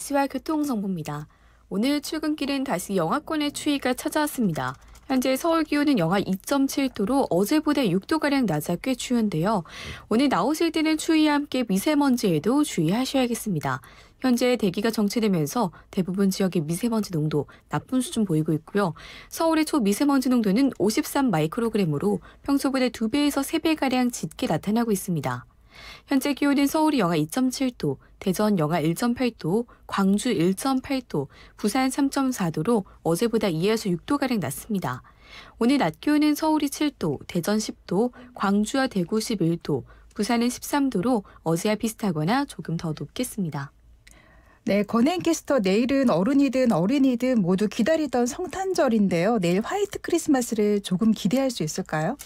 날씨와 교통정보입니다. 오늘 출근길은 다시 영하권의 추위가 찾아왔습니다. 현재 서울 기온은 영하 2.7도로 어제보다 6도가량 낮아 꽤 추운데요. 오늘 나오실 때는 추위와 함께 미세먼지에도 주의하셔야겠습니다. 현재 대기가 정체되면서 대부분 지역의 미세먼지 농도 나쁜 수준 보이고 있고요. 서울의 초미세먼지 농도는 53 마이크로그램으로 평소보다 2배에서 3배가량 짙게 나타나고 있습니다. 현재 기온은 서울이 영하 2.7도, 대전 영하 1.8도, 광주 1.8도, 부산 3.4도로 어제보다 2에서 6도가량 낮습니다. 오늘 낮 기온은 서울이 7도, 대전 10도, 광주와 대구 11도, 부산은 13도로 어제와 비슷하거나 조금 더 높겠습니다. 네, 건행캐스터 내일은 어른이든 어린이든 모두 기다리던 성탄절인데요. 내일 화이트 크리스마스를 조금 기대할 수 있을까요?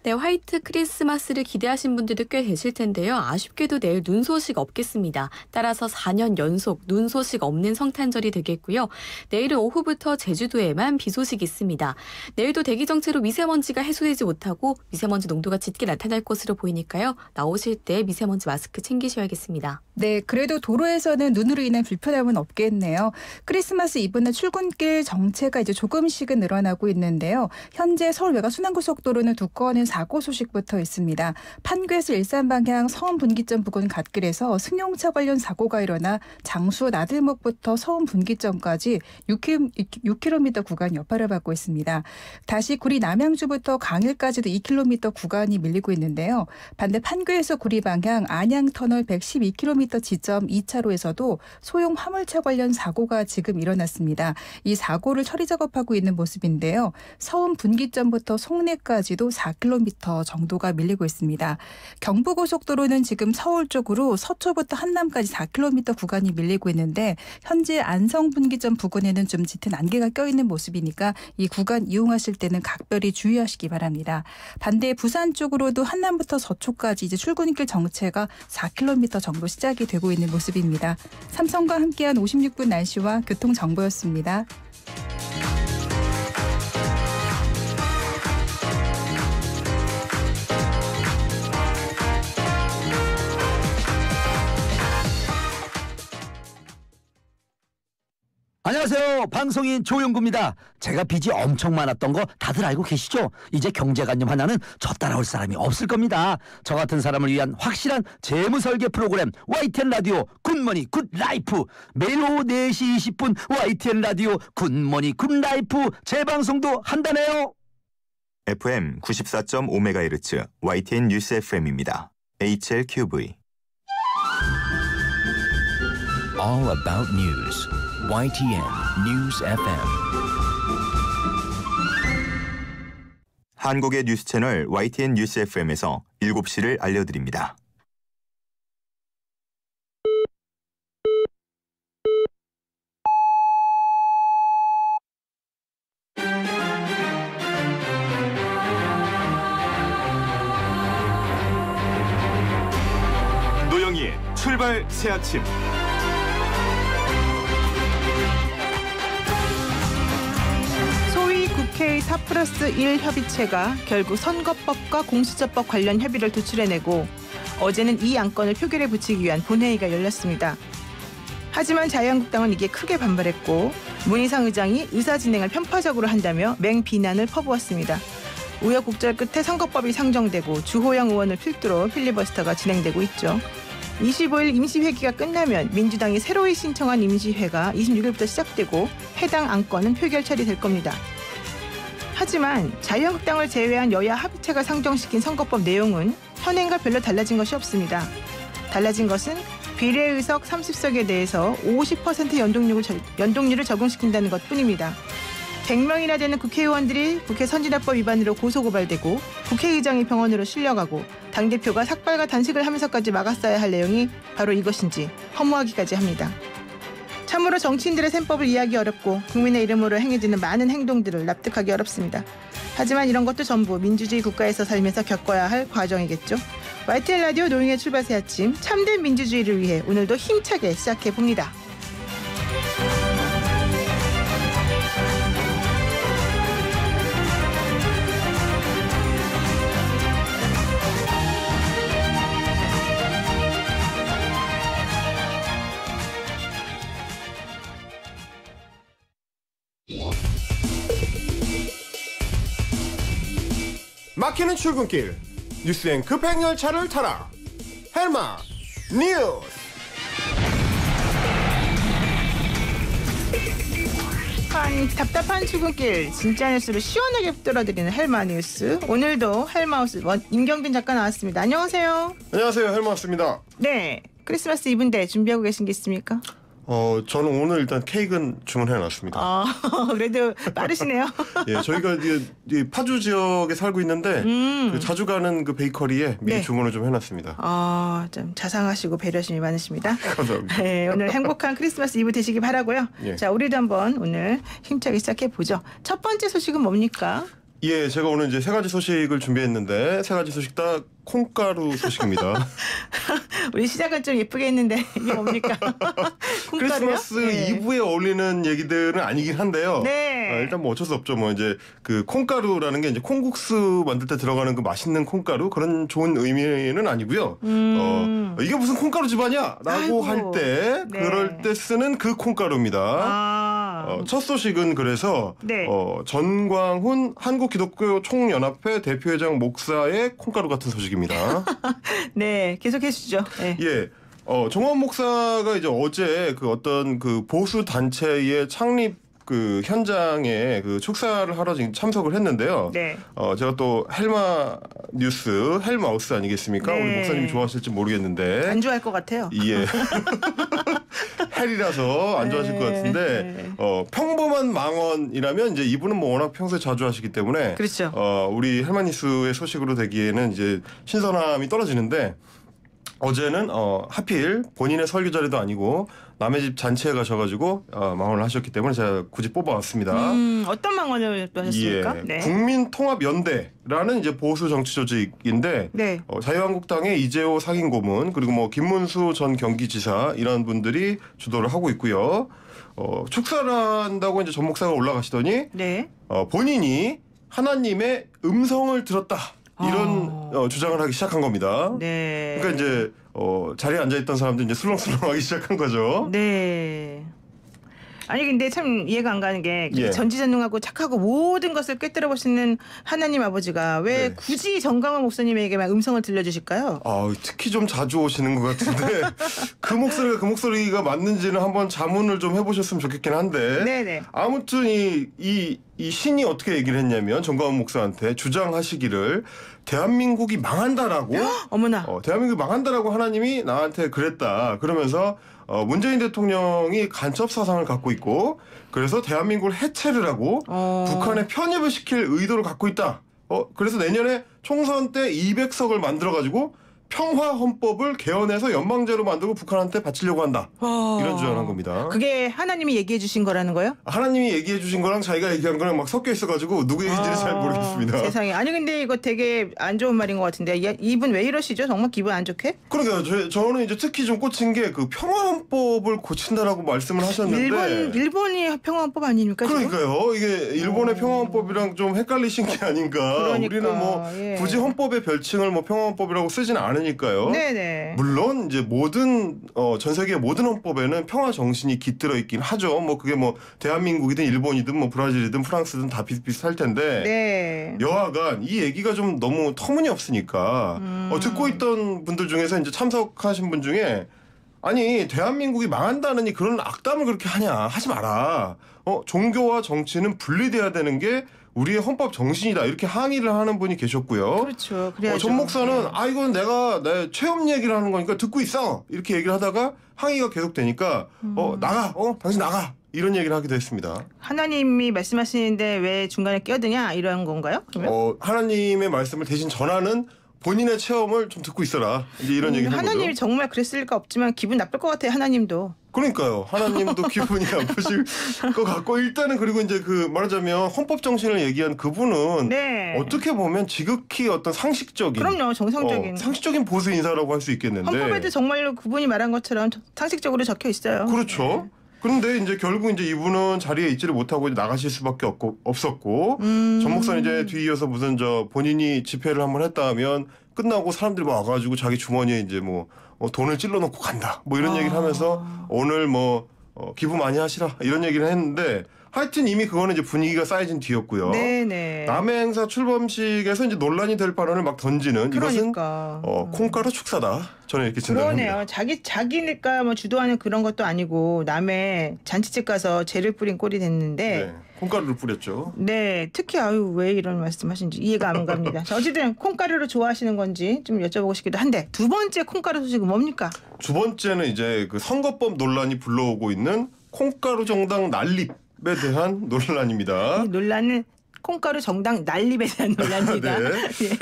네, 화이트 크리스마스를 기대하신 분들도 꽤 계실 텐데요. 아쉽게도 내일 눈 소식 없겠습니다. 따라서 4년 연속 눈 소식 없는 성탄절이 되겠고요. 내일은 오후부터 제주도에만 비 소식이 있습니다. 내일도 대기 정체로 미세먼지가 해소되지 못하고 미세먼지 농도가 짙게 나타날 것으로 보이니까요. 나오실 때 미세먼지 마스크 챙기셔야겠습니다. 네, 그래도 도로에서는 눈으로 인한 불편함은 없겠네요. 크리스마스 이브는 출근길 정체가 이제 조금씩은 늘어나고 있는데요. 현재 서울 외곽 순환고속도로는 두 건의 사고 소식부터 있습니다. 판교에서 일산 방향 서운 분기점 부근 갓길에서 승용차 관련 사고가 일어나 장수 나들목부터 서운 분기점까지 6km 구간 여파를 받고 있습니다. 다시 구리 남양주부터 강일까지도 2km 구간이 밀리고 있는데요. 반대 판교에서 구리 방향 안양터널 112km 지점 2차로에서도 소형 화물차 관련 사고가 지금 일어났습니다. 이 사고를 처리 작업하고 있는 모습인데요. 서운 분기점부터 송내까지도 4km 정도가 밀리고 있습니다. 경부고속도로는 지금 서울 쪽으로 서초부터 한남까지 4km 구간이 밀리고 있는데 현재 안성 분기점 부근에는 좀 짙은 안개가 껴있는 모습이니까 이 구간 이용하실 때는 각별히 주의하시기 바랍니다. 반대 부산 쪽으로도 한남부터 서초까지 이제 출근길 정체가 4km 정도 시작이 되고 있는 모습입니다. 삼성과 함께한 56분 날씨와 교통정보였습니다. 안녕하세요. 방송인 조용구입니다. 제가 빚이 엄청 많았던 거 다들 알고 계시죠? 이제 경제관념 하나는 저 따라올 사람이 없을 겁니다. 저 같은 사람을 위한 확실한 재무설계 프로그램 YTN 라디오 굿머니 굿라이프, 매일 오후 4시 20분 YTN 라디오 굿머니 굿라이프 재방송도 한다네요. FM 94.5MHz YTN 뉴스 FM입니다. HLQV All about news. YTN News FM. 한국의 뉴스 채널 YTN 뉴스 FM에서 7시를 알려드립니다. 노영희의 출발 새아침. 국회의 4+1 협의체가 결국 선거법과 공수처법 관련 협의를 도출해내고 어제는 이 안건을 표결에 붙이기 위한 본회의가 열렸습니다. 하지만 자유한국당은 이게 크게 반발했고 문희상 의장이 의사 진행을 편파적으로 한다며 맹비난을 퍼부었습니다. 우여곡절 끝에 선거법이 상정되고 주호영 의원을 필두로 필리버스터가 진행되고 있죠. 25일 임시회기가 끝나면 민주당이 새로이 신청한 임시회가 26일부터 시작되고 해당 안건은 표결 처리될 겁니다. 하지만 자유한국당을 제외한 여야 합의체가 상정시킨 선거법 내용은 현행과 별로 달라진 것이 없습니다. 달라진 것은 비례의석 30석에 대해서 50% 연동률을 적용시킨다는 것뿐입니다. 100명이나 되는 국회의원들이 국회 선진화법 위반으로 고소고발되고 국회의장이 병원으로 실려가고 당대표가 삭발과 단식을 하면서까지 막았어야 할 내용이 바로 이것인지 허무하기까지 합니다. 참으로 정치인들의 셈법을 이해하기 어렵고 국민의 이름으로 행해지는 많은 행동들을 납득하기 어렵습니다. 하지만 이런 것도 전부 민주주의 국가에서 살면서 겪어야 할 과정이겠죠. YTN 라디오 노영의 출발 새 아침, 참된 민주주의를 위해 오늘도 힘차게 시작해봅니다. 막히는 출근길 뉴스엔 급행 열차를 타라. 헬마 뉴스. 답답한 출근길 진짜 뉴스를 시원하게 붙들어드리는 헬마 뉴스. 오늘도 헬마우스 임경빈 작가 나왔습니다. 안녕하세요. 안녕하세요, 헬마스입니다. 네, 크리스마스 이브인데 준비하고 계신 게 있습니까? 저는 오늘 일단 케이크는 주문해놨습니다. 그래도 빠르시네요. 예, 저희가 이제 파주 지역에 살고 있는데 그 자주 가는 그 베이커리에 미리 네. 주문을 좀 해놨습니다. 좀 자상하시고 배려심이 많으십니다. 감사합니다. 네, 오늘 행복한 크리스마스 이브 되시기 바라고요. 예. 자, 우리도 한번 오늘 힘차게 시작해 보죠. 첫 번째 소식은 뭡니까? 예, 제가 오늘 이제 세 가지 소식을 준비했는데 세 가지 소식 다 콩가루 소식입니다. 우리 시작은 좀 예쁘게 했는데 이게 뭡니까? 콩가루요? 크리스마스 네. 이브에 어울리는 얘기들은 아니긴 한데요. 네. 일단 뭐 어쩔 수 없죠. 뭐 이제 그 콩가루라는 게 이제 콩국수 만들 때 들어가는 그 맛있는 콩가루 그런 좋은 의미는 아니고요. 이게 무슨 콩가루 집안이야?라고 아이고. 할 때 네. 그럴 때 쓰는 그 콩가루입니다. 첫 소식은 그래서 네. 전광훈 한국기독교 총연합회 대표회장 목사의 콩가루 같은 소식입니다. 네, 계속해 주시죠. 네. 예. 정원 목사가 이제 어제 그 어떤 그 보수 단체의 창립 그 현장에 그 축사를 하러 지금 참석을 했는데요. 네. 제가 또 헬마 뉴스, 헬마우스 아니겠습니까? 네. 우리 목사님이 좋아하실지 모르겠는데. 안 좋아할 것 같아요. 예. 헬이라서 안 좋아하실 것 같은데 평범한 망언이라면 이제 이분은 뭐 워낙 평소에 자주 하시기 때문에 그렇죠. 우리 헬마니스의 소식으로 되기에는 이제 신선함이 떨어지는데 어제는 하필 본인의 설교 자리도 아니고 남의 집 잔치에 가셔가지고 망언을 하셨기 때문에 제가 굳이 뽑아왔습니다. 어떤 망언을 하셨습니까? 예, 네. 국민통합연대라는 이제 보수 정치 조직인데 네. 자유한국당의 이재호 상임고문 그리고 뭐 김문수 전 경기지사 이런 분들이 주도를 하고 있고요. 축사를 한다고 이제 전 목사가 올라가시더니 네. 본인이 하나님의 음성을 들었다 이런 주장을 하기 시작한 겁니다. 네. 그러니까 이제 자리에 앉아있던 사람들 이제 술렁술렁하기 시작한 거죠. 네. 아니 근데 참 이해가 안 가는 게 예. 전지전능하고 착하고 모든 것을 꿰뚫어 보시는 하나님 아버지가 왜 네. 굳이 정강원 목사님에게만 음성을 들려주실까요? 특히 좀 자주 오시는 것 같은데 그 목소리가 맞는지는 한번 자문을 좀 해보셨으면 좋겠긴 한데 네네. 아무튼 이 신이 어떻게 얘기를 했냐면 정광훈 목사한테 주장하시기를 대한민국이 망한다라고 어머나. 대한민국이 망한다라고 하나님이 나한테 그랬다 그러면서 문재인 대통령이 간첩 사상을 갖고 있고 그래서 대한민국을 해체를 하고 북한에 편입을 시킬 의도를 갖고 있다. 그래서 내년에 총선 때 200석을 만들어가지고 평화 헌법을 개헌해서 연방제로 만들고 북한한테 바치려고 한다. 이런 주장을 한 겁니다. 그게 하나님이 얘기해 주신 거라는 거예요? 하나님이 얘기해 주신 거랑 자기가 얘기한 거랑 막 섞여 있어가지고 누구 얘기인지는 잘 모르겠습니다. 세상에. 아니 근데 이거 되게 안 좋은 말인 것 같은데 이분 왜 이러시죠? 정말 기분 안 좋게? 그러니까 저는 이제 특히 좀 꽂힌 게 그 평화 헌법을 고친다라고 말씀을 하셨는데 일본이 평화헌법 아닙니까? 지금? 그러니까요. 이게 일본의 평화헌법이랑 좀 헷갈리신 게 아닌가. 그러니까, 우리는 뭐 예. 굳이 헌법의 별칭을 뭐 평화헌법이라고 쓰지는 않으니까요. 네네. 물론 이제 모든 전 세계 모든 헌법에는 평화 정신이 깃들어 있긴 하죠. 뭐 그게 뭐 대한민국이든 일본이든 뭐 브라질이든 프랑스든 다 비슷비슷할 텐데. 네. 여하간 이 얘기가 좀 너무 터무니없으니까 듣고 있던 분들 중에서 이제 참석하신 분 중에 아니 대한민국이 망한다느니 그런 악담을 그렇게 하지 마라. 종교와 정치는 분리돼야 되는 게 우리의 헌법 정신이다 이렇게 항의를 하는 분이 계셨고요. 그렇죠. 그래야죠. 전 목사는 이건 내가 내 체험 얘기를 하는 거니까 듣고 있어 이렇게 얘기를 하다가 항의가 계속되니까 나가 당신 나가 이런 얘기를 하기도 했습니다. 하나님이 말씀하시는데 왜 중간에 끼어드냐 이런 건가요? 그러면? 하나님의 말씀을 대신 전하는 본인의 체험을 좀 듣고 있어라 이제 이런 얘기를 한 거죠. 하나님이 정말 그랬을 리가 없지만 기분 나쁠 것 같아요. 하나님도. 그러니까요. 하나님도 기분이 아프실 것 같고 일단은 그리고 이제 그 말하자면 헌법 정신을 얘기한 그분은 네. 어떻게 보면 지극히 어떤 상식적인 그럼요. 정상적인. 상식적인 보수 인사라고 할 수 있겠는데 헌법에도 정말로 그분이 말한 것처럼 상식적으로 적혀 있어요. 그렇죠. 그런데 이제 결국 이제 이분은 자리에 있지를 못하고 이제 나가실 수밖에 없었고 전 목사는 이제 뒤이어서 무슨 본인이 집회를 한번 했다 하면 끝나고 사람들이 막 와가지고 자기 주머니에 이제 뭐 돈을 찔러놓고 간다 뭐 이런 얘기를 하면서 오늘 뭐 기부 많이 하시라 이런 얘기를 했는데 하여튼 이미 그거는 이제 분위기가 쌓여진 뒤였고요. 네네. 남해 행사 출범식에서 이제 논란이 될 발언을 막 던지는 그러니까. 이것은 콩가루 축사다. 저는 이렇게 진단합니다. 그러네요. 자기니까 뭐 주도하는 그런 것도 아니고 남의 잔치집 가서 재를 뿌린 꼴이 됐는데. 네, 콩가루를 뿌렸죠. 네, 특히 아유 왜 이런 말씀하시는지 이해가 안 갑니다. 자, 어쨌든 콩가루를 좋아하시는 건지 좀 여쭤보고 싶기도 한데 두 번째 콩가루 소식은 뭡니까? 두 번째는 이제 그 선거법 논란이 불러오고 있는 콩가루 정당 난립에 대한 논란입니다. 이 논란은 콩가루 정당 난립에 대한 논란입니다. 네.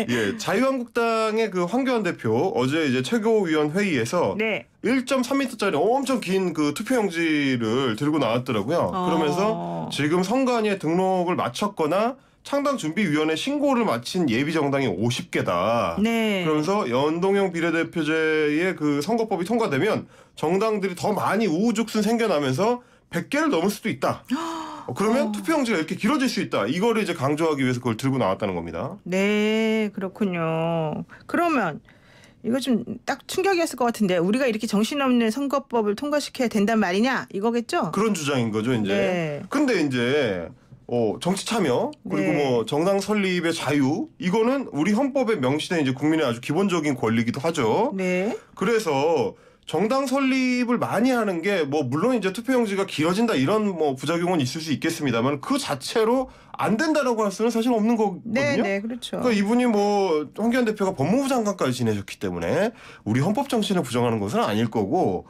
예, 자유한국당의 그 황교안 대표 어제 이제 최고위원 회의에서 네. 1.3m짜리 엄청 긴 그 투표용지를 들고 나왔더라고요. 그러면서 지금 선관위에 등록을 마쳤거나 창당준비위원회 신고를 마친 예비정당이 50개다. 네. 그러면서 연동형 비례대표제의 그 선거법이 통과되면 정당들이 더 많이 우후죽순 생겨나면서 100개를 넘을 수도 있다. 그러면 투표용지가 이렇게 길어질 수 있다. 이거를 이제 강조하기 위해서 그걸 들고 나왔다는 겁니다. 네, 그렇군요. 그러면 이거 좀 딱 충격이었을 것 같은데 우리가 이렇게 정신없는 선거법을 통과시켜야 된단 말이냐 이거겠죠? 그런 주장인 거죠, 이제. 네. 근데 이제 정치 참여 그리고 네. 뭐 정당 설립의 자유 이거는 우리 헌법에 명시된 이제 국민의 아주 기본적인 권리이기도 하죠. 네. 그래서 정당 설립을 많이 하는 게 뭐 물론 이제 투표용지가 길어진다 이런 뭐 부작용은 있을 수 있겠습니다만 그 자체로 안 된다라고 할 수는 사실 없는 거거든요. 네, 네, 그렇죠. 그러니까 이분이 뭐 황교안 대표가 법무부 장관까지 지내셨기 때문에 우리 헌법 정신을 부정하는 것은 아닐 거고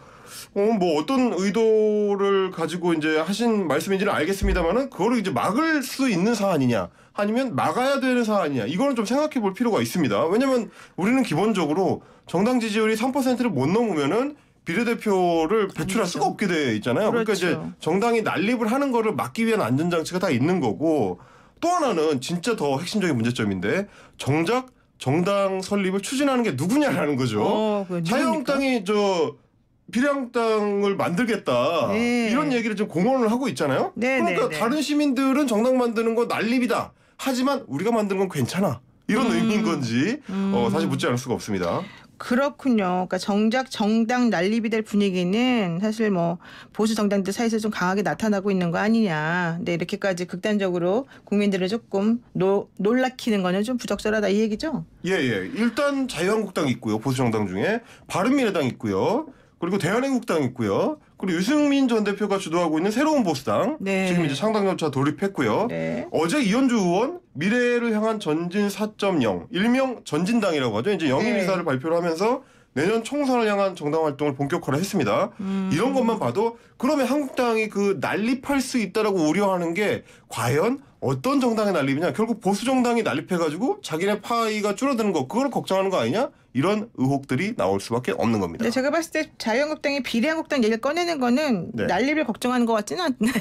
뭐 어떤 의도를 가지고 이제 하신 말씀인지는 알겠습니다만은 그거를 이제 막을 수 있는 사안이냐 아니면 막아야 되는 사안이냐 이거는 좀 생각해 볼 필요가 있습니다. 왜냐하면 우리는 기본적으로 정당 지지율이 3%를 못 넘으면은 비례대표를 배출할 수가 없게 돼 있잖아요. 그렇죠. 그러니까 이제 정당이 난립을 하는 거를 막기 위한 안전장치가 다 있는 거고 또 하나는 진짜 더 핵심적인 문제점인데 정작 정당 설립을 추진하는 게 누구냐라는 거죠. 자유한국당이 비례한국당을 만들겠다 네. 이런 얘기를 좀 공언을 하고 있잖아요. 네, 그러니까 네, 네. 다른 시민들은 정당 만드는 건 난립이다. 하지만 우리가 만드는 건 괜찮아. 이런 의미인 건지 사실 묻지 않을 수가 없습니다. 그렇군요. 그러니까 정작 정당 난립이 될 분위기는 사실 뭐 보수 정당들 사이에서 좀 강하게 나타나고 있는 거 아니냐. 근데 이렇게까지 극단적으로 국민들을 조금 놀라키는 거는 좀 부적절하다 이 얘기죠? 예. 일단 자유한국당이 있고요. 보수 정당 중에 바른미래당 있고요. 그리고 대한민국당 있고요. 그리고 유승민 전 대표가 주도하고 있는 새로운 보수당 네. 지금 이제 창당 절차 돌입했고요. 네. 어제 이현주 의원 미래를 향한 전진 4.0 일명 전진당이라고 하죠. 이제 영입 네. 의사를 발표를 하면서 내년 총선을 향한 정당 활동을 본격화를 했습니다. 이런 것만 봐도 그러면 한국당이 그 난립할 수 있다라고 우려하는 게 과연 어떤 정당의 난립이냐? 결국 보수 정당이 난립해가지고 자기네 파이가 줄어드는 거 그걸 걱정하는 거 아니냐? 이런 의혹들이 나올 수밖에 없는 겁니다. 근데 제가 봤을 때 자유한국당이 비례한국당 얘기를 꺼내는 거는 네. 난립을 걱정하는 것 같지는 않네.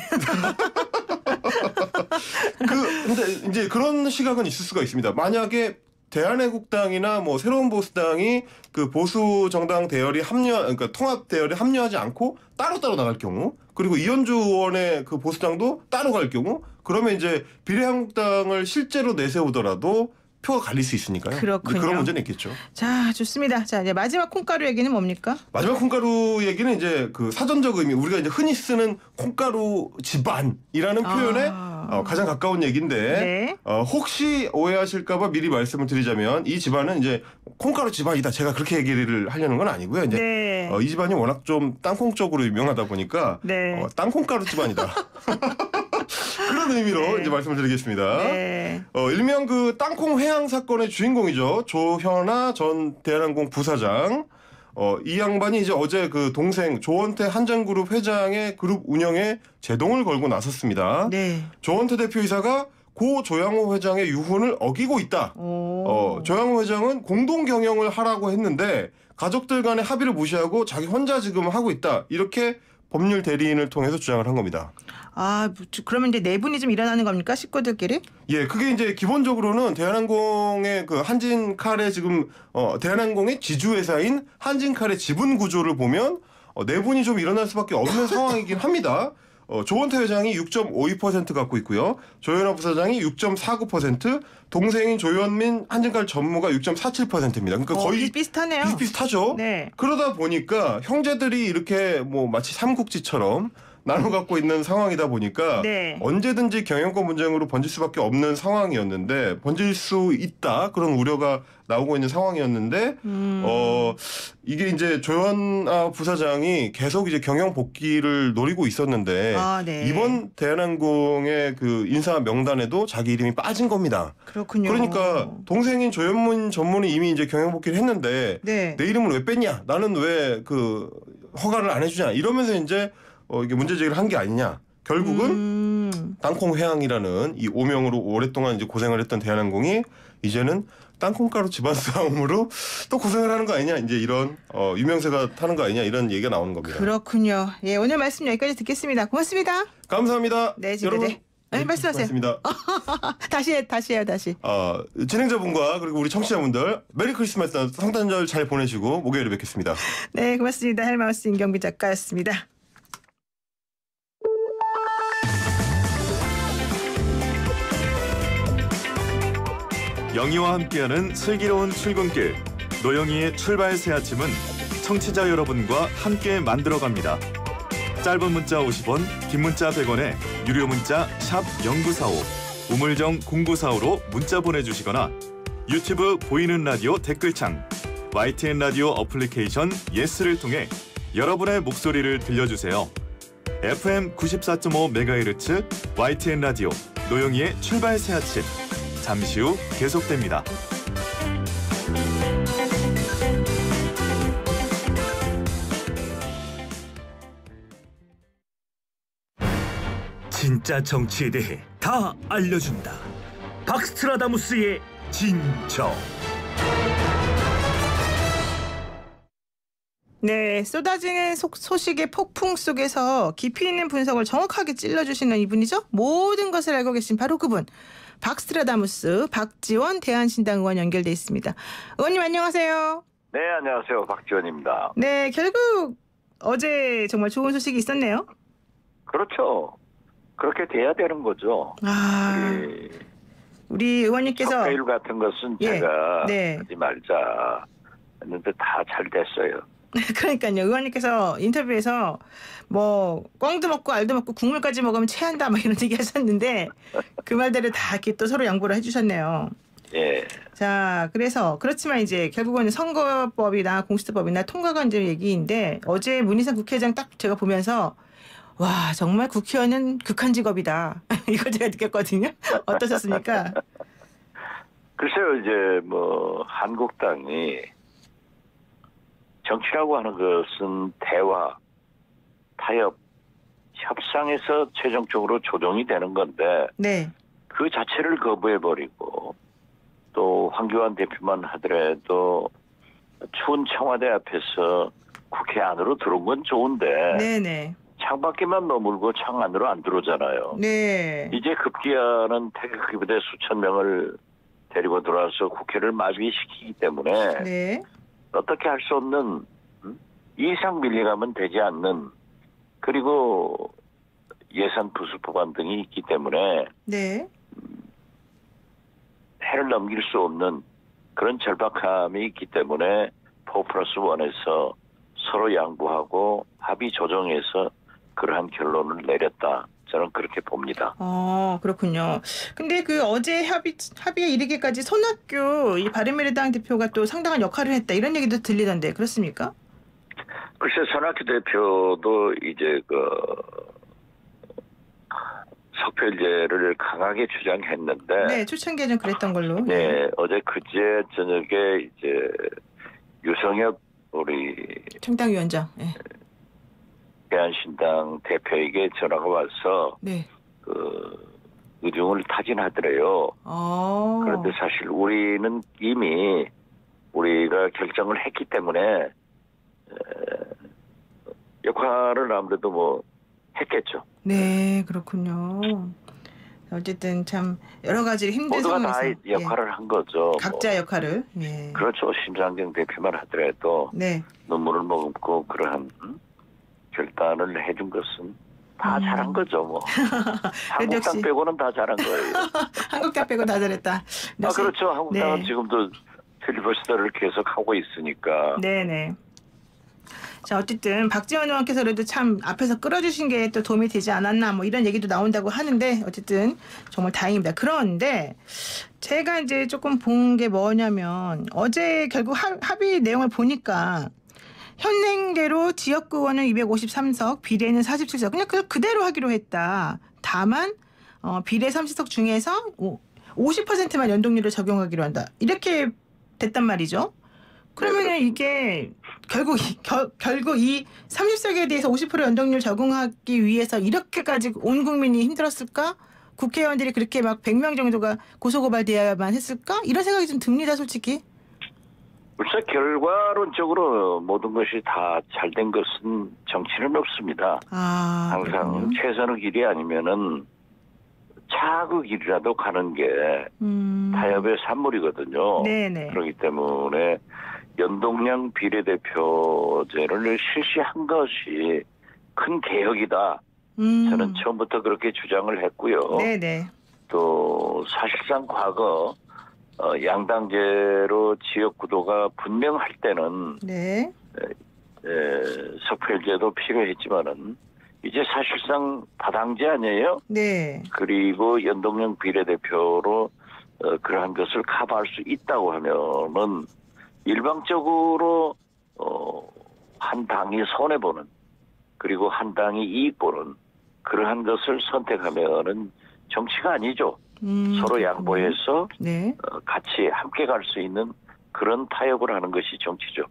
근데 이제 그런 시각은 있을 수가 있습니다. 만약에 대한애국당이나 뭐 새로운 보수당이 그 보수 정당 대열이 그러니까 통합 대열에 합류하지 않고 따로따로 나갈 경우, 그리고 이현주 의원의 그 보수당도 따로 갈 경우, 그러면 이제 비례한국당을 실제로 내세우더라도 표가 갈릴 수 있으니까요. 그렇군요. 그런 문제는 있겠죠. 자, 좋습니다. 자, 이제 마지막 콩가루 얘기는 뭡니까? 마지막 콩가루 얘기는 이제 그 사전적 의미, 우리가 이제 흔히 쓰는 콩가루 집안이라는 표현에 가장 가까운 얘기인데 네. 혹시 오해하실까봐 미리 말씀을 드리자면 이 집안은 이제 콩가루 집안이다. 제가 그렇게 얘기를 하려는 건 아니고요. 이제 네. 이 집안이 워낙 좀 땅콩 쪽으로 유명하다 보니까 네. 땅콩가루 집안이다. 그런 의미로 네. 이제 말씀을 드리겠습니다. 네. 일명 그 땅콩 회항 사건의 주인공이죠. 조현아 전 대한항공 부사장. 이 양반이 이제 어제 그 동생 조원태 한전그룹 회장의 그룹 운영에 제동을 걸고 나섰습니다. 네. 조원태 대표이사가 고 조양호 회장의 유훈을 어기고 있다. 조양호 회장은 공동 경영을 하라고 했는데 가족들 간의 합의를 무시하고 자기 혼자 지금 하고 있다. 이렇게 법률 대리인을 통해서 주장을 한 겁니다. 아, 그러면 이제 내분이 좀 일어나는 겁니까? 식구들끼리? 예, 그게 이제 기본적으로는 대한항공의 그 한진칼의 지금 대한항공의 지주회사인 한진칼의 지분 구조를 보면 내분이 좀 일어날 수밖에 없는 상황이긴 합니다. 조원태 회장이 6.52% 갖고 있고요. 조현아 부사장이 6.49%, 동생인 조현민 한진칼 전무가 6.47%입니다. 그러니까 거의 비슷하네요. 비슷하죠. 네. 그러다 보니까 형제들이 이렇게 뭐 마치 삼국지처럼 나눠 갖고 있는 상황이다 보니까 네. 언제든지 경영권 분쟁으로 번질 수밖에 없는 상황이었는데 번질 수 있다 그런 우려가 나오고 있는 상황이었는데 이게 이제 조현아 부사장이 계속 이제 경영 복귀를 노리고 있었는데 네. 이번 대한항공의 그 인사 명단에도 자기 이름이 빠진 겁니다. 그렇군요. 그러니까 동생인 조현문 전문이 이미 이제 경영 복귀를 했는데 네. 내 이름을 왜 뺐냐? 나는 왜 그 허가를 안 해주냐? 이러면서 이제 이게 문제 제기를 한 게 아니냐? 결국은 땅콩 회항이라는 이 오명으로 오랫동안 이제 고생을 했던 대한항공이 이제는 땅콩가루 집안 싸움으로 또 고생을 하는 거 아니냐? 이제 이런 유명세가 타는 거 아니냐? 이런 얘기가 나오는 겁니다. 그렇군요. 예, 오늘 말씀 여기까지 듣겠습니다. 고맙습니다. 감사합니다. 네, 지금 여러분. 네, 말씀하세요. 고맙습니다. 다시 해요. 진행자분과 그리고 우리 청취자분들 메리 크리스마스 성탄절 잘 보내시고 목요일에 뵙겠습니다. 네, 고맙습니다. 헬마우스 임경비 작가였습니다. 영희와 함께하는 슬기로운 출근길 노영희의 출발 새 아침은 청취자 여러분과 함께 만들어갑니다. 짧은 문자 50원, 긴 문자 100원에 유료 문자 샵 0945, 우물정 0945로 문자 보내주시거나 유튜브 보이는 라디오 댓글창, YTN 라디오 어플리케이션 예스를 통해 여러분의 목소리를 들려주세요. FM 94.5MHz YTN 라디오 노영희의 출발 새 아침 잠시 후 계속됩니다. 진짜 정치에 대해 다 알려준다. 박스트라다무스의 진정. 네, 쏟아지는 소식의 폭풍 속에서 깊이 있는 분석을 정확하게 찔러주시는 이분이죠. 모든 것을 알고 계신 바로 그분. 박스트라다무스 박지원 대한신당 의원 연결돼 있습니다. 의원님 안녕하세요. 네, 안녕하세요. 박지원입니다. 네, 결국 어제 정말 좋은 소식이 있었네요. 그렇죠. 그렇게 돼야 되는 거죠. 우리 의원님께서 석회일 같은 것은 제가 하지 말자 했는데 다 잘 됐어요. 그러니까요. 의원님께서 인터뷰에서 뭐 꽝도 먹고 알도 먹고 국물까지 먹으면 체한다 막 이런 얘기 하셨는데 그 말대로 다 이렇게 또 서로 양보를 해주셨네요. 예. 자, 그래서 그렇지만 이제 결국은 선거법이나 공수처법이나 통과가 이제 얘기인데 어제 문희상 국회의장 딱 제가 보면서 와 정말 국회의원은 극한 직업이다. 이거 제가 느꼈거든요. 어떠셨습니까? 글쎄요. 이제 뭐 한국당이 정치라고 하는 것은 대화, 타협, 협상에서 최종적으로 조정이 되는 건데 그 자체를 거부해버리고 또 황교안 대표만 하더라도 추운 청와대 앞에서 국회 안으로 들어온 건 좋은데 창밖에만 머물고 창 안으로 안 들어오잖아요. 이제 급기야는 태극기 부대 수천 명을 데리고 들어와서 국회를 마비시키기 때문에 어떻게 할 수 없는 이상 밀려가면 되지 않는 그리고 예산 부수 법안 등이 있기 때문에 해를 넘길 수 없는 그런 절박함이 있기 때문에 4+1에서 서로 양보하고 합의 조정해서 그러한 결론을 내렸다. 저는 그렇게 봅니다. 그렇군요. 근데 그 어제 합의에 이르기까지 손학규 이 바른미래당 대표가 또 상당한 역할을 했다 이런 얘기도 들리던데 그렇습니까? 글쎄 손학규 대표도 이제 그 석패일제를 강하게 주장했는데 초창기에 그랬던 걸로. 어제 그제 저녁에 이제 유성엽 우리 청당위원장 대한신당 대표에게 전화가 와서 그 의중을 타진하더래요. 그런데 사실 우리는 이미 우리가 결정을 했기 때문에 역할을 아무래도 뭐 했겠죠. 네, 그렇군요. 어쨌든 참 여러 가지 힘든 모두가 상황에서 다 역할을 한 거죠. 각자 역할을. 그렇죠. 심상정 대표만 하더라도 눈물을 머금고 그러한 결단을 해준 것은 다 잘한 거죠. 뭐. 한국당 빼고는 다 잘한 거예요. 한국당 빼고 다 잘했다. 그렇죠. 한국당은 지금도 필리버스터를 계속 하고 있으니까. 자, 어쨌든 박지원 의원께서라도 참 앞에서 끌어주신 게 또 도움이 되지 않았나 뭐 이런 얘기도 나온다고 하는데 어쨌든 정말 다행입니다. 그런데 제가 이제 조금 본 게 뭐냐면 어제 결국 합의 내용을 보니까 현행대로 지역구 의원은 253석, 비례는 47석. 그냥 그대로 하기로 했다. 다만 비례 30석 중에서 50%만 연동률을 적용하기로 한다. 이렇게 됐단 말이죠. 그러면 이게 결국 이 30석에 대해서 50% 연동률 적용하기 위해서 이렇게까지 온 국민이 힘들었을까? 국회의원들이 그렇게 막 100명 정도가 고소고발돼야만 했을까? 이런 생각이 좀 듭니다, 솔직히. 글쎄 결과론적으로 모든 것이 다 잘된 것은 정치는 없습니다. 항상 그렇군요. 최선의 길이 아니면은 차그 길이라도 가는 게 타협의 산물이거든요. 네네. 그렇기 때문에 연동형 비례대표제를 실시한 것이 큰 개혁이다. 저는 처음부터 그렇게 주장을 했고요. 네네. 또 사실상 과거 양당제로 지역 구도가 분명할 때는 네. 석패제도 필요했지만은 이제 사실상 다당제 아니에요? 네. 그리고 연동형 비례대표로 그러한 것을 커버할 수 있다고 하면은 일방적으로 한 당이 손해보는 그리고 한 당이 이익보는 그러한 것을 선택하면은 정치가 아니죠. 서로 양보해서 네. 같이 함께 갈 수 있는 그런 타협을 하는 것이 정치죠.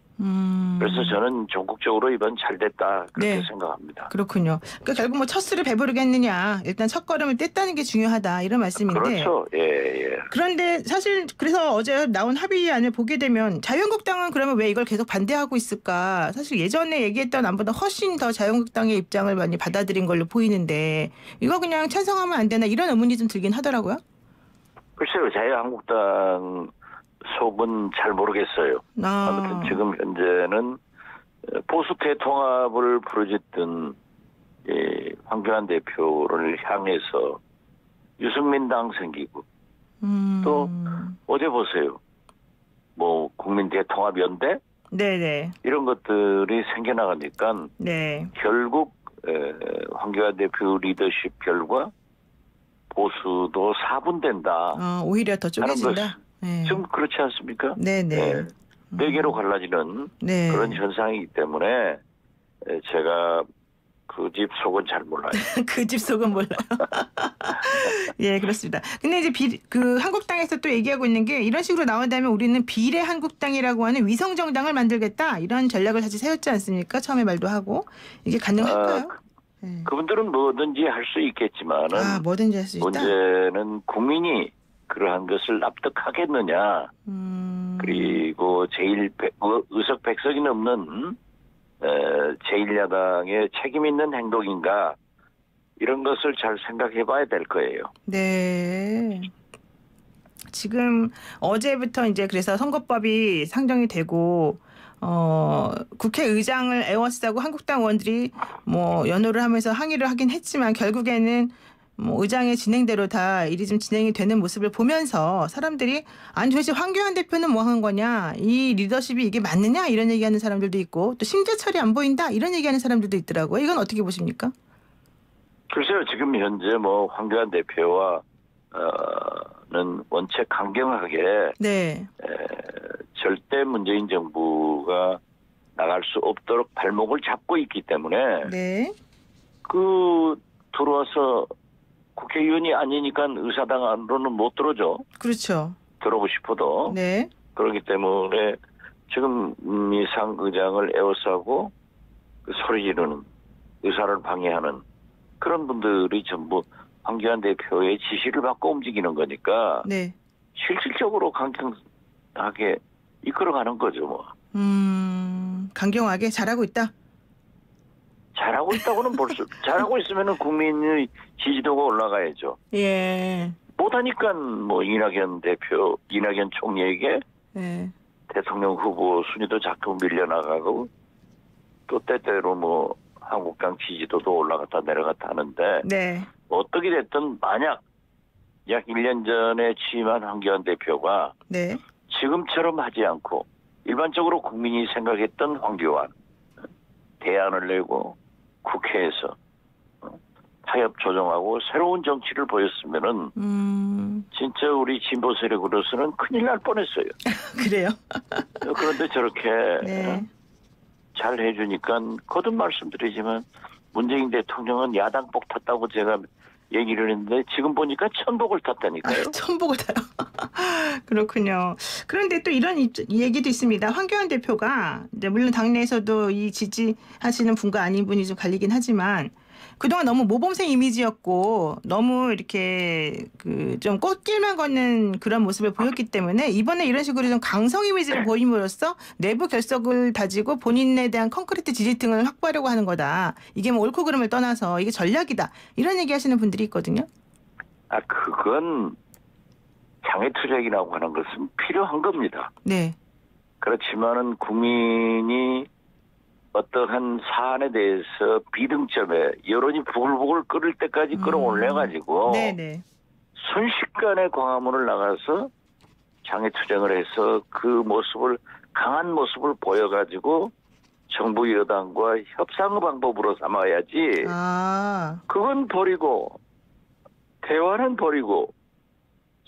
그래서 저는 전국적으로 이번 잘 됐다 그렇게 네. 생각합니다. 그렇군요. 그러니까 결국 뭐 첫 수를 배부르겠느냐. 일단 첫 걸음을 뗐다는 게 중요하다. 이런 말씀인데. 그렇죠. 예. 그런데 사실 그래서 어제 나온 합의안을 보게 되면 자유한국당은 그러면 왜 이걸 계속 반대하고 있을까? 사실 예전에 얘기했던 안보다 훨씬 더 자유한국당의 입장을 많이 받아들인 걸로 보이는데 이거 그냥 찬성하면 안 되나 이런 의문이 좀 들긴 하더라고요. 글쎄요. 자유한국당 속은 잘 모르겠어요. 아무튼 지금 현재는 보수 대통합을 부르짖던 황교안 대표를 향해서 유승민 당 생기고 또 어제 보세요. 뭐 국민 대통합 연대 네네. 이런 것들이 생겨나가니까 네. 결국 황교안 대표 리더십 결과 보수도 사분된다. 오히려 더 쪼개진다. 네. 좀 그렇지 않습니까? 네네. 네 개로 갈라지는 네. 그런 현상이기 때문에 제가 그 집 속은 잘 몰라요. 그 집 속은 몰라요. 예, 그렇습니다. 근데 이제 그 한국당에서 또 얘기하고 있는 게 이런 식으로 나온다면 우리는 비례 한국당이라고 하는 위성 정당을 만들겠다 이런 전략을 사실 세웠지 않습니까? 처음에 말도 하고 이게 가능할까요? 그분들은 뭐든지 할 수 있겠지만은 뭐든지 할 수 있다. 문제는 국민이 그러한 것을 납득하겠느냐. 그리고 의석 100석이 넘는 제1야당의 책임 있는 행동인가 이런 것을 잘 생각해 봐야 될 거예요. 네. 지금 어제부터 이제 그래서 선거법이 상정이 되고 국회의장을 에워싸고 한국당 의원들이 뭐 연호를 하면서 항의를 하긴 했지만 결국에는 뭐 의장의 진행대로 다 일이 좀 진행이 되는 모습을 보면서 사람들이 아니 도대체 황교안 대표는 뭐 한 거냐 이 리더십이 이게 맞느냐 이런 얘기하는 사람들도 있고 또 심재철이 안 보인다 이런 얘기하는 사람들도 있더라고요. 이건 어떻게 보십니까? 글쎄요. 지금 현재 뭐 황교안 대표와는 원체 강경하게 네. 절대 문재인 정부가 나갈 수 없도록 발목을 잡고 있기 때문에 네. 들어와서 국회의원이 아니니까 의사당 안으로는 못 들어오죠. 그렇죠. 들어오고 싶어도. 네. 그렇기 때문에 지금 이상 의장을 에워싸고 소리 지르는 의사를 방해하는 그런 분들이 전부 황교안 대표의 지시를 받고 움직이는 거니까 네. 실질적으로 강경하게 이끌어가는 거죠. 뭐. 강경하게 잘하고 있다. 잘하고 있다고는 잘하고 있으면은 국민의 지지도가 올라가야죠. 예. 못하니까 뭐 이낙연 총리에게 대통령 후보 순위도 자꾸 밀려나가고 또 때때로 뭐 한국당 지지도도 올라갔다 내려갔다 하는데 네. 어떻게 됐든 만약 약 1년 전에 취임한 황교안 대표가 지금처럼 하지 않고 일반적으로 국민이 생각했던 황교안 대안을 내고 국회에서 타협 조정하고 새로운 정치를 보였으면은 진짜 우리 진보 세력으로서는 큰일 날 뻔했어요. 그래요? 그런데 저렇게 네. 잘 해주니까 거듭 말씀드리지만 문재인 대통령은 야당복 탔다고 제가 얘기를 했는데 지금 보니까 천복을 탔다니까요. 천복을 타요. 그렇군요. 그런데 또 이런 얘기도 있습니다. 황교안 대표가 이제 물론 당내에서도 이 지지하시는 분과 아닌 분이 좀 갈리긴 하지만 그동안 너무 모범생 이미지였고 너무 이렇게 그 좀 꽃길만 걷는 그런 모습을 보였기 때문에 이번에 이런 식으로 좀 강성 이미지를 보임으로써 내부 결석을 다지고 본인에 대한 콘크리트 지지층을 확보하려고 하는 거다. 이게 뭐 옳고 그름을 떠나서 이게 전략이다. 이런 얘기하시는 분들이 있거든요. 그건 장애투쟁이라고 하는 것은 필요한 겁니다. 네. 그렇지만은 국민이 어떠한 사안에 대해서 비등점에 여론이 부글부글 끓을 때까지 끌어올려가지고 네네. 순식간에 광화문을 나가서 장애투쟁을 해서 그 모습을 강한 모습을 보여가지고 정부 여당과 협상의 방법으로 삼아야지. 그건 버리고 대화는 버리고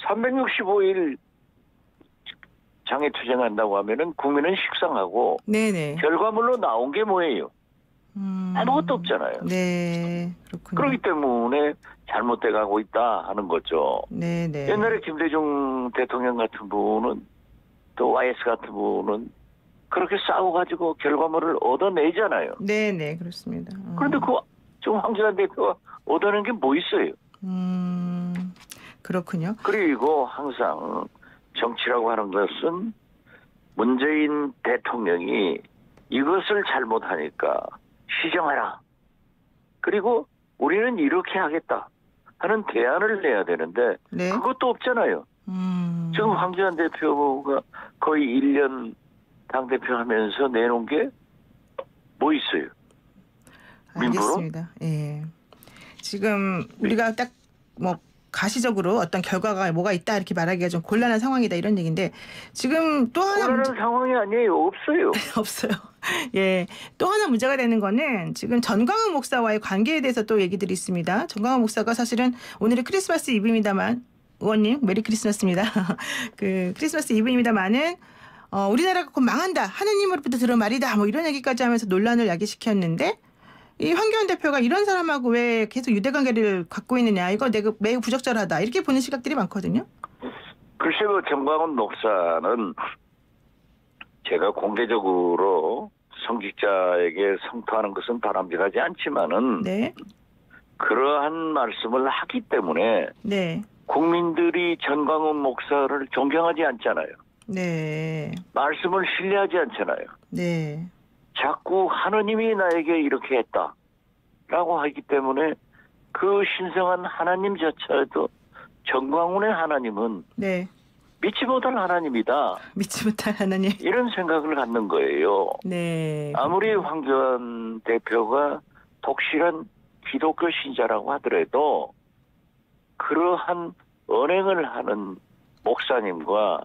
365일 장애투쟁한다고 하면은 국민은 식상하고 네네. 결과물로 나온 게 뭐예요? 아무것도 없잖아요. 네, 그렇군요. 그렇기 때문에 잘못돼 가고 있다 하는 거죠. 네네. 옛날에 김대중 대통령 같은 분은 또 YS 같은 분은 그렇게 싸워가지고 결과물을 얻어내잖아요. 네네, 그렇습니다. 그런데 지금 황교안 대표가 얻어낸 게 뭐 있어요? 그렇군요. 그리고 항상 정치라고 하는 것은 문재인 대통령이 이것을 잘못하니까 시정하라. 그리고 우리는 이렇게 하겠다 하는 대안을 내야 되는데 네. 그것도 없잖아요. 지금 황교안 대표가 거의 1년 당대표 하면서 내놓은 게 뭐 있어요? 알겠습니다. 예. 지금 우리가 딱 뭐 가시적으로 어떤 결과가 뭐가 있다 이렇게 말하기가 좀 곤란한 상황이다 이런 얘기인데 지금 또 하나 곤란한 상황이 아니에요. 없어요. 없어요. 예. 또 하나 문제가 되는 거는 지금 전광훈 목사와의 관계에 대해서 또 얘기들이 있습니다. 전광훈 목사가 사실은 오늘이 크리스마스 이브입니다만 의원님 메리 크리스마스입니다. 그 크리스마스 이브입니다만은 우리나라가 곧 망한다. 하느님으로부터 들은 말이다. 뭐 이런 얘기까지 하면서 논란을 야기시켰는데 이 황교안 대표가 이런 사람하고 왜 계속 유대관계를 갖고 있느냐. 이거 내가 매우 부적절하다. 이렇게 보는 시각들이 많거든요. 글쎄요. 정광훈 목사는 제가 공개적으로 성직자에게 성토하는 것은 바람직하지 않지만은 네. 그러한 말씀을 하기 때문에 네. 국민들이 전광훈 목사를 존경하지 않잖아요. 네. 말씀을 신뢰하지 않잖아요. 네. 자꾸 하느님이 나에게 이렇게 했다라고 하기 때문에 그 신성한 하나님조차도 전광훈의 하나님은 네. 믿지 못할 하나님이다. 믿지 못할 하나님. 이런 생각을 갖는 거예요. 네. 아무리 황교안 대표가 독실한 기독교 신자라고 하더라도 그러한 언행을 하는 목사님과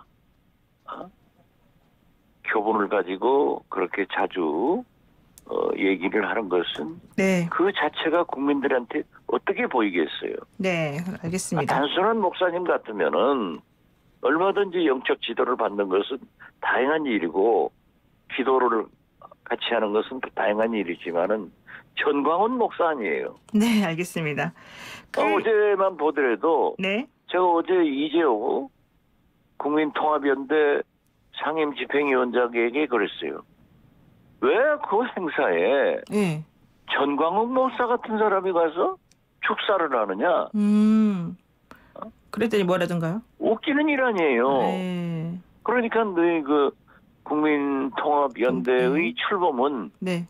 교본을 가지고 그렇게 자주 얘기를 하는 것은 네. 그 자체가 국민들한테 어떻게 보이겠어요? 네, 알겠습니다. 단순한 목사님 같으면은 얼마든지 영적 지도를 받는 것은 다행한 일이고 기도를 같이 하는 것은 다행한 일이지만은 전광훈 목사 아니에요. 네, 알겠습니다. 어제만 보더라도 네. 제가 어제 이재호 국민통합연대 상임 집행위원장에게 그랬어요. 왜 그 행사에 네. 전광훈 목사 같은 사람이 가서 축사를 하느냐? 그랬더니 뭐라던가요? 웃기는 일 아니에요. 네. 그러니까 너희 그 국민통합연대의 출범은 네.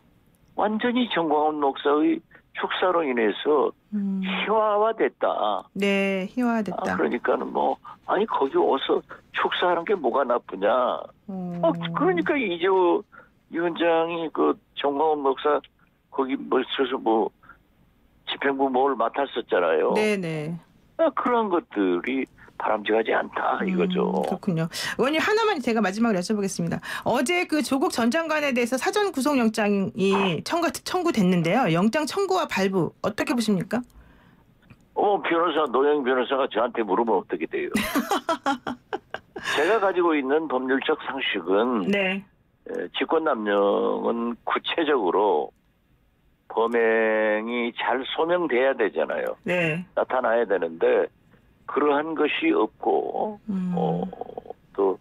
완전히 전광훈 목사의 축사로 인해서 희화화됐다. 네, 희화화됐다. 그러니까는 아니 거기 어서 축사하는 게 뭐가 나쁘냐. 그러니까 이재호 위원장이 그 전광훈 목사 거기 집행부 뭘 맡았었잖아요. 네네. 그런 것들이 바람직하지 않다 이거죠. 그렇군요. 의원님 하나만 제가 마지막으로 여쭤보겠습니다. 어제 그 조국 전 장관에 대해서 사전 구속영장이 청구됐는데요. 영장 청구와 발부 어떻게 보십니까? 노영 변호사가 저한테 물으면 어떻게 돼요? 제가 가지고 있는 법률적 상식은 네. 직권남용은 구체적으로 범행이 잘 소명돼야 되잖아요. 네. 나타나야 되는데 그러한 것이 없고 또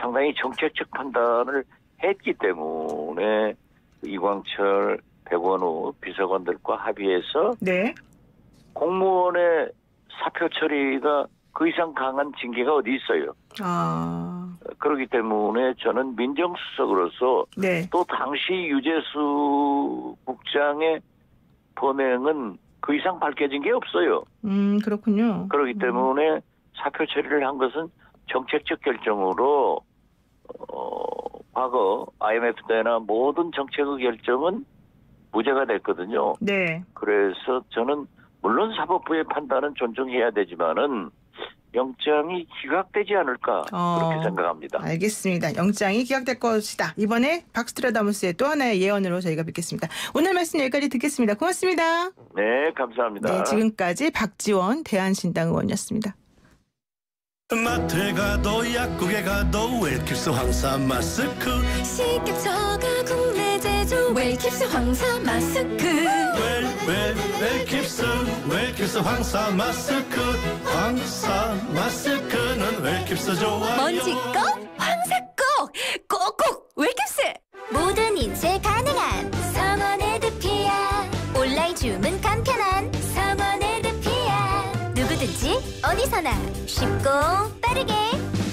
상당히 정책적 판단을 했기 때문에 이광철, 백원우 비서관들과 합의해서 네. 공무원의 사표 처리가 그 이상 강한 징계가 어디 있어요. 그렇기 때문에 저는 민정수석으로서 네. 또 당시 유재수 국장의 범행은 그 이상 밝혀진 게 없어요. 그렇군요. 그렇기 때문에 사표 처리를 한 것은 정책적 결정으로 과거 IMF 때나 모든 정책의 결정은 무죄가 됐거든요. 네. 그래서 저는 물론 사법부의 판단은 존중해야 되지만은 영장이 기각되지 않을까 그렇게 생각합니다. 알겠습니다. 영장이 기각될 것이다. 이번에 박스트라다무스의 또 하나의 예언으로 저희가 뵙겠습니다. 오늘 말씀 여기까지 듣겠습니다. 고맙습니다. 네, 감사합니다. 네, 지금까지 박지원 대한신당 의원이었습니다. 마트에 가도 약국에 가도 웰킵스 황사 마스크 쉽게 쳐가 국내 제조 웰킵스 황사 마스크 웰킵스 황사 마스크 황사 마스크는 웰킵스 좋아요 먼지 꼭 황사 꼭꼭 웰킵스 모든 인쇄 가능한 성원 에드피아 온라인 주문 간편한 성원 에드피아 누구든지 어디서나 쉽고 빠르게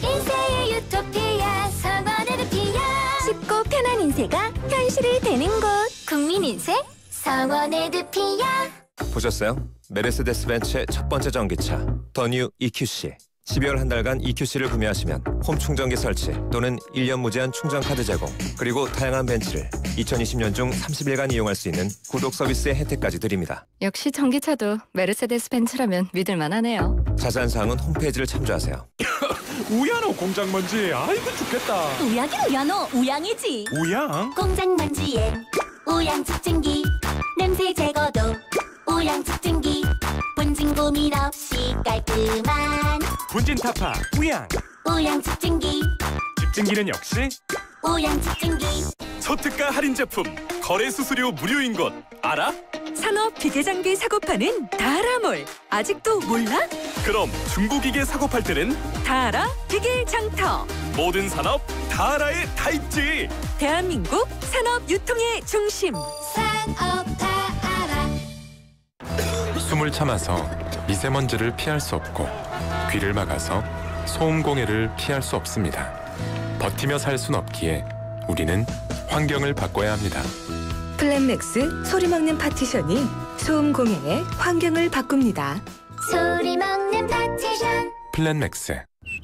인쇄의 유토피아 성원 에드피아 쉽고 편한 인쇄가 현실이 되는 곳 국민인쇄 성원 에드피아 보셨어요? 메르세데스 벤츠의 첫 번째 전기차 더 뉴 EQC 12월 한 달간 EQC를 구매하시면 홈 충전기 설치 또는 1년 무제한 충전 카드 제공 그리고 다양한 벤츠를 2020년 중 30일간 이용할 수 있는 구독 서비스의 혜택까지 드립니다. 역시 전기차도 메르세데스 벤츠라면 믿을만하네요. 자세한 사항은 홈페이지를 참조하세요. 우야노 공장 먼지 아이고 죽겠다. 우야노 우양이지. 우양? 공장 먼지에 우양 집진기 냄새 제거도 우양 집진기 분진 고민 없이 깔끔한 분진 타파 우양. 우양 집진기 집진기는 역시 우양 집진기 소특가 할인 제품 거래 수수료 무료인 곳 알아? 산업 기계 장비 사고 파는 다라몰 아직도 몰라? 그럼 중고기계 사고 팔 때는 다라 기계 장터 모든 산업 다라에 다 있지. 대한민국 산업 유통의 중심 산업 다라 숨을 참아서 미세먼지를 피할 수 없고 귀를 막아서 소음 공해를 피할 수 없습니다. 버티며 살 순 없기에 우리는 환경을 바꿔야 합니다. 플랜맥스 소리 먹는 파티션이 소음 공해의 환경을 바꿉니다. 소리 먹는 파티션 플랜맥스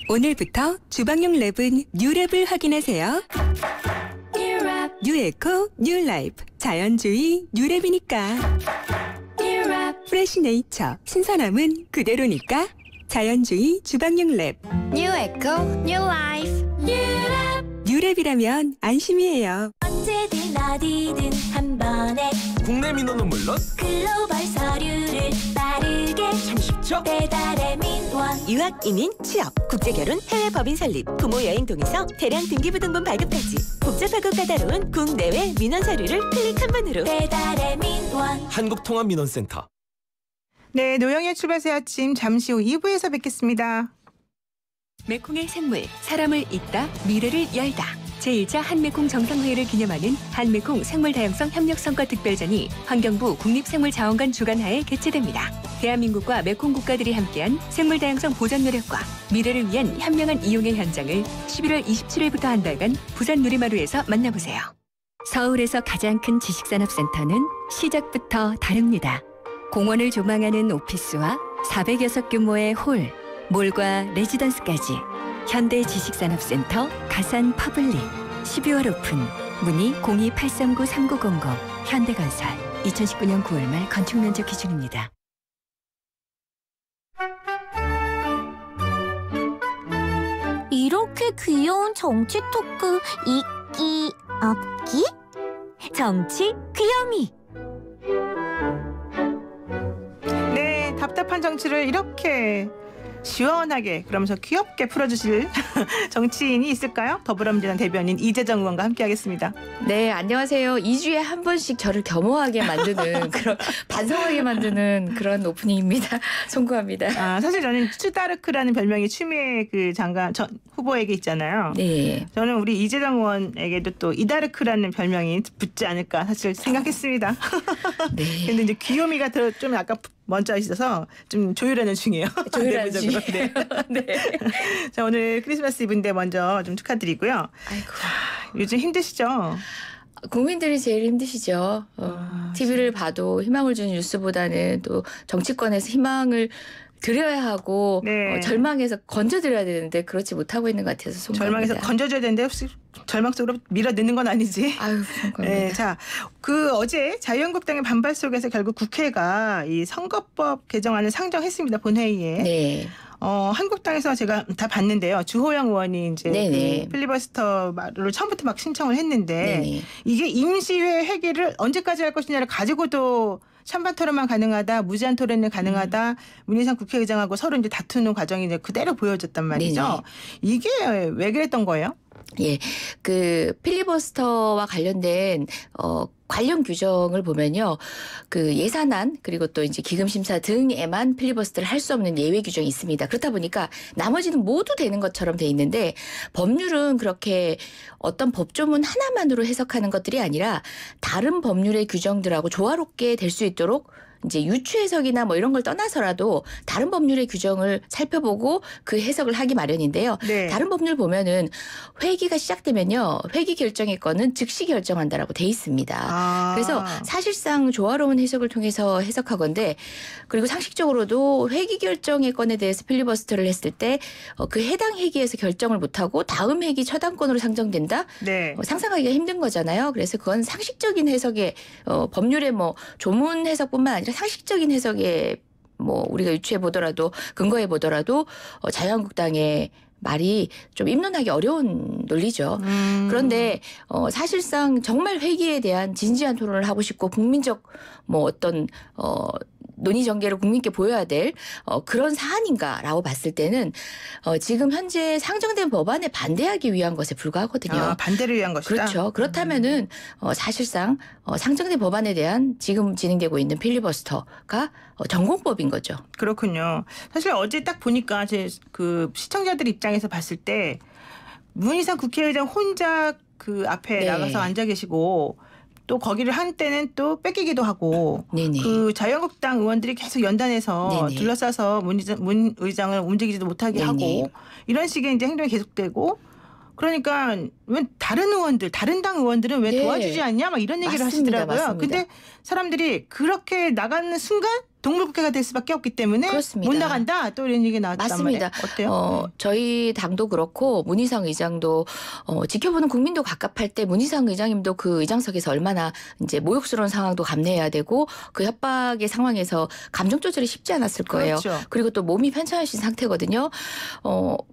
오늘부터 주방용 랩은 뉴랩을 확인하세요. 뉴랩 뉴에코 뉴라이프 자연주의 뉴랩이니까 뉴랩 프레시 네이처 신선함은 그대로니까 자연주의 주방용 랩 뉴에코 뉴라이프 뉴랩 뉴랩이라면 안심이에요. 언제든 어디든 한 번에 국내 민원은 물론 글로벌 서류를 빠르게 참 쉽죠? 배달의 민원 유학, 이민, 취업, 국제결혼, 해외 법인 설립, 부모 여행 동의서, 대량 등기부등본 발급까지 복잡하고 까다로운 국내외 민원 서류를 클릭 한 번으로 배달의 민원 한국통합민원센터. 네, 노영의 출발새 아침 잠시 후 2부에서 뵙겠습니다. 메콩의 생물, 사람을 잇다, 미래를 열다. 제1차 한메콩 정상회의를 기념하는 한메콩 생물다양성 협력성과 특별전이 환경부 국립생물자원관 주관하에 개최됩니다. 대한민국과 메콩 국가들이 함께한 생물다양성 보전 노력과 미래를 위한 현명한 이용의 현장을 11월 27일부터 한 달간 부산 누리마루에서 만나보세요. 서울에서 가장 큰 지식산업센터는 시작부터 다릅니다. 공원을 조망하는 오피스와 400여석 규모의 홀, 몰과 레지던스까지 현대 지식산업센터 가산 퍼블릭 12월 오픈 문의 02-839-3900 현대건설 2019년 9월 말 건축면적 기준입니다. 귀여운 정치 토크 있기 없기? 정치 귀요미. 네, 답답한 정치를 이렇게 시원하게 그러면서 귀엽게 풀어주실 정치인이 있을까요? 더불어민주당 대변인 이재정 의원과 함께하겠습니다. 네, 안녕하세요. 2주에 한 번씩 저를 겸허하게 만드는 그런 반성하게 만드는 그런 오프닝입니다. 송구합니다. 사실 저는 쭈다르크라는 별명이 추미애 그 장관 전 후보에게 있잖아요. 네. 저는 우리 이재정 의원에게도 또 이다르크라는 별명이 붙지 않을까 사실 생각했습니다. 네. 근데 이제 귀요미가 좀 약간 먼저 있어서 좀 조율하는 중이에요. 조율하는 중이에요. 네. 네. 자, 오늘 크리스마스 이브인데 먼저 좀 축하드리고요. 아이고. 요즘 힘드시죠? 국민들이 제일 힘드시죠. TV를 봐도 희망을 주는 뉴스보다는 또 정치권에서 희망을 드려야 하고 네. 절망에서 건져드려야 되는데 그렇지 못하고 있는 것 같아서 송구합니다. 절망에서 건져줘야 되는데 혹시 절망 속으로 밀어 넣는 건 아니지? 아유, 송구합니다. 네, 자, 어제 자유한국당의 반발 속에서 결국 국회가 이 선거법 개정안을 상정했습니다. 본회의에. 네. 한국당에서 제가 다 봤는데요. 주호영 의원이 이제 그 필리버스터를 처음부터 막 신청을 했는데 네네. 이게 임시회 회기를 언제까지 할 것이냐를 가지고도 찬반 토론만 가능하다, 무제한 토론이 가능하다, 문희상 국회의장하고 서로 이제 다투는 과정이 이제 그대로 보여졌단 말이죠. 네네. 이게 왜 그랬던 거예요? 예, 그 필리버스터와 관련된 관련 규정을 보면요, 그 예산안 그리고 또 이제 기금 심사 등에만 필리버스터를 할 수 없는 예외 규정이 있습니다. 그렇다 보니까 나머지는 모두 되는 것처럼 돼 있는데 법률은 그렇게 어떤 법조문 하나만으로 해석하는 것들이 아니라 다른 법률의 규정들하고 조화롭게 될 수 있도록 이제 유추 해석이나 뭐 이런 걸 떠나서라도 다른 법률의 규정을 살펴보고 그 해석을 하기 마련인데요. 네. 다른 법률 보면은 회기가 시작되면요, 회기 결정의 건은 즉시 결정한다라고 돼 있습니다. 그래서 사실상 조화로운 해석을 통해서 해석하건데, 그리고 상식적으로도 회기 결정의 건에 대해서 필리버스터를 했을 때 그 해당 회기에서 결정을 못하고 다음 회기 처당권으로 상정된다. 네. 상상하기가 힘든 거잖아요. 그래서 그건 상식적인 해석의 법률의 뭐 조문 해석뿐만 아니라 상식적인 해석에 뭐 우리가 유추해 보더라도 근거해 보더라도 자유한국당의 말이 좀 입론하기 어려운 논리죠. 그런데 사실상 정말 회기에 대한 진지한 토론을 하고 싶고 국민적 뭐 어떤 논의 전개를 국민께 보여야 될 그런 사안인가라고 봤을 때는 지금 현재 상정된 법안에 반대하기 위한 것에 불과하거든요. 반대를 위한 것이다. 그렇죠. 그렇다면은 사실상 상정된 법안에 대한 지금 진행되고 있는 필리버스터가 전공법인 거죠. 그렇군요. 사실 어제 딱 보니까 제 그 시청자들 입장에서 봤을 때 문희상 국회의장 혼자 그 앞에 나가서 앉아 계시고, 또 거기를 한때는 또 뺏기기도 하고, 그 자유한국당 의원들이 계속 연단해서 둘러싸서 문 의장을 움직이지도 못하게 하고, 이런 식의 이제 행동이 계속되고, 그러니까 왜 다른 당 의원들은 왜 도와주지 않냐, 막 이런 얘기를 하시더라고요. 맞습니다. 근데 사람들이 그렇게 나가는 순간 동물국회가 될 수밖에 없기 때문에 그렇습니다. 못 나간다, 또 이런 얘기 나왔단 맞습니다. 말이에요. 어때요? 저희 당도 그렇고 문희상 의장도 지켜보는 국민도 갑갑할 때 문희상 의장님도 그 의장석에서 얼마나 이제 모욕스러운 상황도 감내해야 되고 그 협박의 상황에서 감정 조절이 쉽지 않았을 거예요. 그렇죠. 그리고 또 몸이 편찮으신 상태거든요.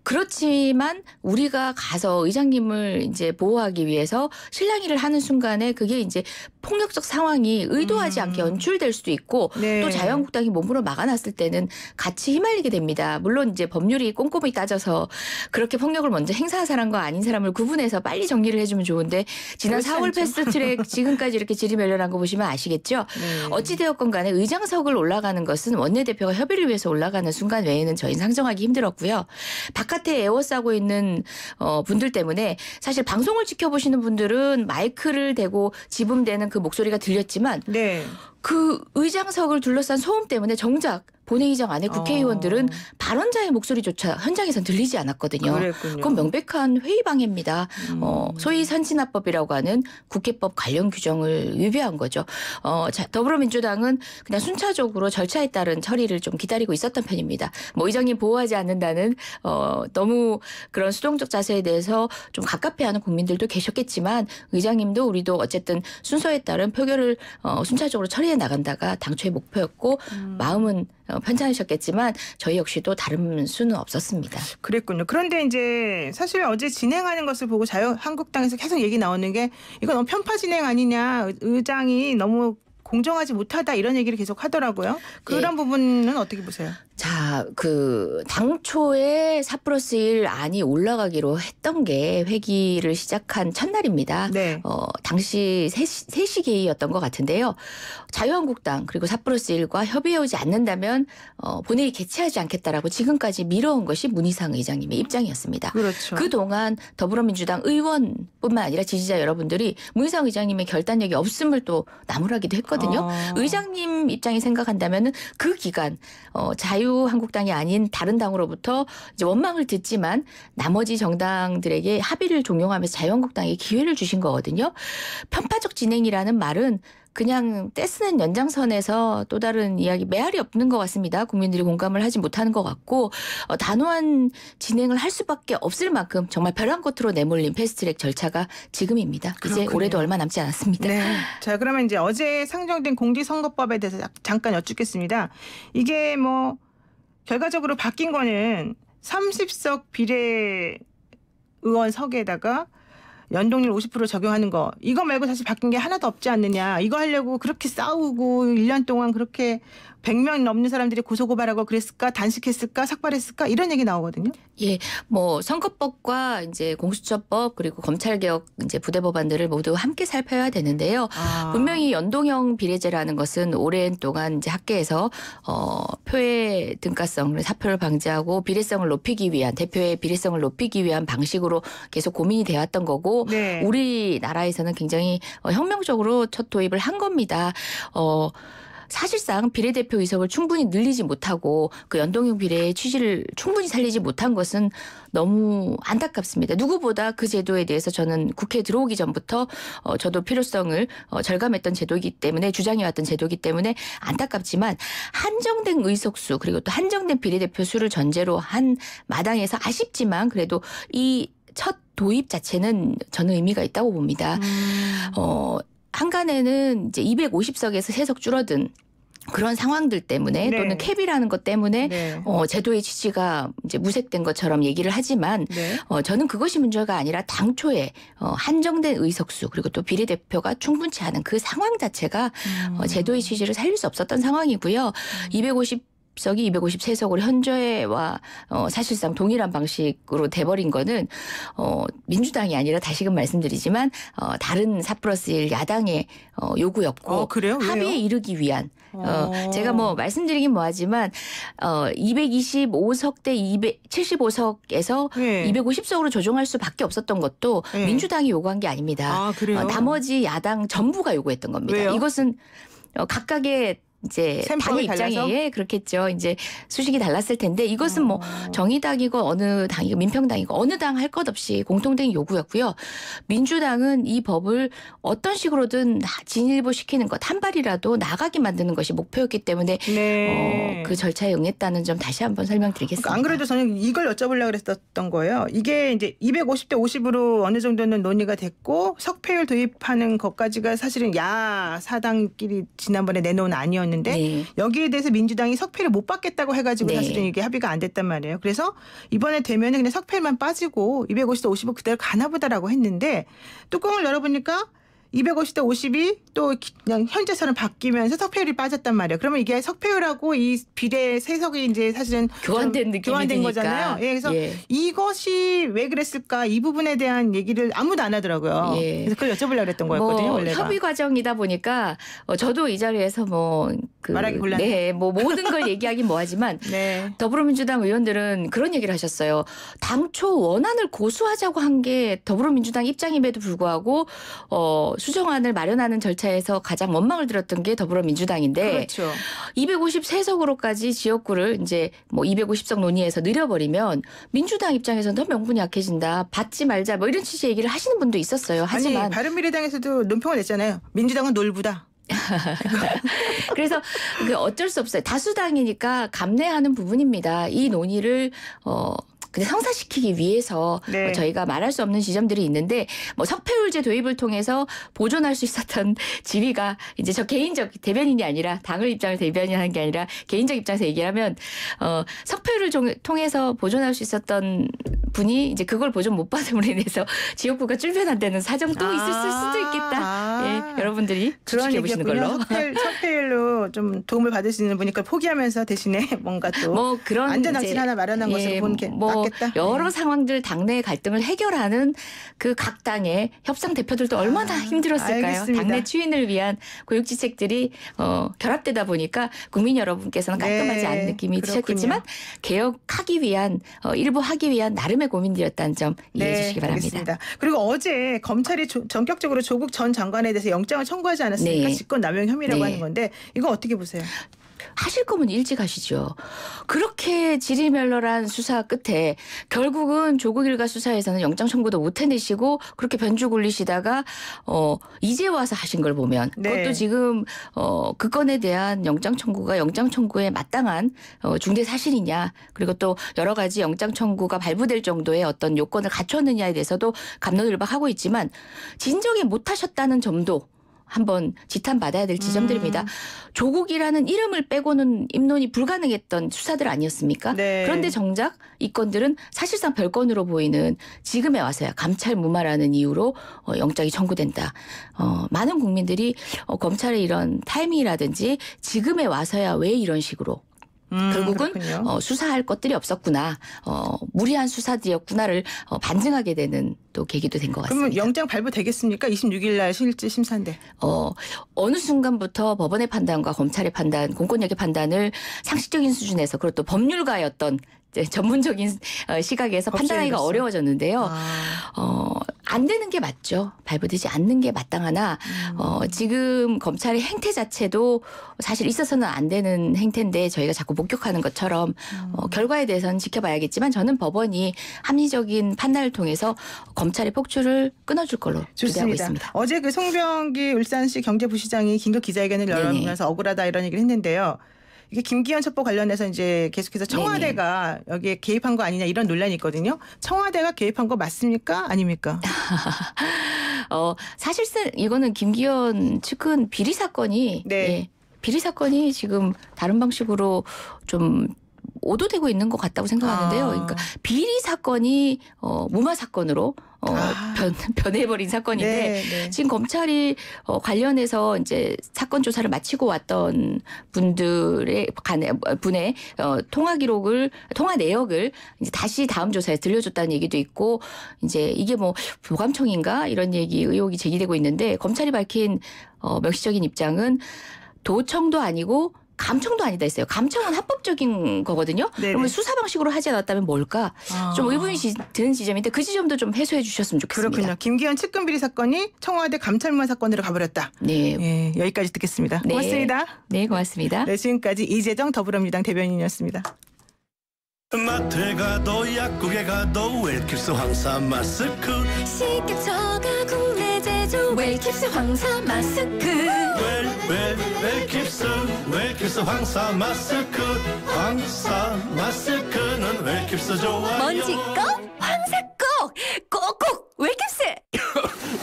그렇지만 우리가 가서 의장님을 이제 보호하기 위해서 실랑이를 하는 순간에 그게 이제 폭력적 상황이 의도하지 않게 연출될 수도 있고, 또 자유한국당이 몸으로 막아놨을 때는 같이 휘말리게 됩니다. 물론 이제 법률이 꼼꼼히 따져서 그렇게 폭력을 먼저 행사한 사람과 아닌 사람을 구분해서 빨리 정리를 해주면 좋은데, 지난 4월 패스트트랙 지금까지 이렇게 지리멸렬한 거 보시면 아시겠죠. 어찌되었건 간에 의장석을 올라가는 것은 원내대표가 협의를 위해서 올라가는 순간 외에는 저희는 상정하기 힘들었고요. 바깥에 에워싸고 있는 분들 때문에 사실 방송을 지켜보시는 분들은 마이크를 대고 집음대는 그 목소리가 들렸지만 그 의장석을 둘러싼 소음 때문에 정작 본회의장 안에 국회의원들은 발언자의 목소리조차 현장에선 들리지 않았거든요. 그랬군요. 그건 명백한 회의 방해입니다. 소위 선진화법이라고 하는 국회법 관련 규정을 위배한 거죠. 더불어민주당은 그냥 순차적으로 절차에 따른 처리를 좀 기다리고 있었던 편입니다. 뭐 의장님 보호하지 않는다는 너무 그런 수동적 자세에 대해서 좀 갑갑해하는 국민들도 계셨겠지만, 의장님도 우리도 어쨌든 순서에 따른 표결을 순차적으로 처리해 나간다가 당초의 목표였고, 마음은 편찮으셨겠지만 저희 역시도 다른 수는 없었습니다. 그랬군요. 그런데 이제 사실 어제 진행하는 것을 보고 자유한국당에서 계속 얘기 나오는 게 이건 너무 편파 진행 아니냐. 의장이 너무 공정하지 못하다 이런 얘기를 계속 하더라고요. 그런 부분은 어떻게 보세요? 자, 당초에 4+1 안이 올라가기로 했던 게 회기를 시작한 첫날입니다. 네. 당시 3시 개의였던 것 같은데요. 자유한국당 그리고 4+1과 협의해오지 않는다면 본회의 개최하지 않겠다라고 지금까지 미뤄온 것이 문희상 의장님의 입장이었습니다. 그렇죠. 그동안 더불어민주당 의원뿐만 아니라 지지자 여러분들이 문희상 의장님의 결단력이 없음을 또 나무라기도 했거든요. 의장님 입장이 생각한다면 그 기간 자유한국당이 아닌 다른 당으로부터 이제 원망을 듣지만 나머지 정당들에게 합의를 종용하면서 자유한국당에 기회를 주신 거거든요. 편파적 진행이라는 말은 그냥 떼쓰는 연장선에서 또 다른 이야기 메아리 없는 것 같습니다. 국민들이 공감을 하지 못하는 것 같고 단호한 진행을 할 수밖에 없을 만큼 정말 벼랑 끝으로 내몰린 패스트트랙 절차가 지금입니다. 그렇군요. 이제 올해도 얼마 남지 않았습니다. 네. 자, 그러면 이제 어제 상정된 공직선거법에 대해서 잠깐 여쭙겠습니다. 이게 결과적으로 바뀐 거는 30석 비례 의원석에다가 연동률 50% 적용하는 거. 이거 말고 사실 바뀐 게 하나도 없지 않느냐. 이거 하려고 그렇게 싸우고 1년 동안 그렇게 100명 넘는 사람들이 고소고발하고 그랬을까? 단식했을까? 삭발했을까? 이런 얘기 나오거든요. 예, 선거법과 이제 공수처법 그리고 검찰개혁 이제 부대 법안들을 모두 함께 살펴야 되는데요. 분명히 연동형 비례제라는 것은 오랜 동안 이제 학계에서 표의 등가성, 사표를 방지하고 비례성을 높이기 위한 대표의 비례성을 높이기 위한 방식으로 계속 고민이 되었던 거고 네. 우리나라에서는 굉장히 혁명적으로 첫 도입을 한 겁니다. 사실상 비례대표 의석을 충분히 늘리지 못하고 그 연동형 비례의 취지를 충분히 살리지 못한 것은 너무 안타깝습니다. 누구보다 그 제도에 대해서 저는 국회에 들어오기 전부터 저도 필요성을 절감했던 제도이기 때문에 주장해왔던 제도이기 때문에 안타깝지만 한정된 의석수 그리고 또 한정된 비례대표 수를 전제로 한 마당에서 아쉽지만 그래도 이 첫 도입 자체는 저는 의미가 있다고 봅니다. 한간에는 이제 250석에서 3석 줄어든 그런 상황들 때문에 또는 캡이라는 것 때문에 제도의 취지가 이제 무색된 것처럼 얘기를 하지만 저는 그것이 문제가 아니라 당초에 한정된 의석수 그리고 또 비례대표가 충분치 않은 그 상황 자체가 제도의 취지를 살릴 수 없었던 상황이고요. 250석이 253석으로 현저해와 사실상 동일한 방식으로 돼버린 거는 민주당이 아니라 다시금 말씀드리지만 다른 4+1 야당의 요구였고 그래요? 합의에 이르기 위한 제가 말씀드리긴 뭐하지만 225석 대 275석에서 250석으로 조정할 수밖에 없었던 것도 민주당이 요구한 게 아닙니다. 나머지 야당 전부가 요구했던 겁니다. 왜요? 이것은 각각의 이제 당의 입장에 그렇겠죠. 이제 수식이 달랐을 텐데 이것은 정의당이고 어느 당이고 민평당이고 어느 당 할 것 없이 공통된 요구였고요. 민주당은 이 법을 어떤 식으로든 진일보시키는 것 한 발이라도 나가게 만드는 것이 목표였기 때문에 그 절차에 응했다는 점 다시 한번 설명드리겠습니다. 안 그래도 저는 이걸 여쭤보려고 그랬었던 거예요. 이게 이제 250대 50으로 어느 정도는 논의가 됐고 석패율 도입하는 것까지가 사실은 야사당끼리 지난번에 내놓은 안이었는데 여기에 대해서 민주당이 석패를 못 받겠다고 해가지고 사실은 이게 합의가 안 됐단 말이에요. 그래서 이번에 되면은 그냥 석패만 빠지고 250대 50은 그대로 가나보다라고 했는데 뚜껑을 열어보니까 250대 50이 또 그냥 현재처럼 바뀌면서 석패율이 빠졌단 말이에요. 그러면 이게 석패율하고 이 비례 세석이 이제 사실은 교환된 느낌이 교환된 거잖아요. 그래서 이것이 왜 그랬을까 이 부분에 대한 얘기를 아무도 안 하더라고요. 그래서 그걸 여쭤보려고 했던 거였거든요. 원래가. 협의 과정이다 보니까 저도 이 자리에서 말하기 곤란해. 모든 걸 얘기하긴 뭐하지만 더불어민주당 의원들은 그런 얘기를 하셨어요. 당초 원안을 고수하자고 한 게 더불어민주당 입장임에도 불구하고 수정안을 마련하는 절차에서 가장 원망을 들었던 게 더불어민주당인데 그렇죠. 253석으로까지 지역구를 이제 250석 논의에서 늘려버리면 민주당 입장에서는 더 명분이 약해진다. 받지 말자 이런 취지의 얘기를 하시는 분도 있었어요. 하지만 아니 바른미래당에서도 논평을 냈잖아요. 민주당은 놀부다. 그래서 어쩔 수 없어요. 다수당이니까 감내하는 부분입니다. 이 논의를 근데 성사시키기 위해서 네. 저희가 말할 수 없는 지점들이 있는데 뭐 석패율제 도입을 통해서 보존할 수 있었던 지위가 이제 저 개인적 대변인이 아니라 당을 입장을 대변인하는 게 아니라 개인적 입장에서 얘기하면 석패율을 통해서 보존할 수 있었던 분이 이제 그걸 보존 못 받음으로 인해서 지역구가 줄변한다는 사정 또 있을 수도 있겠다. 예, 여러분들이 추측해 보시는 걸로. 석패율로 좀 도움을 받을 수 있는 분이 그걸 포기하면서 대신에 뭔가 또 뭐 그런 안전장치를 하나 마련한 것으로 보는 게 맞겠다. 여러 상황들 당내 갈등을 해결하는 그 각 당의 협상 대표들도 얼마나 힘들었을까요? 알겠습니다. 당내 추인을 위한 교육지책들이 결합되다 보니까 국민 여러분께서는 깔끔하지 않은 느낌이 드셨겠지만 개혁하기 위한 일부 하기 위한 나름의 고민들이었다는 점 이해해 주시기 바랍니다. 알겠습니다. 그리고 어제 검찰이 전격적으로 조국 전 장관에 대해서 영장을 청구하지 않았습니까? 네. 직권남용 혐의라고 네. 하는 건데 이거 어떻게 보세요? 하실 거면 일찍 하시죠. 그렇게 지리멸렬한 수사 끝에 결국은 조국 일가 수사에서는 영장 청구도 못 해내시고 그렇게 변주 굴리시다가 이제 와서 하신 걸 보면 그것도 지금 그 건에 대한 영장 청구가 영장 청구에 마땅한 중대 사실이냐 그리고 또 여러 가지 영장 청구가 발부될 정도의 어떤 요건을 갖췄느냐에 대해서도 갑론을박하고 있지만 진정에 못 하셨다는 점도 한번 지탄받아야 될 지점들입니다. 조국이라는 이름을 빼고는 입론이 불가능했던 수사들 아니었습니까? 네. 그런데 정작 이 건들은 사실상 별건으로 보이는 지금에 와서야 감찰 무마라는 이유로 영장이 청구된다. 많은 국민들이 검찰의 이런 타이밍이라든지 지금에 와서야 왜 이런 식으로 결국은 수사할 것들이 없었구나. 무리한 수사들이었구나를 반증하게 되는 또 계기도 된 것 같습니다. 그러면 영장 발부되겠습니까? 26일 날 실질 심사인데. 어느 순간부터 법원의 판단과 검찰의 판단, 공권력의 판단을 상식적인 수준에서 그리고 또 법률가였던 전문적인 시각에서 판단하기가 어려워졌는데요. 안 되는 게 맞죠. 발부되지 않는 게 마땅하나 지금 검찰의 행태 자체도 사실 있어서는 안 되는 행태인데 저희가 자꾸 목격하는 것처럼 결과에 대해서는 지켜봐야겠지만 저는 법원이 합리적인 판단을 통해서 검찰의 폭주를 끊어줄 걸로 기대하고 있습니다. 어제 그 송병기 울산시 경제부시장이 긴급 기자회견을 열면서 억울하다 이런 얘기를 했는데요. 이게 김기현 첩보 관련해서 이제 계속해서 청와대가 여기에 개입한 거 아니냐 이런 논란이 있거든요. 청와대가 개입한 거 맞습니까? 아닙니까? 사실상 이거는 김기현 측은 비리 사건이 비리 사건이 지금 다른 방식으로 좀 오도되고 있는 것 같다고 생각하는데요. 그러니까 비리 사건이 무마 사건으로 변해버린 사건인데 지금 검찰이 관련해서 이제 사건 조사를 마치고 왔던 분의 통화 기록을 통화 내역을 이제 다시 다음 조사에 들려줬다는 얘기도 있고 이제 이게 뭐 보감청인가 이런 얘기 의혹이 제기되고 있는데 검찰이 밝힌 명시적인 입장은 도청도 아니고 감청도 아니다 했어요. 감청은 합법적인 거거든요. 그러면 수사 방식으로 하지 않았다면 뭘까? 좀 의문이 드는 지점인데 그 지점도 좀 해소해 주셨으면 좋겠습니다. 그렇군요. 김기현 측근 비리 사건이 청와대 감찰무마 사건으로 가버렸다. 네. 여기까지 듣겠습니다. 고맙습니다. 네, 고맙습니다. 네, 지금까지 이재정 더불어민주당 대변인이었습니다. 마트에 가도 약국에 가도 웰킵스 황사 마스크 쉽게 쳐가 국내 제조 웰킵스 황사 마스크 웰킵스 황사 마스크 황사 마스크는 웰킵스 좋아요 먼지 꼭 황사 꼭꼭 웰킵스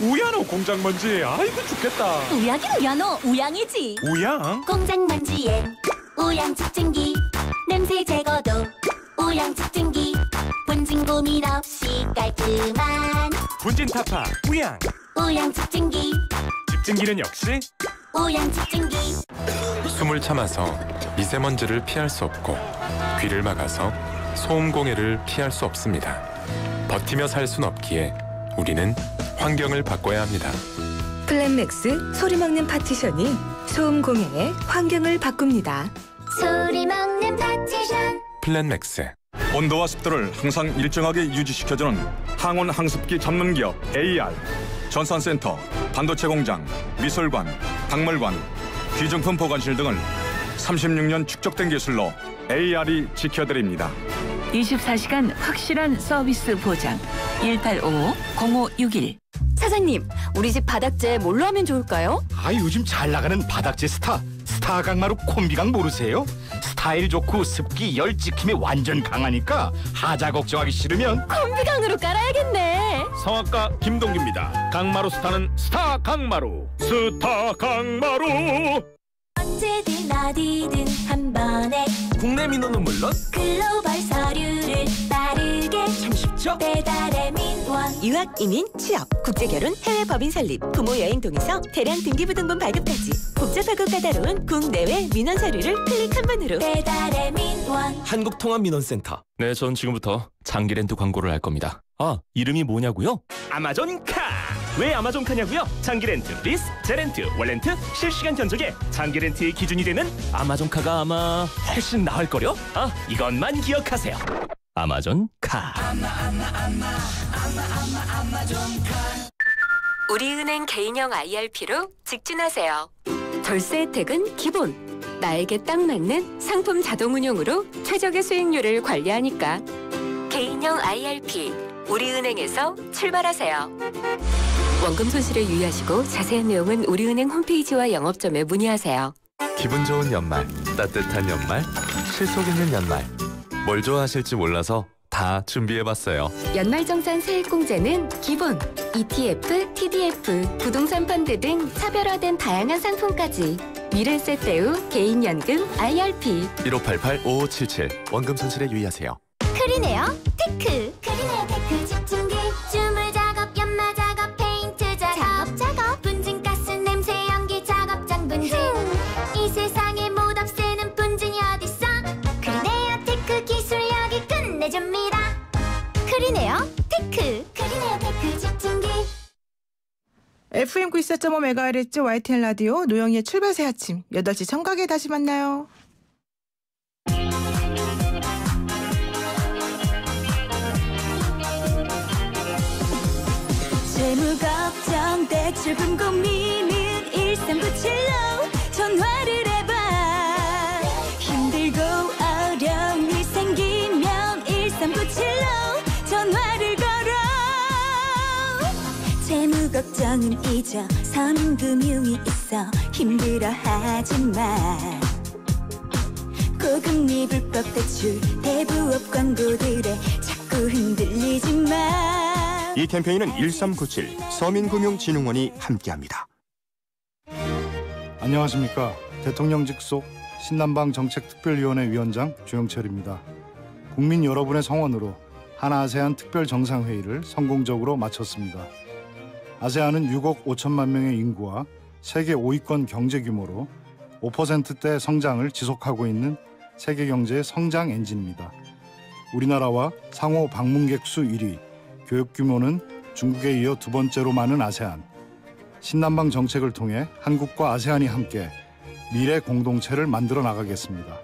우야노 공장 먼지 아이고 죽겠다. 우야긴 우야노 우양이지. 우양? 공장 먼지엔 우양 집진기 냄새 제거도 우양 집진기 분진 고민 없이 깔끔한 분진 타파 우양. 우양 집진기 집진기는 역시 우양 집진기. 숨을 참아서 미세먼지를 피할 수 없고 귀를 막아서 소음 공해를 피할 수 없습니다. 버티며 살 순 없기에 우리는 환경을 바꿔야 합니다. 플랜맥스 소리 먹는 파티션이 소음 공해의 환경을 바꿉니다. 소리 먹는 파티션 플랜맥스. 온도와 습도를 항상 일정하게 유지시켜주는 항온 항습기 전문 기업 AR. 전산센터, 반도체 공장, 미술관, 박물관, 귀중품 보관실 등을 36년 축적된 기술로 AR이 지켜드립니다. 24시간 확실한 서비스 보장. 1855-0561. 사장님, 우리 집 바닥재 뭘로 하면 좋을까요? 요즘 잘 나가는 바닥재 스타 강마루 콤비강 모르세요? 스타 타일 좋고 습기 열 찍힘이 완전 강하니까 하자 걱정하기 싫으면 콤비강으로 깔아야겠네. 성악가 김동규입니다. 강마루 스타는 스타 강마루. 스타 강마루. 언제든 어디든 한 번에 국내 민원은 물론 글로벌 서류를 빠르게 참 쉽죠? 배달의 민원. 유학, 이민, 취업, 국제결혼, 해외 법인 설립, 부모 여행 동의서, 대량 등기부등본 발급까지 복잡하고 까다로운 국내외 민원 서류를 클릭 한 번으로 배달의 민원. 한국통합민원센터. 네, 전 지금부터 장기 렌트 광고를 할 겁니다. 아, 이름이 뭐냐고요? 아마존카. 왜 아마존카냐고요? 장기 렌트, 리스, 재렌트, 월렌트, 실시간 견적에 장기 렌트의 기준이 되는 아마존카가 아마 훨씬 나을 거려? 아, 이것만 기억하세요. 아마존카. 우리은행 개인형 IRP로 직진하세요. 절세 혜택은 기본. 나에게 딱 맞는 상품 자동 운용으로 최적의 수익률을 관리하니까. 개인형 IRP. 우리은행에서 출발하세요. 원금 손실에 유의하시고 자세한 내용은 우리은행 홈페이지와 영업점에 문의하세요. 기분 좋은 연말, 따뜻한 연말, 실속 있는 연말. 뭘 좋아하실지 몰라서 다 준비해봤어요. 연말정산 세액공제는 기본. ETF, TDF, 부동산 펀드 등 차별화된 다양한 상품까지. 미래세대우, 개인연금, IRP. 1588-5577 원금 손실에 유의하세요. 크리네어 테크. 크리네어 테크 집중기. 주물 작업, 연마 작업, 페인트 작업. 분진가스 냄새 연기 작업 장분진. 이 세상에 못 없애는 분진이 어딨어. 크리네어 테크 기술력이 끝내줍니다. 크리네어 테크. 크리네어 테크 집중기. FM 94.5MHz YTN 라디오 노영희의 출발새 아침 8시 청각에 다시 만나요. 재무 걱정 대출금 고민은 1397로 전화를 해봐. 힘들고 어려운 일 생기면 1397로 전화를 걸어. 재무 걱정은 잊어. 선금융이 있어. 힘들어하지 마. 고금리 불법 대출 대부업 광고들에 자꾸 흔들리지 마. 이 캠페인은 1397 서민금융진흥원이 함께합니다. 안녕하십니까. 대통령 직속 신남방 정책특별위원회 위원장 주영철입니다. 국민 여러분의 성원으로 한아세안 특별정상회의를 성공적으로 마쳤습니다. 아세안은 6억 5천만 명의 인구와 세계 5위권 경제 규모로 5%대 성장을 지속하고 있는 세계 경제의 성장 엔진입니다. 우리나라와 상호 방문객 수 1위, 교육 규모는 중국에 이어 두 번째로 많은 아세안. 신남방 정책을 통해 한국과 아세안이 함께 미래 공동체를 만들어 나가겠습니다.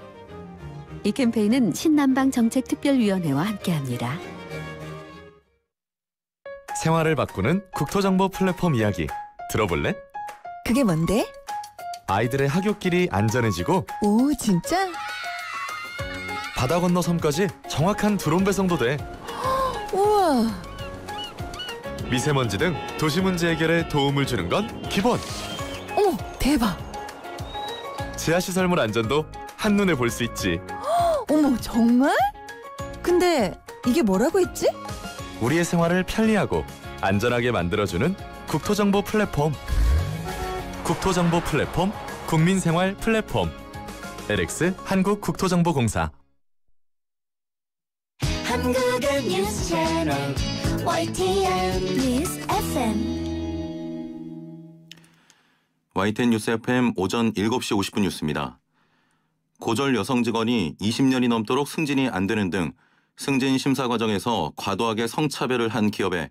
이 캠페인은 신남방 정책특별위원회와 함께합니다. 생활을 바꾸는 국토정보 플랫폼 이야기 들어볼래? 그게 뭔데? 아이들의 학교길이 안전해지고 오, 진짜? 바다 건너 섬까지 정확한 드론 배송도 돼. 우와! 미세먼지 등 도시 문제 해결에 도움을 주는 건 기본. 어머, 대박! 지하시설물 안전도 한눈에 볼 수 있지. 어머, 정말? 근데 이게 뭐라고 했지? 우리의 생활을 편리하고 안전하게 만들어주는 국토정보 플랫폼. 국토정보 플랫폼, 국민생활 플랫폼. LX 한국국토정보공사. 한국의 뉴스 채널 YTN 뉴스 FM. YTN 뉴스 FM 오전 7시 50분 뉴스입니다. 고졸 여성 직원이 20년이 넘도록 승진이 안 되는 등 승진 심사 과정에서 과도하게 성차별을 한 기업에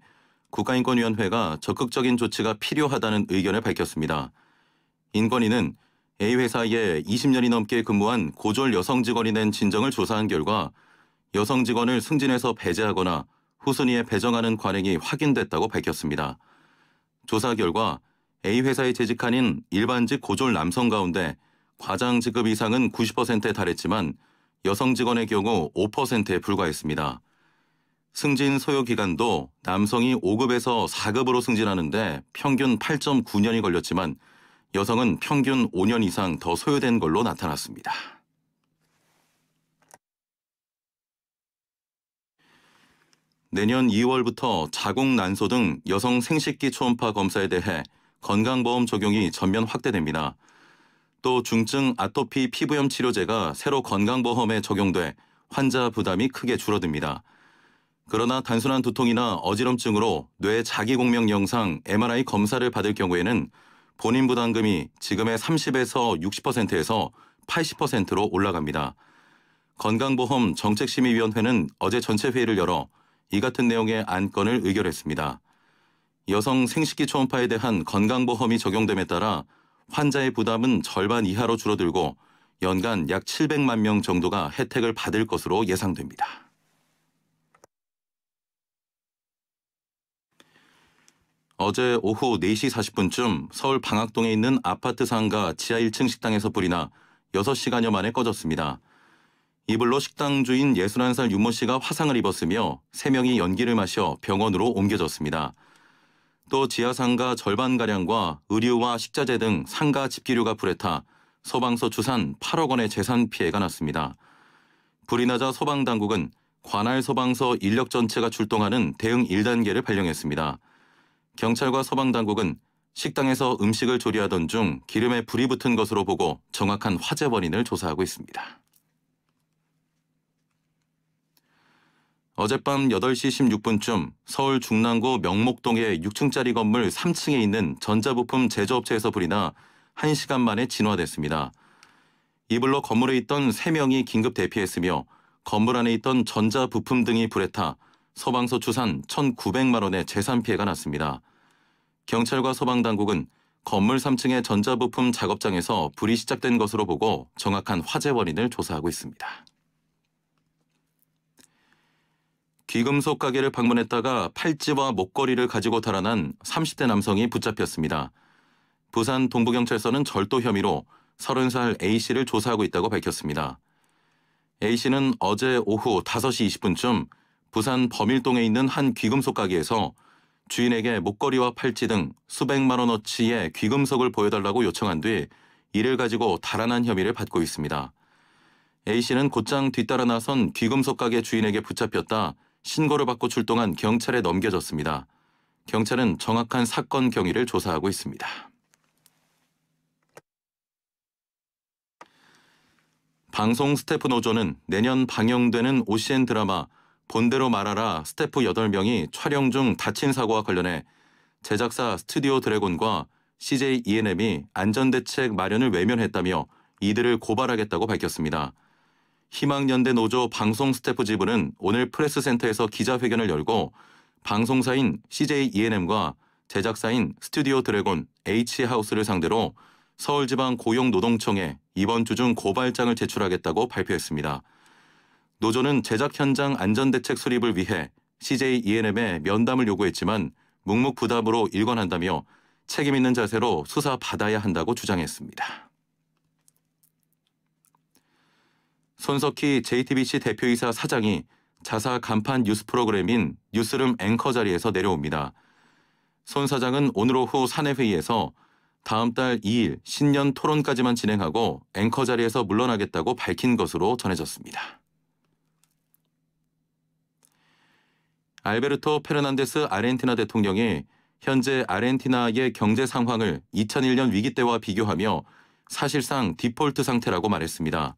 국가인권위원회가 적극적인 조치가 필요하다는 의견을 밝혔습니다. 인권위는 A회사에 20년이 넘게 근무한 고졸 여성 직원이 낸 진정을 조사한 결과 여성 직원을 승진해서 배제하거나 후순위에 배정하는 관행이 확인됐다고 밝혔습니다. 조사 결과 A회사에 재직하는 일반직 고졸 남성 가운데 과장 직급 이상은 90%에 달했지만 여성 직원의 경우 5%에 불과했습니다. 승진 소요 기간도 남성이 5급에서 4급으로 승진하는데 평균 8.9년이 걸렸지만 여성은 평균 5년 이상 더 소요된 걸로 나타났습니다. 내년 2월부터 자궁 난소 등 여성 생식기 초음파 검사에 대해 건강보험 적용이 전면 확대됩니다. 또 중증 아토피 피부염 치료제가 새로 건강보험에 적용돼 환자 부담이 크게 줄어듭니다. 그러나 단순한 두통이나 어지럼증으로 뇌 자기공명 영상 MRI 검사를 받을 경우에는 본인 부담금이 지금의 30에서 60%에서 80%로 올라갑니다. 건강보험 정책심의위원회는 어제 전체 회의를 열어 이 같은 내용의 안건을 의결했습니다. 여성 생식기 초음파에 대한 건강보험이 적용됨에 따라 환자의 부담은 절반 이하로 줄어들고 연간 약 700만 명 정도가 혜택을 받을 것으로 예상됩니다. 어제 오후 4시 40분쯤 서울 방학동에 있는 아파트 상가 지하 1층 식당에서 불이 나 6시간여 만에 꺼졌습니다. 이 불로 식당 주인 61살 윤모 씨가 화상을 입었으며 3명이 연기를 마셔 병원으로 옮겨졌습니다. 또 지하 상가 절반가량과 의류와 식자재 등 상가 집기류가 불에 타 소방서 추산 8억 원의 재산 피해가 났습니다. 불이 나자 소방당국은 관할 소방서 인력 전체가 출동하는 대응 1단계를 발령했습니다. 경찰과 소방당국은 식당에서 음식을 조리하던 중 기름에 불이 붙은 것으로 보고 정확한 화재 원인을 조사하고 있습니다. 어젯밤 8시 16분쯤 서울 중랑구 명목동의 6층짜리 건물 3층에 있는 전자부품 제조업체에서 불이 나 1시간 만에 진화됐습니다. 이 불로 건물에 있던 3명이 긴급 대피했으며 건물 안에 있던 전자부품 등이 불에 타 소방서 추산 1,900만 원의 재산 피해가 났습니다. 경찰과 소방당국은 건물 3층의 전자부품 작업장에서 불이 시작된 것으로 보고 정확한 화재 원인을 조사하고 있습니다. 귀금속 가게를 방문했다가 팔찌와 목걸이를 가지고 달아난 30대 남성이 붙잡혔습니다. 부산 동부경찰서는 절도 혐의로 30살 A씨를 조사하고 있다고 밝혔습니다. A씨는 어제 오후 5시 20분쯤 부산 범일동에 있는 한 귀금속 가게에서 주인에게 목걸이와 팔찌 등 수백만 원어치의 귀금속을 보여달라고 요청한 뒤 이를 가지고 달아난 혐의를 받고 있습니다. A씨는 곧장 뒤따라 나선 귀금속 가게 주인에게 붙잡혔다 신고를 받고 출동한 경찰에 넘겨졌습니다. 경찰은 정확한 사건 경위를 조사하고 있습니다. 방송 스태프 노조는 내년 방영되는 OCN 드라마 본대로 말하라 스태프 8명이 촬영 중 다친 사고와 관련해 제작사 스튜디오 드래곤과 CJ E&M이 안전대책 마련을 외면했다며 이들을 고발하겠다고 밝혔습니다. 희망연대 노조 방송 스태프 지부는 오늘 프레스센터에서 기자회견을 열고 방송사인 CJ E&M과 제작사인 스튜디오 드래곤, H하우스를 상대로 서울지방고용노동청에 이번 주 중 고발장을 제출하겠다고 발표했습니다. 노조는 제작 현장 안전대책 수립을 위해 CJ E&M에 면담을 요구했지만 묵묵부답으로 일관한다며 책임 있는 자세로 수사받아야 한다고 주장했습니다. 손석희 JTBC 대표이사 사장이 자사 간판 뉴스 프로그램인 뉴스룸 앵커 자리에서 내려옵니다. 손 사장은 오늘 오후 사내회의에서 다음 달 2일 신년 토론까지만 진행하고 앵커 자리에서 물러나겠다고 밝힌 것으로 전해졌습니다. 알베르토 페르난데스 아르헨티나 대통령이 현재 아르헨티나의 경제 상황을 2001년 위기 때와 비교하며 사실상 디폴트 상태라고 말했습니다.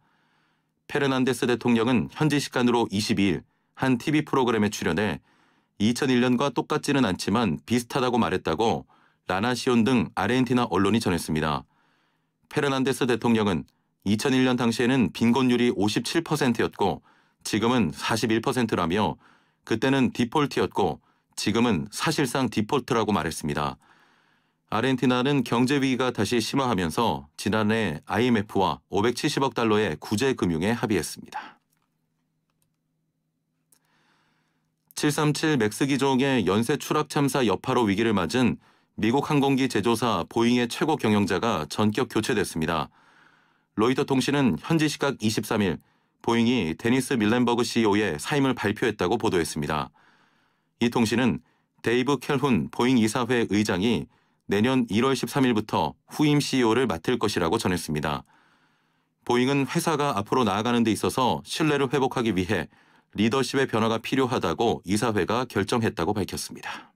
페르난데스 대통령은 현지 시간으로 22일 한 TV 프로그램에 출연해 2001년과 똑같지는 않지만 비슷하다고 말했다고 라나시온 등 아르헨티나 언론이 전했습니다. 페르난데스 대통령은 2001년 당시에는 빈곤율이 57%였고 지금은 41%라며 그때는 디폴트였고 지금은 사실상 디폴트라고 말했습니다. 아르헨티나는 경제 위기가 다시 심화하면서 지난해 IMF와 570억 달러의 구제 금융에 합의했습니다. 737 맥스 기종의 연쇄 추락 참사 여파로 위기를 맞은 미국 항공기 제조사 보잉의 최고 경영자가 전격 교체됐습니다. 로이터 통신은 현지 시각 23일 보잉이 데니스 밀렌버그 CEO의 사임을 발표했다고 보도했습니다. 이 통신은 데이브 켈훈 보잉 이사회 의장이 내년 1월 13일부터 후임 CEO를 맡을 것이라고 전했습니다. 보잉은 회사가 앞으로 나아가는 데 있어서 신뢰를 회복하기 위해 리더십의 변화가 필요하다고 이사회가 결정했다고 밝혔습니다.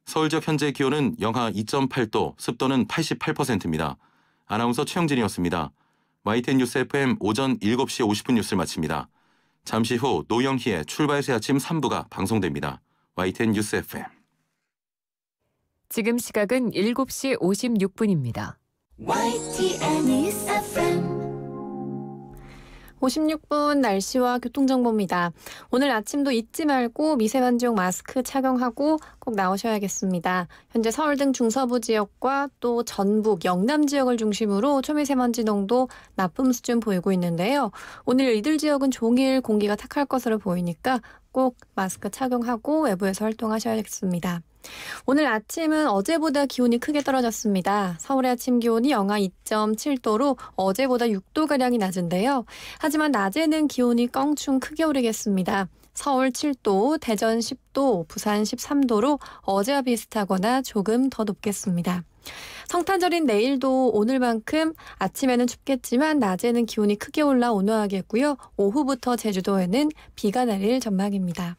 서울 지역 현재 기온은 영하 2.8도, 습도는 88%입니다. 아나운서 최영진이었습니다. YTN 뉴스 FM 오전 7시 50분 뉴스를 마칩니다. 잠시 후 노영희의 출발 새 아침 3부가 방송됩니다. YTN 뉴스 FM. 지금 시각은 7시 56분입니다. YTN 뉴스 FM 56분 날씨와 교통정보입니다. 오늘 아침도 잊지 말고 미세먼지용 마스크 착용하고 꼭 나오셔야겠습니다. 현재 서울 등 중서부 지역과 또 전북, 영남 지역을 중심으로 초미세먼지 농도 나쁨 수준 보이고 있는데요. 오늘 이들 지역은 종일 공기가 탁할 것으로 보이니까 꼭 마스크 착용하고 외부에서 활동하셔야겠습니다. 오늘 아침은 어제보다 기온이 크게 떨어졌습니다. 서울의 아침 기온이 영하 2.7도로 어제보다 6도가량이 낮은데요. 하지만 낮에는 기온이 껑충 크게 오르겠습니다. 서울 7도, 대전 10도, 부산 13도로 어제와 비슷하거나 조금 더 높겠습니다. 성탄절인 내일도 오늘만큼 아침에는 춥겠지만 낮에는 기온이 크게 올라 온화하겠고요. 오후부터 제주도에는 비가 내릴 전망입니다.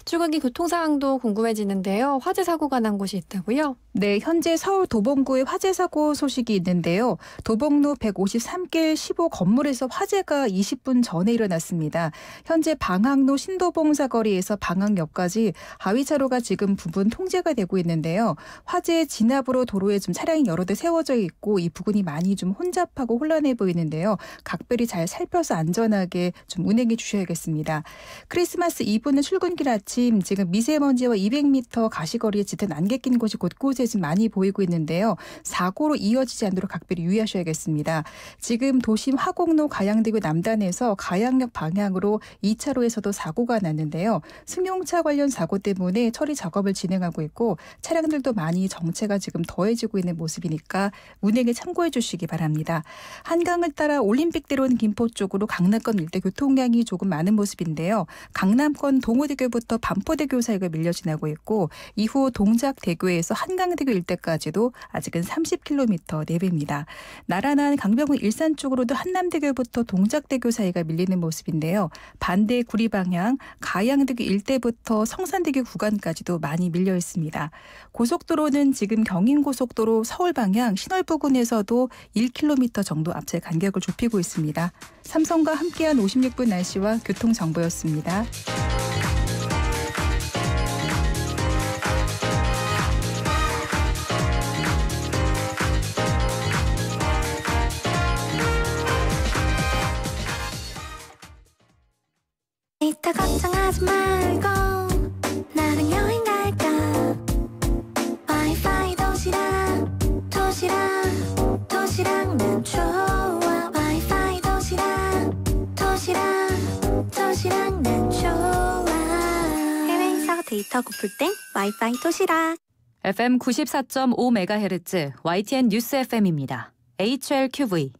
출근길 교통 상황도 궁금해지는데요. 화재 사고가 난 곳이 있다고요? 네, 현재 서울 도봉구에 화재 사고 소식이 있는데요. 도봉로 153길 15 건물에서 화재가 20분 전에 일어났습니다. 현재 방학로 신도봉 사거리에서 방학역까지 하위차로가 지금 부분 통제가 되고 있는데요. 화재 진압으로 도로에 좀 차량이 여러 대 세워져 있고 이 부근이 많이 좀 혼잡하고 혼란해 보이는데요. 각별히 잘 살펴서 안전하게 좀 운행해 주셔야겠습니다. 크리스마스 이브는 출근길 아침 지금 미세먼지와 200m 가시거리에 짙은 안개 낀 곳이 곳곳에 지금 많이 보이고 있는데요. 사고로 이어지지 않도록 각별히 유의하셔야겠습니다. 지금 도심 화곡로 가양대교 남단에서 가양역 방향으로 2차로에서도 사고가 났는데요. 승용차 관련 사고 때문에 처리 작업을 진행하고 있고 차량들도 많이 정체가 지금 더해지고 있는 모습이니까 운행에 참고해 주시기 바랍니다. 한강을 따라 올림픽대로는 김포 쪽으로 강남권 일대 교통량이 조금 많은 모습인데요. 강남권 동호대교부터 반포대교 사이가 밀려 지나고 있고 이후 동작대교에서 한강대교 일대까지도 아직은 30km 내외입니다. 나란한 강변군 일산 쪽으로도 한남대교부터 동작대교 사이가 밀리는 모습인데요. 반대 구리 방향 가양대교 일대부터 성산대교 구간까지도 많이 밀려 있습니다. 고속도로는 지금 경인고속도로 서울 방향 신월 부근에서도 1km 정도 앞차 간격을 좁히고 있습니다. 삼성과 함께한 56분 날씨와 교통정보였습니다. 이따 걱정하지 말고 나랑 여행 갈까. 와이파이 도시락 도시락 도시락 난 좋아. 와이파이 도시락 도시락 도시락 난 좋아. 해외에서 데이터 고플 땐 와이파이 도시락. FM 94.5MHz YTN 뉴스 FM입니다. HLQV.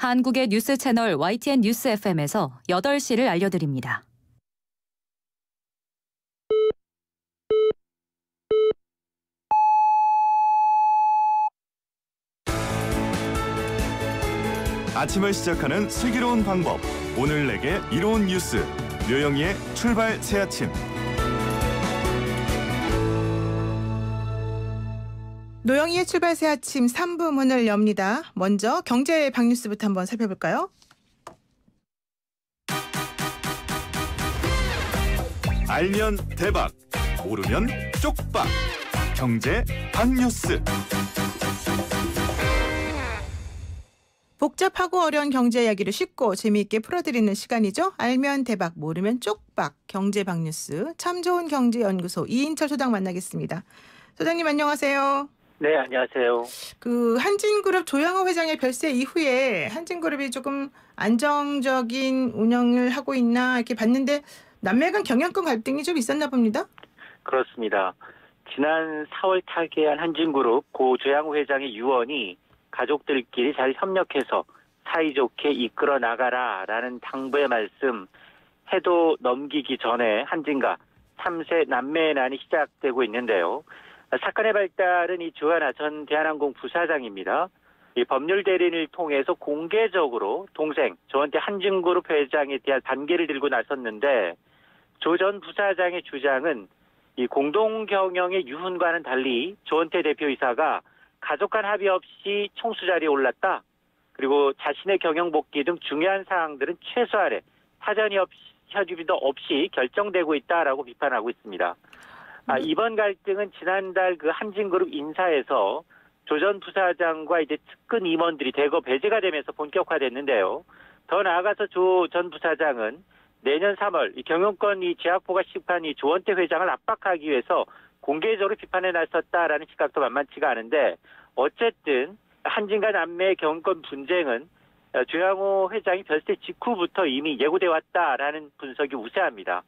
한국의 뉴스 채널 YTN 뉴스 FM에서 8시를 알려드립니다. 아침을 시작하는 슬기로운 방법. 오늘 내게 이로운 뉴스. 묘영이의 출발 새아침. 노영희의 출발 새 아침 3부 문을 엽니다. 먼저 경제 박뉴스부터 한번 살펴볼까요? 알면 대박, 모르면 쪽박. 경제 박뉴스. 복잡하고 어려운 경제 이야기를 쉽고 재미있게 풀어드리는 시간이죠. 알면 대박, 모르면 쪽박. 경제 박뉴스. 참 좋은 경제연구소 이인철 소장 만나겠습니다. 소장님 안녕하세요. 네, 안녕하세요. 그 한진그룹 조양호 회장의 별세 이후에 한진그룹이 조금 안정적인 운영을 하고 있나 이렇게 봤는데 남매 간 경영권 갈등이 좀 있었나 봅니다. 그렇습니다. 지난 4월 타계한 한진그룹 고 조양호 회장의 유언이 가족들끼리 잘 협력해서 사이좋게 이끌어 나가라라는 당부의 말씀 해도 넘기기 전에 한진과 3세 남매의 난이 시작되고 있는데요. 사건의 발달은 이 주하나 전 대한항공 부사장입니다. 이 법률 대리인을 통해서 공개적으로 동생 조원태 한진그룹 회장에 대한 단계를 들고 나섰는데 조 전 부사장의 주장은 이 공동 경영의 유훈과는 달리 조원태 대표이사가 가족 간 합의 없이 총수 자리에 올랐다. 그리고 자신의 경영 복귀 등 중요한 사항들은 최소한의 사전 협의도 없이 결정되고 있다라고 비판하고 있습니다. 이번 갈등은 지난달 그 한진그룹 인사에서 조 전 부사장과 이제 측근 임원들이 대거 배제가 되면서 본격화됐는데요. 더 나아가서 조 전 부사장은 내년 3월 이 경영권 이 제약포가 시급한 이 조원태 회장을 압박하기 위해서 공개적으로 비판에 나섰다라는 시각도 만만치가 않은데 어쨌든 한진과 남매의 경영권 분쟁은 조양호 회장이 별세 직후부터 이미 예고돼 왔다라는 분석이 우세합니다.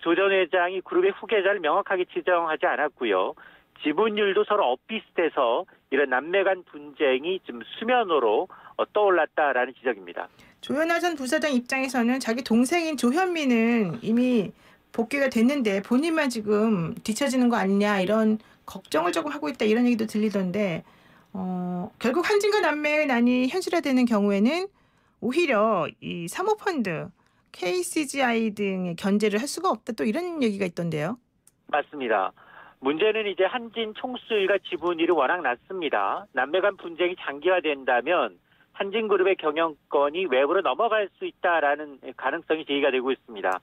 조 전 회장이 그룹의 후계자를 명확하게 지정하지 않았고요. 지분율도 서로 엇비슷해서 이런 남매 간 분쟁이 좀 수면으로 떠올랐다라는 지적입니다. 조현아 전 부사장 입장에서는 자기 동생인 조현민은 이미 복귀가 됐는데 본인만 지금 뒤처지는 거 아니냐 이런 걱정을 조금 하고 있다 이런 얘기도 들리던데 결국 한진과 남매의 난이 현실화되는 경우에는 오히려 이 사모펀드, KCGI 등의 견제를 할 수가 없다 또 이런 얘기가 있던데요. 맞습니다. 문제는 이제 한진 총수일과 지분율이 워낙 낮습니다. 남매 간 분쟁이 장기화된다면 한진그룹의 경영권이 외부로 넘어갈 수 있다라는 가능성이 제기가 되고 있습니다.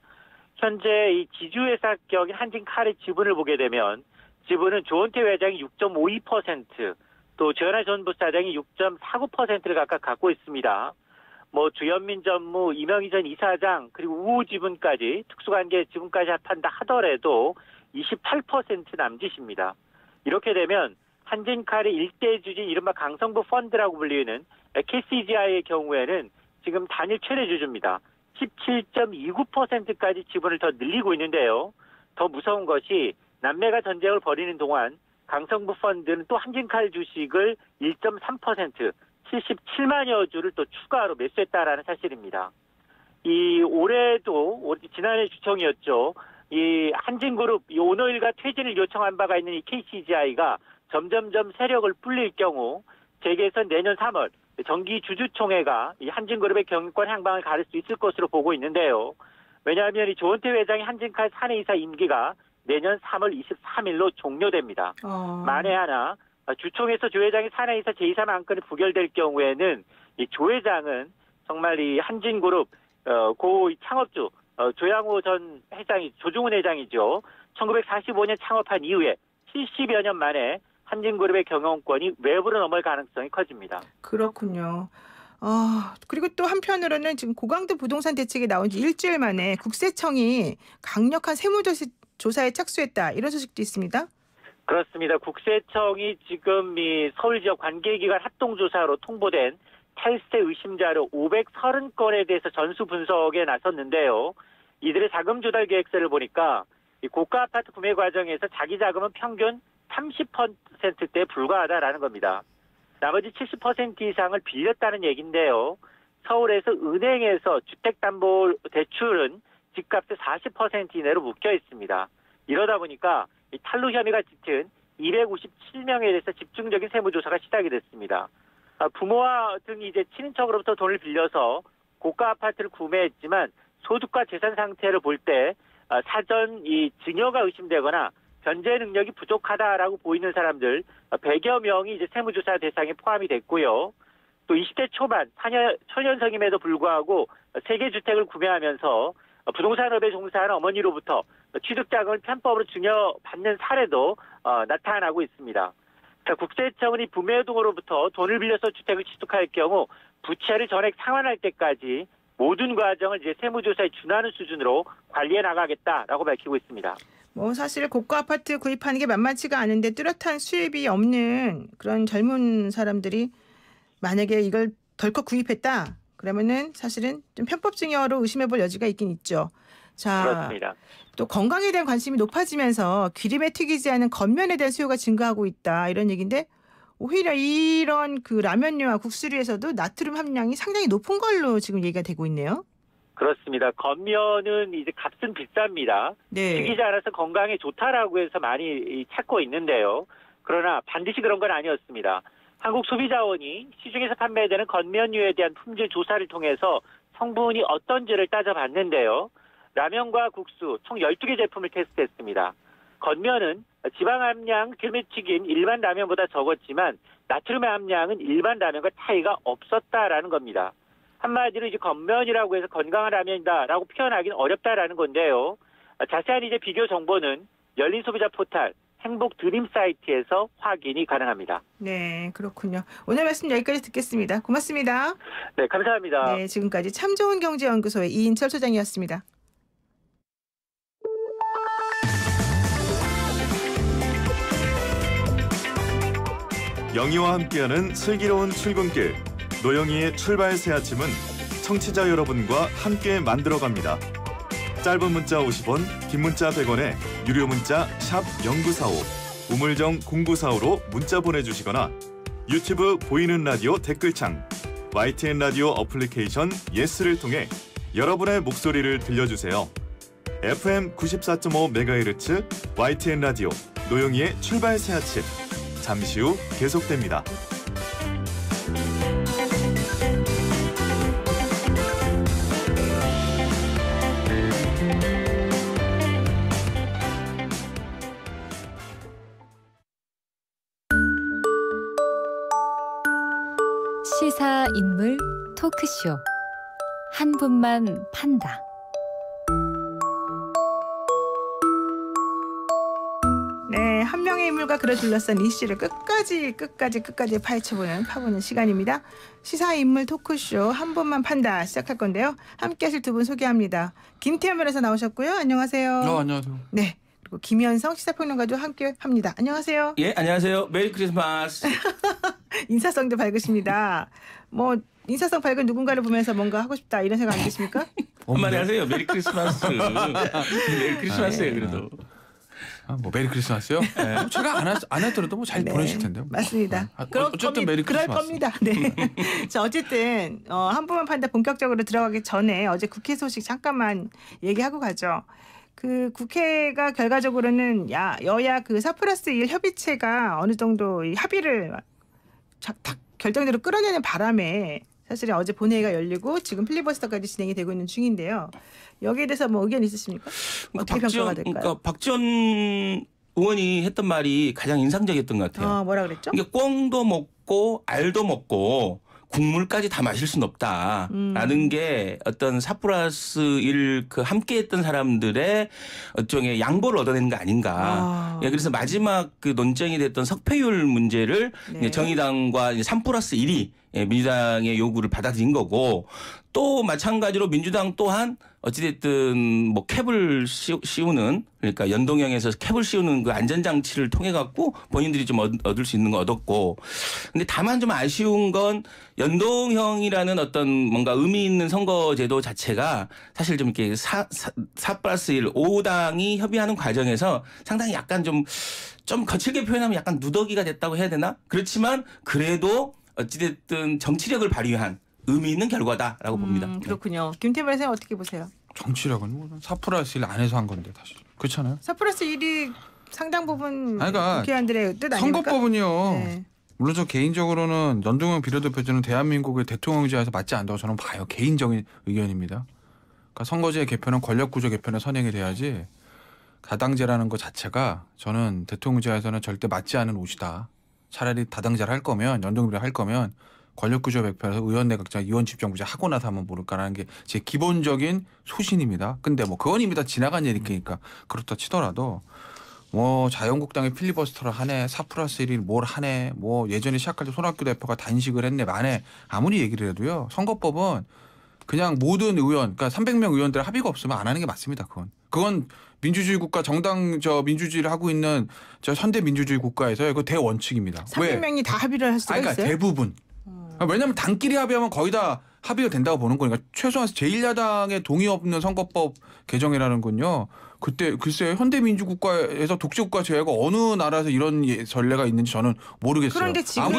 현재 이 지주회사격인 한진칼의 지분을 보게 되면 지분은 조원태 회장이 6.52%, 또 조현아 전 부사장이 6.49%를 각각 갖고 있습니다. 주현민 전무, 이명희 전 이사장, 그리고 우호 지분까지 특수관계 지분까지 합한다 하더라도 28% 남짓입니다. 이렇게 되면 한진칼의 일대 주주인 이른바 강성부 펀드라고 불리는 KCGI의 경우에는 지금 단일 최대 주주입니다. 17.29%까지 지분을 더 늘리고 있는데요. 더 무서운 것이 남매가 전쟁을 벌이는 동안 강성부 펀드는 또 한진칼 주식을 1.3%, 77만여 주를 또 추가로 매수했다라는 사실입니다. 올해도 지난해 주총이었죠. 이 한진그룹 오너일가 퇴진을 요청한 바가 있는 이 KCGI가 점점점 세력을 불릴 경우 재계에서 내년 3월 정기 주주총회가 이 한진그룹의 경영권 향방을 가를 수 있을 것으로 보고 있는데요. 왜냐하면 이 조원태 회장이 한진칼 사내이사 임기가 내년 3월 23일로 종료됩니다. 만에 하나 주총에서 조 회장이 사내이사 제2, 3 안건이 부결될 경우에는 이 조 회장은 정말 이 한진그룹 고 창업주 조양호 전 회장이 조중훈 회장이죠. 1945년 창업한 이후에 70여 년 만에 한진그룹의 경영권이 외부로 넘어갈 가능성이 커집니다. 그렇군요. 그리고 또 한편으로는 지금 고강도 부동산 대책이 나온 지 일주일 만에 국세청이 강력한 세무조사에 착수했다. 이런 소식도 있습니다. 그렇습니다. 국세청이 지금 이 서울 지역 관계기관 합동조사로 통보된 탈세 의심 자료 530건에 대해서 전수 분석에 나섰는데요. 이들의 자금 조달 계획서를 보니까 이 고가 아파트 구매 과정에서 자기 자금은 평균 30%대에 불과하다라는 겁니다. 나머지 70% 이상을 빌렸다는 얘기인데요. 서울에서 은행에서 주택담보대출은 집값의 40% 이내로 묶여 있습니다. 이러다 보니까 이 탈루 혐의가 짙은 257명에 대해서 집중적인 세무조사가 시작이 됐습니다. 부모와 등이 이제 친인척으로부터 돈을 빌려서 고가 아파트를 구매했지만 소득과 재산 상태를 볼 때 사전 이 증여가 의심되거나 변제 능력이 부족하다라고 보이는 사람들 100여 명이 이제 세무조사 대상에 포함이 됐고요. 또 20대 초반 초년생임에도 불구하고 3개 주택을 구매하면서 부동산업에 종사하는 어머니로부터 취득자금을 편법으로 증여받는 사례도 나타나고 있습니다. 국세청은 이 부매동으로부터 돈을 빌려서 주택을 취득할 경우 부채를 전액 상환할 때까지 모든 과정을 이제 세무조사에 준하는 수준으로 관리해 나가겠다라고 밝히고 있습니다. 사실 고가 아파트 구입하는 게 만만치가 않은데 뚜렷한 수입이 없는 그런 젊은 사람들이 만약에 이걸 덜컥 구입했다 그러면은 사실은 좀 편법 증여로 의심해볼 여지가 있긴 있죠. 자, 그렇습니다. 또 건강에 대한 관심이 높아지면서 기름에 튀기지 않은 겉면에 대한 수요가 증가하고 있다 이런 얘기인데 오히려 이런 그 라면류와 국수류에서도 나트륨 함량이 상당히 높은 걸로 지금 얘기가 되고 있네요. 그렇습니다. 겉면은 이제 값은 비쌉니다. 네. 튀기지 않아서 건강에 좋다라고 해서 많이 찾고 있는데요. 그러나 반드시 그런 건 아니었습니다. 한국소비자원이 시중에서 판매되는 겉면류에 대한 품질 조사를 통해서 성분이 어떤지를 따져봤는데요. 라면과 국수 총 12개 제품을 테스트했습니다. 겉면은 지방 함량 기름에 튀긴 일반 라면보다 적었지만 나트륨의 함량은 일반 라면과 차이가 없었다라는 겁니다. 한마디로 이제 겉면이라고 해서 건강한 라면이다라고 표현하기는 어렵다라는 건데요. 자세한 이제 비교 정보는 열린 소비자 포탈 행복 드림 사이트에서 확인이 가능합니다. 네, 그렇군요. 오늘 말씀 여기까지 듣겠습니다. 고맙습니다. 네, 감사합니다. 네, 지금까지 참 좋은 경제연구소의 이인철 소장이었습니다. 영희와 함께하는 슬기로운 출근길. 노영희의 출발 새 아침은 청취자 여러분과 함께 만들어갑니다. 짧은 문자 50원, 긴 문자 100원에 유료 문자 샵 0945, 우물정 0945로 문자 보내주시거나 유튜브 보이는 라디오 댓글창, YTN 라디오 어플리케이션 예스를 통해 여러분의 목소리를 들려주세요. FM 94.5MHz YTN 라디오 노영희의 출발 새 아침. 잠시 후 계속됩니다. 시사 인물 토크쇼 한 분만 판다. 네, 한 명의 인물과 그를 둘러싼 이슈를 끝까지 파보는 시간입니다. 시사 인물 토크쇼 한 분만 판다 시작할 건데요. 함께 하실 두 분 소개합니다. 김태현 변호사 나오셨고요. 안녕하세요. 안녕하세요. 네. 그리고 김현성 시사평론가도 함께 합니다. 안녕하세요. 예, 안녕하세요. 메리 크리스마스. 인사성도 밝으십니다. 뭐 인사성 밝은 누군가를 보면서 뭔가 하고 싶다 이런 생각 안 드십니까? 한마디 하세요. 메리 크리스마스. 메리 크리스마스예요. 그래도. 뭐 메리 크리스마스요? 네. 제가 안 하더라도 뭐 잘 보내실 텐데요. 맞습니다. 어쨌든 메리 크리스마스. 그럴 겁니다. 네. 자, 어쨌든 한 분만 판다 본격적으로 들어가기 전에 어제 국회 소식 잠깐만 얘기하고 가죠. 그 국회가 결과적으로는 여야 그 4+1 협의체가 어느 정도 이 합의를 다 결정대로 끌어내는 바람에 사실은 어제 본회의가 열리고 지금 필리버스터까지 진행이 되고 있는 중인데요. 여기에 대해서 뭐 의견 있으십니까? 어떻게 평가가 될까요? 그러니까 박지원 의원이 했던 말이 가장 인상적이었던 것 같아요. 뭐라 그랬죠? 그러니까 꽁도 먹고 알도 먹고 국물까지 다 마실 수는 없다라는 게 어떤 4+1 그 함께했던 사람들의 일종의 양보를 얻어내는 거 아닌가. 예, 그래서 마지막 그 논쟁이 됐던 석패율 문제를 정의당과 3+1이 민주당의 요구를 받아들인 거고 또 마찬가지로 민주당 또한 어찌됐든 뭐 캡을 씌우는 그러니까 연동형에서 캡을 씌우는 그 안전장치를 통해 갖고 본인들이 좀 얻을 수 있는 거 얻었고 근데 다만 좀 아쉬운 건 연동형이라는 어떤 뭔가 의미 있는 선거제도 자체가 사실 좀 이렇게 4+1 5당이 협의하는 과정에서 상당히 약간 좀 거칠게 표현하면 약간 누더기가 됐다고 해야 되나? 그렇지만 그래도 어찌됐든 정치력을 발휘한 의미 있는 결과다라고 봅니다. 그렇군요. 김태만 선생님 어떻게 보세요? 정치력은 뭐 4+1 안에서 한 건데 사실 그렇잖아요. 4+1이 상당 부분 그러니까 국회의원들의 뜻 아닙니까? 선거법은요. 네. 물론 저 개인적으로는 연동형 비례대표제는 대한민국의 대통령제에서 맞지 않다고 저는 봐요. 개인적인 의견입니다. 그러니까 선거제 개편은 권력구조 개편에 선행이 돼야지 다당제라는 것 자체가 저는 대통령제에서는 절대 맞지 않은 옷이다. 차라리 다당제를 할 거면 연동비례 할 거면 권력구조 개편에서 의원 내각제 의원 집정부제 하고 나서 하면 모를까라는 게 제 기본적인 소신입니다. 근데 뭐 그건 이미 다 지나간 얘기니까 그렇다 치더라도 뭐 자유한국당의 필리버스터를 하네 4+1이 뭘 하네 뭐 예전에 시작할 때 손학규 대표가 단식을 했네 만에 아무리 얘기를 해도요. 선거법은 그냥 모든 의원 그러니까 300명 의원들 합의가 없으면 안 하는 게 맞습니다. 그건 민주주의 국가 정당 민주주의를 하고 있는 현대 민주주의 국가에서의 그 대원칙입니다. 300명이 다 합의를 할 수가 있어요? 그러니까 대부분. 왜냐하면 당끼리 합의하면 거의 다 합의가 된다고 보는 거니까 최소한 제1야당의 동의 없는 선거법 개정이라는 건요. 그때 글쎄요. 현대민주국가에서 독재국가 제외가 어느 나라에서 이런 전례가 있는지 저는 모르겠어요. 그런데 지금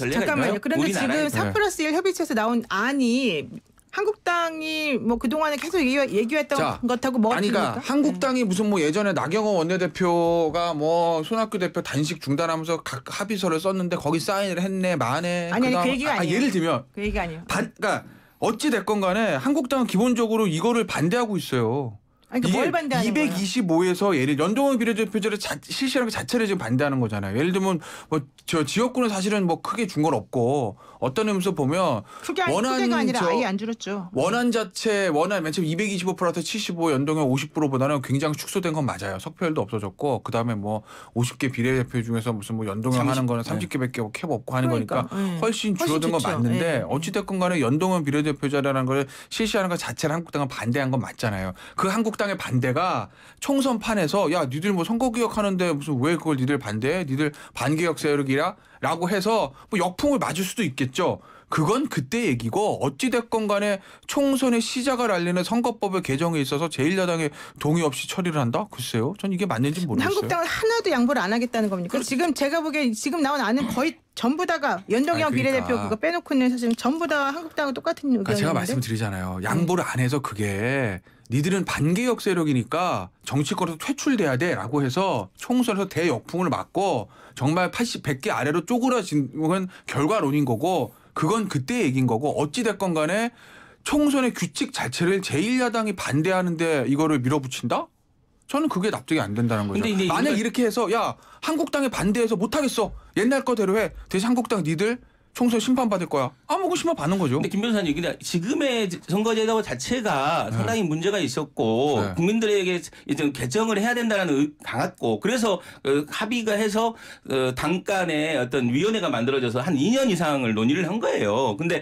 잠깐만요. 그런데 지금 4+1 협의체에서 나온 안이 한국당이 뭐 그동안에 계속 얘기했던 것하고 뭐가 아니, 다릅니까? 그러니까 한국당이 무슨 뭐 예전에 나경원 원내대표가 뭐 손학규 대표 단식 중단하면서 각 합의서를 썼는데 거기 사인을 했네 마네. 아니 그 얘기가 아니에요. 예를 들면 그 얘기가 아니에요. 그러니까 어찌 됐건 간에 한국당은 기본적으로 이거를 반대하고 있어요. 아니, 그러니까 뭘 반대하는 거예요? 225에서 예를 연동형 비례대표제를 실시하는 것 자체를 지금 반대하는 거잖아요. 예를 들면 뭐 저 지역구는 사실은 뭐 크게 준 건 없고 어떤 의미에서 보면 크게가 아니라 아예 안 줄었죠. 원안 맨 처음 225%에서 75 연동형 50%보다는 굉장히 축소된 건 맞아요. 석표율도 없어졌고 그다음에 뭐 50개 비례대표 중에서 무슨 뭐 연동형 하는 거는 30개밖에 캡 없고 하는 거니까 훨씬 줄어든 건 맞는데 어찌 됐건 간에 연동형 비례대표제라는 걸 실시하는 것 자체를 한국당은 반대한 건 맞잖아요. 그 한국당의 반대가 총선판에서 야 니들 뭐 선거개혁 하는데 무슨 왜 그걸 니들 반대해? 니들 반개혁 세력이라? 라고 해서 뭐 역풍을 맞을 수도 있겠죠. 그건 그때 얘기고 어찌됐건 간에 총선의 시작을 알리는 선거법의 개정에 있어서 제1야당의 동의 없이 처리를 한다? 글쎄요. 전 이게 맞는지 모르겠어요. 한국당은 하나도 양보를 안 하겠다는 겁니까? 지금 제가 보기에 지금 나온 안은 거의 전부 다가 연동형 비례대표 그거 빼놓고는 사실 전부 다 한국당과 똑같은 의견인데. 제가 말씀드리잖아요. 양보를 안 해서 그게 니들은 반개혁 세력이니까 정치권에서 퇴출돼야 돼라고 해서 총선에서 대역풍을 맞고 정말 100개 아래로 쪼그라진 건 결과론인 거고 그건 그때 얘기인 거고 어찌됐건 간에 총선의 규칙 자체를 제1야당이 반대하는데 이거를 밀어붙인다? 저는 그게 납득이 안 된다는 거죠. 만약 이렇게 해서 야 한국당에 반대해서 못하겠어. 옛날 거대로 해. 대신 한국당 니들 총선 심판받을 거야. 아무거 심판받는 거죠. 근데 김 변호사님 그냥 지금의 선거제도 자체가 상당히 문제가 있었고 국민들에게 이제 개정을 해야 된다는 강했고 그래서 합의가 해서 당 간에 어떤 위원회가 만들어져서 한 2년 이상을 논의를 한 거예요. 근데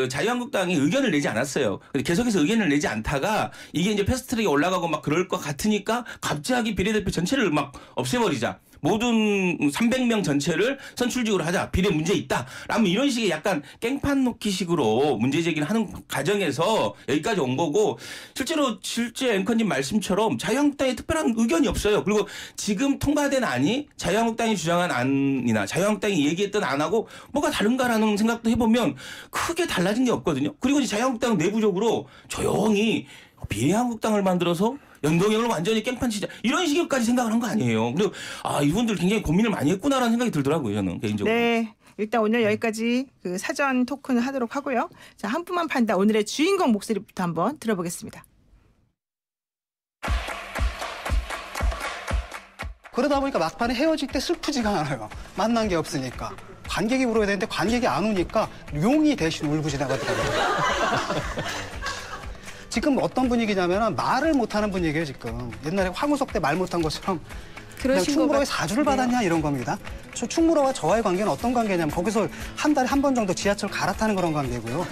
자유한국당이 의견을 내지 않았어요. 근데 계속해서 의견을 내지 않다가 이게 이제 패스트트랙에 올라가고 막 그럴 것 같으니까 갑자기 비례대표 전체를 막 없애버리자. 모든 300명 전체를 선출직으로 하자. 비례 문제 있다. 라면 이런 식의 약간 깽판 놓기식으로 문제 제기를 하는 과정에서 여기까지 온 거고 실제 앵커님 말씀처럼 자유한국당에 특별한 의견이 없어요. 그리고 지금 통과된 안이 자유한국당이 주장한 안이나 자유한국당이 얘기했던 안하고 뭐가 다른가라는 생각도 해보면 크게 달라진 게 없거든요. 그리고 이제 자유한국당 내부적으로 조용히 비례한국당을 만들어서 연동형을 완전히 깽판 치자 이런 식으로까지 생각을 한 거 아니에요. 그리고 이분들 굉장히 고민을 많이 했구나라는 생각이 들더라고요. 저는 개인적으로. 네. 일단 오늘 여기까지 그 사전 토크는 하도록 하고요. 자, 한 분만 판다. 오늘의 주인공 목소리부터 한번 들어보겠습니다. 그러다 보니까 막판에 헤어질 때 슬프지가 않아요. 만난 게 없으니까. 관객이 울어야 되는데 관객이 안 우니까 용이 대신 울고 지나가더라고요. 지금 어떤 분위기냐면 말을 못하는 분위기예요. 지금 옛날에 황우석 때 말 못한 것처럼 충무로에 사주를 받았냐 이런 겁니다. 충무로와 저와의 관계는 어떤 관계냐면 거기서 한 달에 한 번 정도 지하철 갈아타는 그런 관계고요.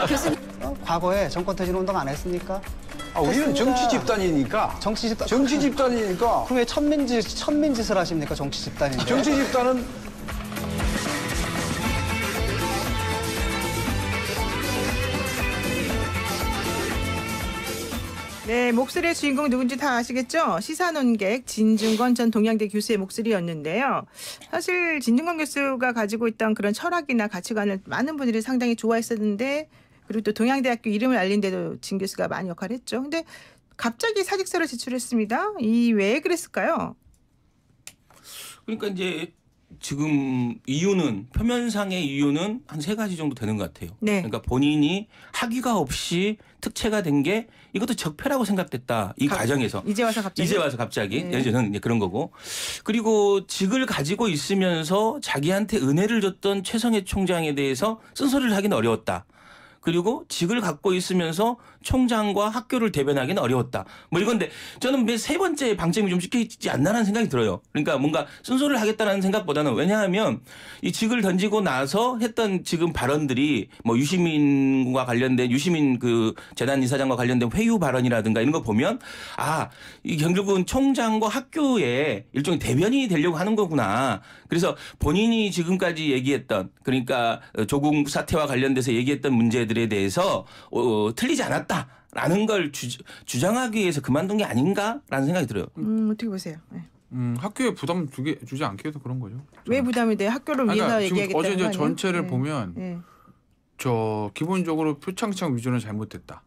교수님 과거에 정권 퇴진 운동 안 했습니까? 우리는 정치 집단이니까. 정치 집단이니까. 그 왜 천민짓을 하십니까? 정치 집단인데. 정치 집단은 네, 목소리의 주인공 누군지 다 아시겠죠? 시사논객 진중권 전 동양대 교수의 목소리였는데요. 사실 진중권 교수가 가지고 있던 그런 철학이나 가치관을 많은 분들이 상당히 좋아했었는데 그리고 또 동양대학교 이름을 알린 데도 진 교수가 많이 역할을 했죠. 근데 갑자기 사직서를 제출했습니다. 왜 그랬을까요? 그러니까 이제 지금 이유는 표면상의 이유는 한 3가지 정도 되는 것 같아요. 네. 그러니까 본인이 학위가 없이 특채가 된 게 이것도 적폐라고 생각됐다. 이 과정에서. 이제 와서 갑자기. 네. 저는 이제 그런 거고. 그리고 직을 가지고 있으면서 자기한테 은혜를 줬던 최성해 총장에 대해서 쓴소리를 하기는 어려웠다. 그리고 직을 갖고 있으면서 총장과 학교를 대변하기는 어려웠다. 뭐 이건데 저는 매 3번째 방점이 좀 찍혀 있지 않나라는 생각이 들어요. 그러니까 뭔가 쓴소리를 하겠다는 생각보다는 왜냐하면 이 직을 던지고 나서 했던 지금 발언들이 뭐 유시민과 관련된 유시민 그 재단 이사장과 관련된 회유 발언이라든가 이런 거 보면 이 결국은 총장과 학교에 일종의 대변인이 되려고 하는 거구나. 그래서 본인이 지금까지 얘기했던 그러니까 조국 사태와 관련돼서 얘기했던 문제들에 대해서 틀리지 않았다라는 걸 주장하기 위해서 그만둔 게 아닌가라는 생각이 들어요. 어떻게 보세요? 네. 학교에 부담 주지 않게 해서 그런 거죠. 왜 부담이 돼요? 학교를 위해서 얘기하겠다는 어제 거 아니에요? 전체를 보면 기본적으로 표창장 위조는 잘못됐다.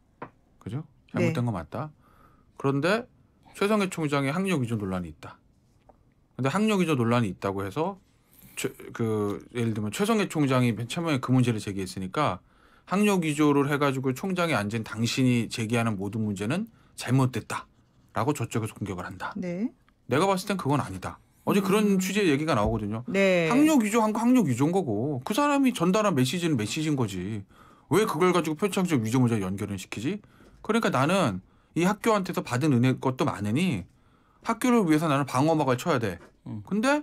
그죠? 잘못된 거 맞다. 그런데 최성해 총장의 학력 위조 논란이 있다. 근데 학력 위조 논란이 있다고 해서 예를 들면 최성해 총장이 맨 처음에 그 문제를 제기했으니까 학력 위조를 해가지고 총장에 앉은 당신이 제기하는 모든 문제는 잘못됐다라고 저쪽에서 공격을 한다. 네. 내가 봤을 땐 그건 아니다. 어제 그런 취지의 얘기가 나오거든요. 네. 학력 위조한 거 학력 위조인 거고 그 사람이 전달한 메시지는 메시지인 거지. 왜 그걸 가지고 표창장 위조 문제 연결을 시키지? 그러니까 나는 이 학교한테서 받은 은혜 것도 많으니 학교를 위해서 나는 방어막을 쳐야 돼. 근데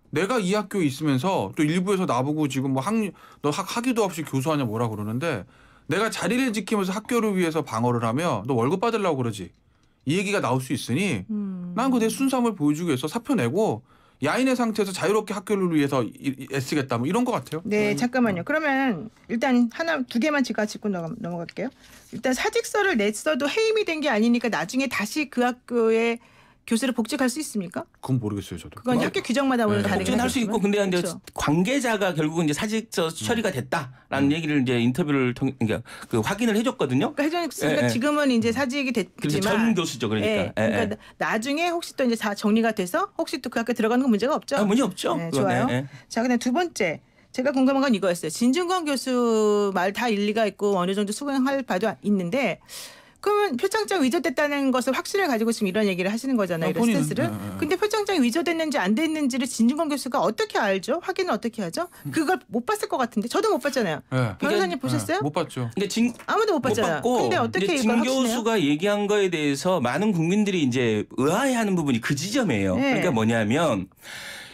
내가 이 학교에 있으면서 또 일부에서 나보고 지금 뭐 너 학위도 없이 교수하냐 뭐라 그러는데 내가 자리를 지키면서 학교를 위해서 방어를 하며 너 월급 받으려고 그러지. 이 얘기가 나올 수 있으니 난 그 내 순수함을 보여주기 위해서 사표 내고 야인의 상태에서 자유롭게 학교를 위해서 애쓰겠다 뭐 이런 것 같아요. 네, 잠깐만요. 그러면 일단 두 개만 제가 짚고 넘어갈게요. 일단 사직서를 냈어도 해임이 된 게 아니니까 나중에 다시 그 학교에 교수를 복직할 수 있습니까? 그건 모르겠어요, 저도. 그건 학교 규정마다 오늘 다르게 복직은 할 수 있고 근데 그렇죠. 관계자가 결국은 이제 사직서 처리가 됐다라는 얘기를 이제 인터뷰를 통해 그러니까 그 확인을 해줬거든요. 그러니까 해줬으니까 지금은 이제 사직이 됐지만 전 교수죠, 그러니까. 그러니까 나중에 혹시 또 이제 다 정리가 돼서 혹시 또 그 학교 들어가는 건 문제가 없죠? 문제 없죠. 네, 좋아요. 자, 그다음 두 번째. 제가 궁금한 건 이거였어요. 진중권 교수 말 다 일리가 있고 어느 정도 수긍할 바도 있는데 그러면 표창장 위조됐다는 것을 확신을 가지고 지금 이런 얘기를 하시는 거잖아요. 이런 스탠스를. 근데 표창장이 위조됐는지 안 됐는지를 진중권 교수가 어떻게 알죠? 확인은 어떻게 하죠? 그걸 못 봤을 것 같은데. 저도 못 봤잖아요. 변호사님 보셨어요? 못 봤죠. 근데 아무도 못 봤잖아요. 근데 어떻게 이걸 진 확신해요? 교수가 얘기한 거에 대해서 많은 국민들이 이제 의아해하는 부분이 그 지점이에요. 네. 그러니까 뭐냐면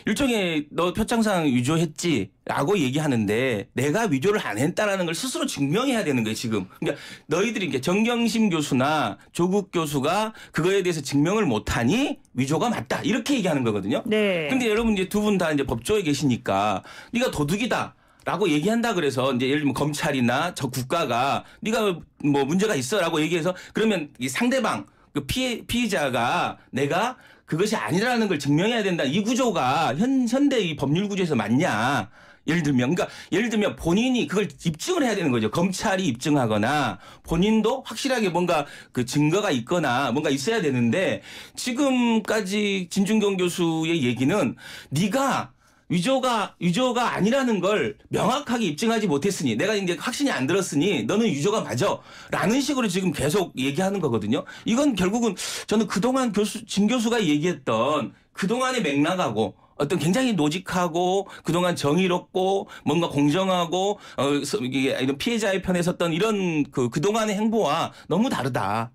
일종의 너 표창장 위조했지라고 얘기하는데 내가 위조를 안 했다라는 걸 스스로 증명해야 되는 거예요 지금. 그러니까 너희들이 이게 정경심 교수나 조국 교수가 그거에 대해서 증명을 못하니 위조가 맞다 이렇게 얘기하는 거거든요. 네. 근데 여러분 이제 두 분 다 이제 법조에 계시니까 네가 도둑이다. 라고 얘기한다 그래서 이제 예를 들면 검찰이나 저 국가가 네가 뭐 문제가 있어라고 얘기해서 그러면 이 상대방 그 피의자가 내가 그것이 아니라는 걸 증명해야 된다. 이 구조가 현대 이 법률 구조에서 맞냐? 예를 들면 본인이 그걸 입증을 해야 되는 거죠. 검찰이 입증하거나 본인도 확실하게 뭔가 그 증거가 있거나 뭔가 있어야 되는데 지금까지 진중권 교수의 얘기는 네가 위조가 아니라는 걸 명확하게 입증하지 못했으니 내가 이제 확신이 안 들었으니 너는 위조가 맞아 라는 식으로 지금 계속 얘기하는 거거든요. 이건 결국은 저는 그동안 진 교수가 얘기했던 그동안의 맥락하고 어떤 굉장히 노직하고 그동안 정의롭고 뭔가 공정하고 이런 피해자의 편에 섰던 이런 그동안의 행보와 너무 다르다.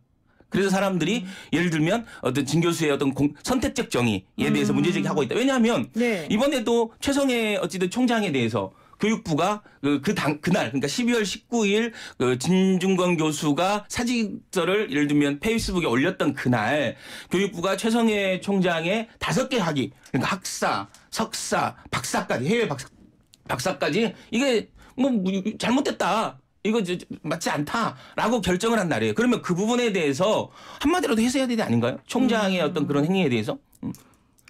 그래서 사람들이 예를 들면 어떤 진 교수의 어떤 선택적 정의에 대해서 문제제기하고 있다. 왜냐하면 이번에도 최성해 어찌든 총장에 대해서 교육부가 그날 그러니까 12월 19일 진중권 교수가 사직서를 예를 들면 페이스북에 올렸던 그날 교육부가 최성해 총장의 5개 학위 그러니까 학사, 석사, 박사까지 해외 박사까지 이게 뭐 잘못됐다. 이거 맞지 않다라고 결정을 한 날이에요. 그러면 그 부분에 대해서 한마디로도 해석해야 되지 아닌가요? 총장의 어떤 그런 행위에 대해서.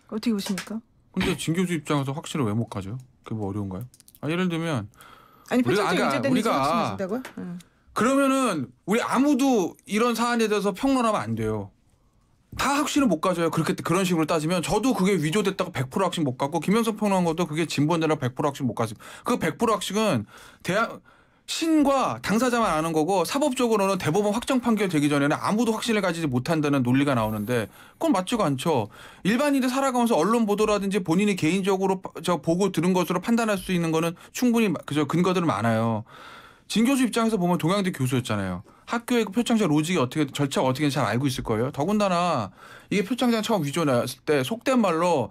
어떻게 보십니까? 근데 진 교수 입장에서 확신을 왜 못 가져요? 그게 뭐 어려운가요? 예를 들면 우리가 그러면은 우리 아무도 이런 사안에 대해서 평론하면 안 돼요. 다 확신을 못 가져요. 그런 식으로 따지면 저도 그게 위조됐다고 100% 확신 못 갖고 김영석 평론한 것도 그게 진본이라고 100% 확신 못 가죠. 그 100% 확신은 신과 당사자만 아는 거고 사법적으로는 대법원 확정 판결 되기 전에는 아무도 확신을 가지지 못한다는 논리가 나오는데 그건 맞지가 않죠. 일반인들 살아가면서 언론 보도라든지 본인이 개인적으로 보고 들은 것으로 판단할 수 있는 거는 충분히 근거들은 많아요. 진 교수 입장에서 보면 동양대 교수였잖아요. 학교의 표창장 로직이 절차가 어떻게 잘 알고 있을 거예요. 더군다나 이게 표창장 처음 위조 나왔을 때 속된 말로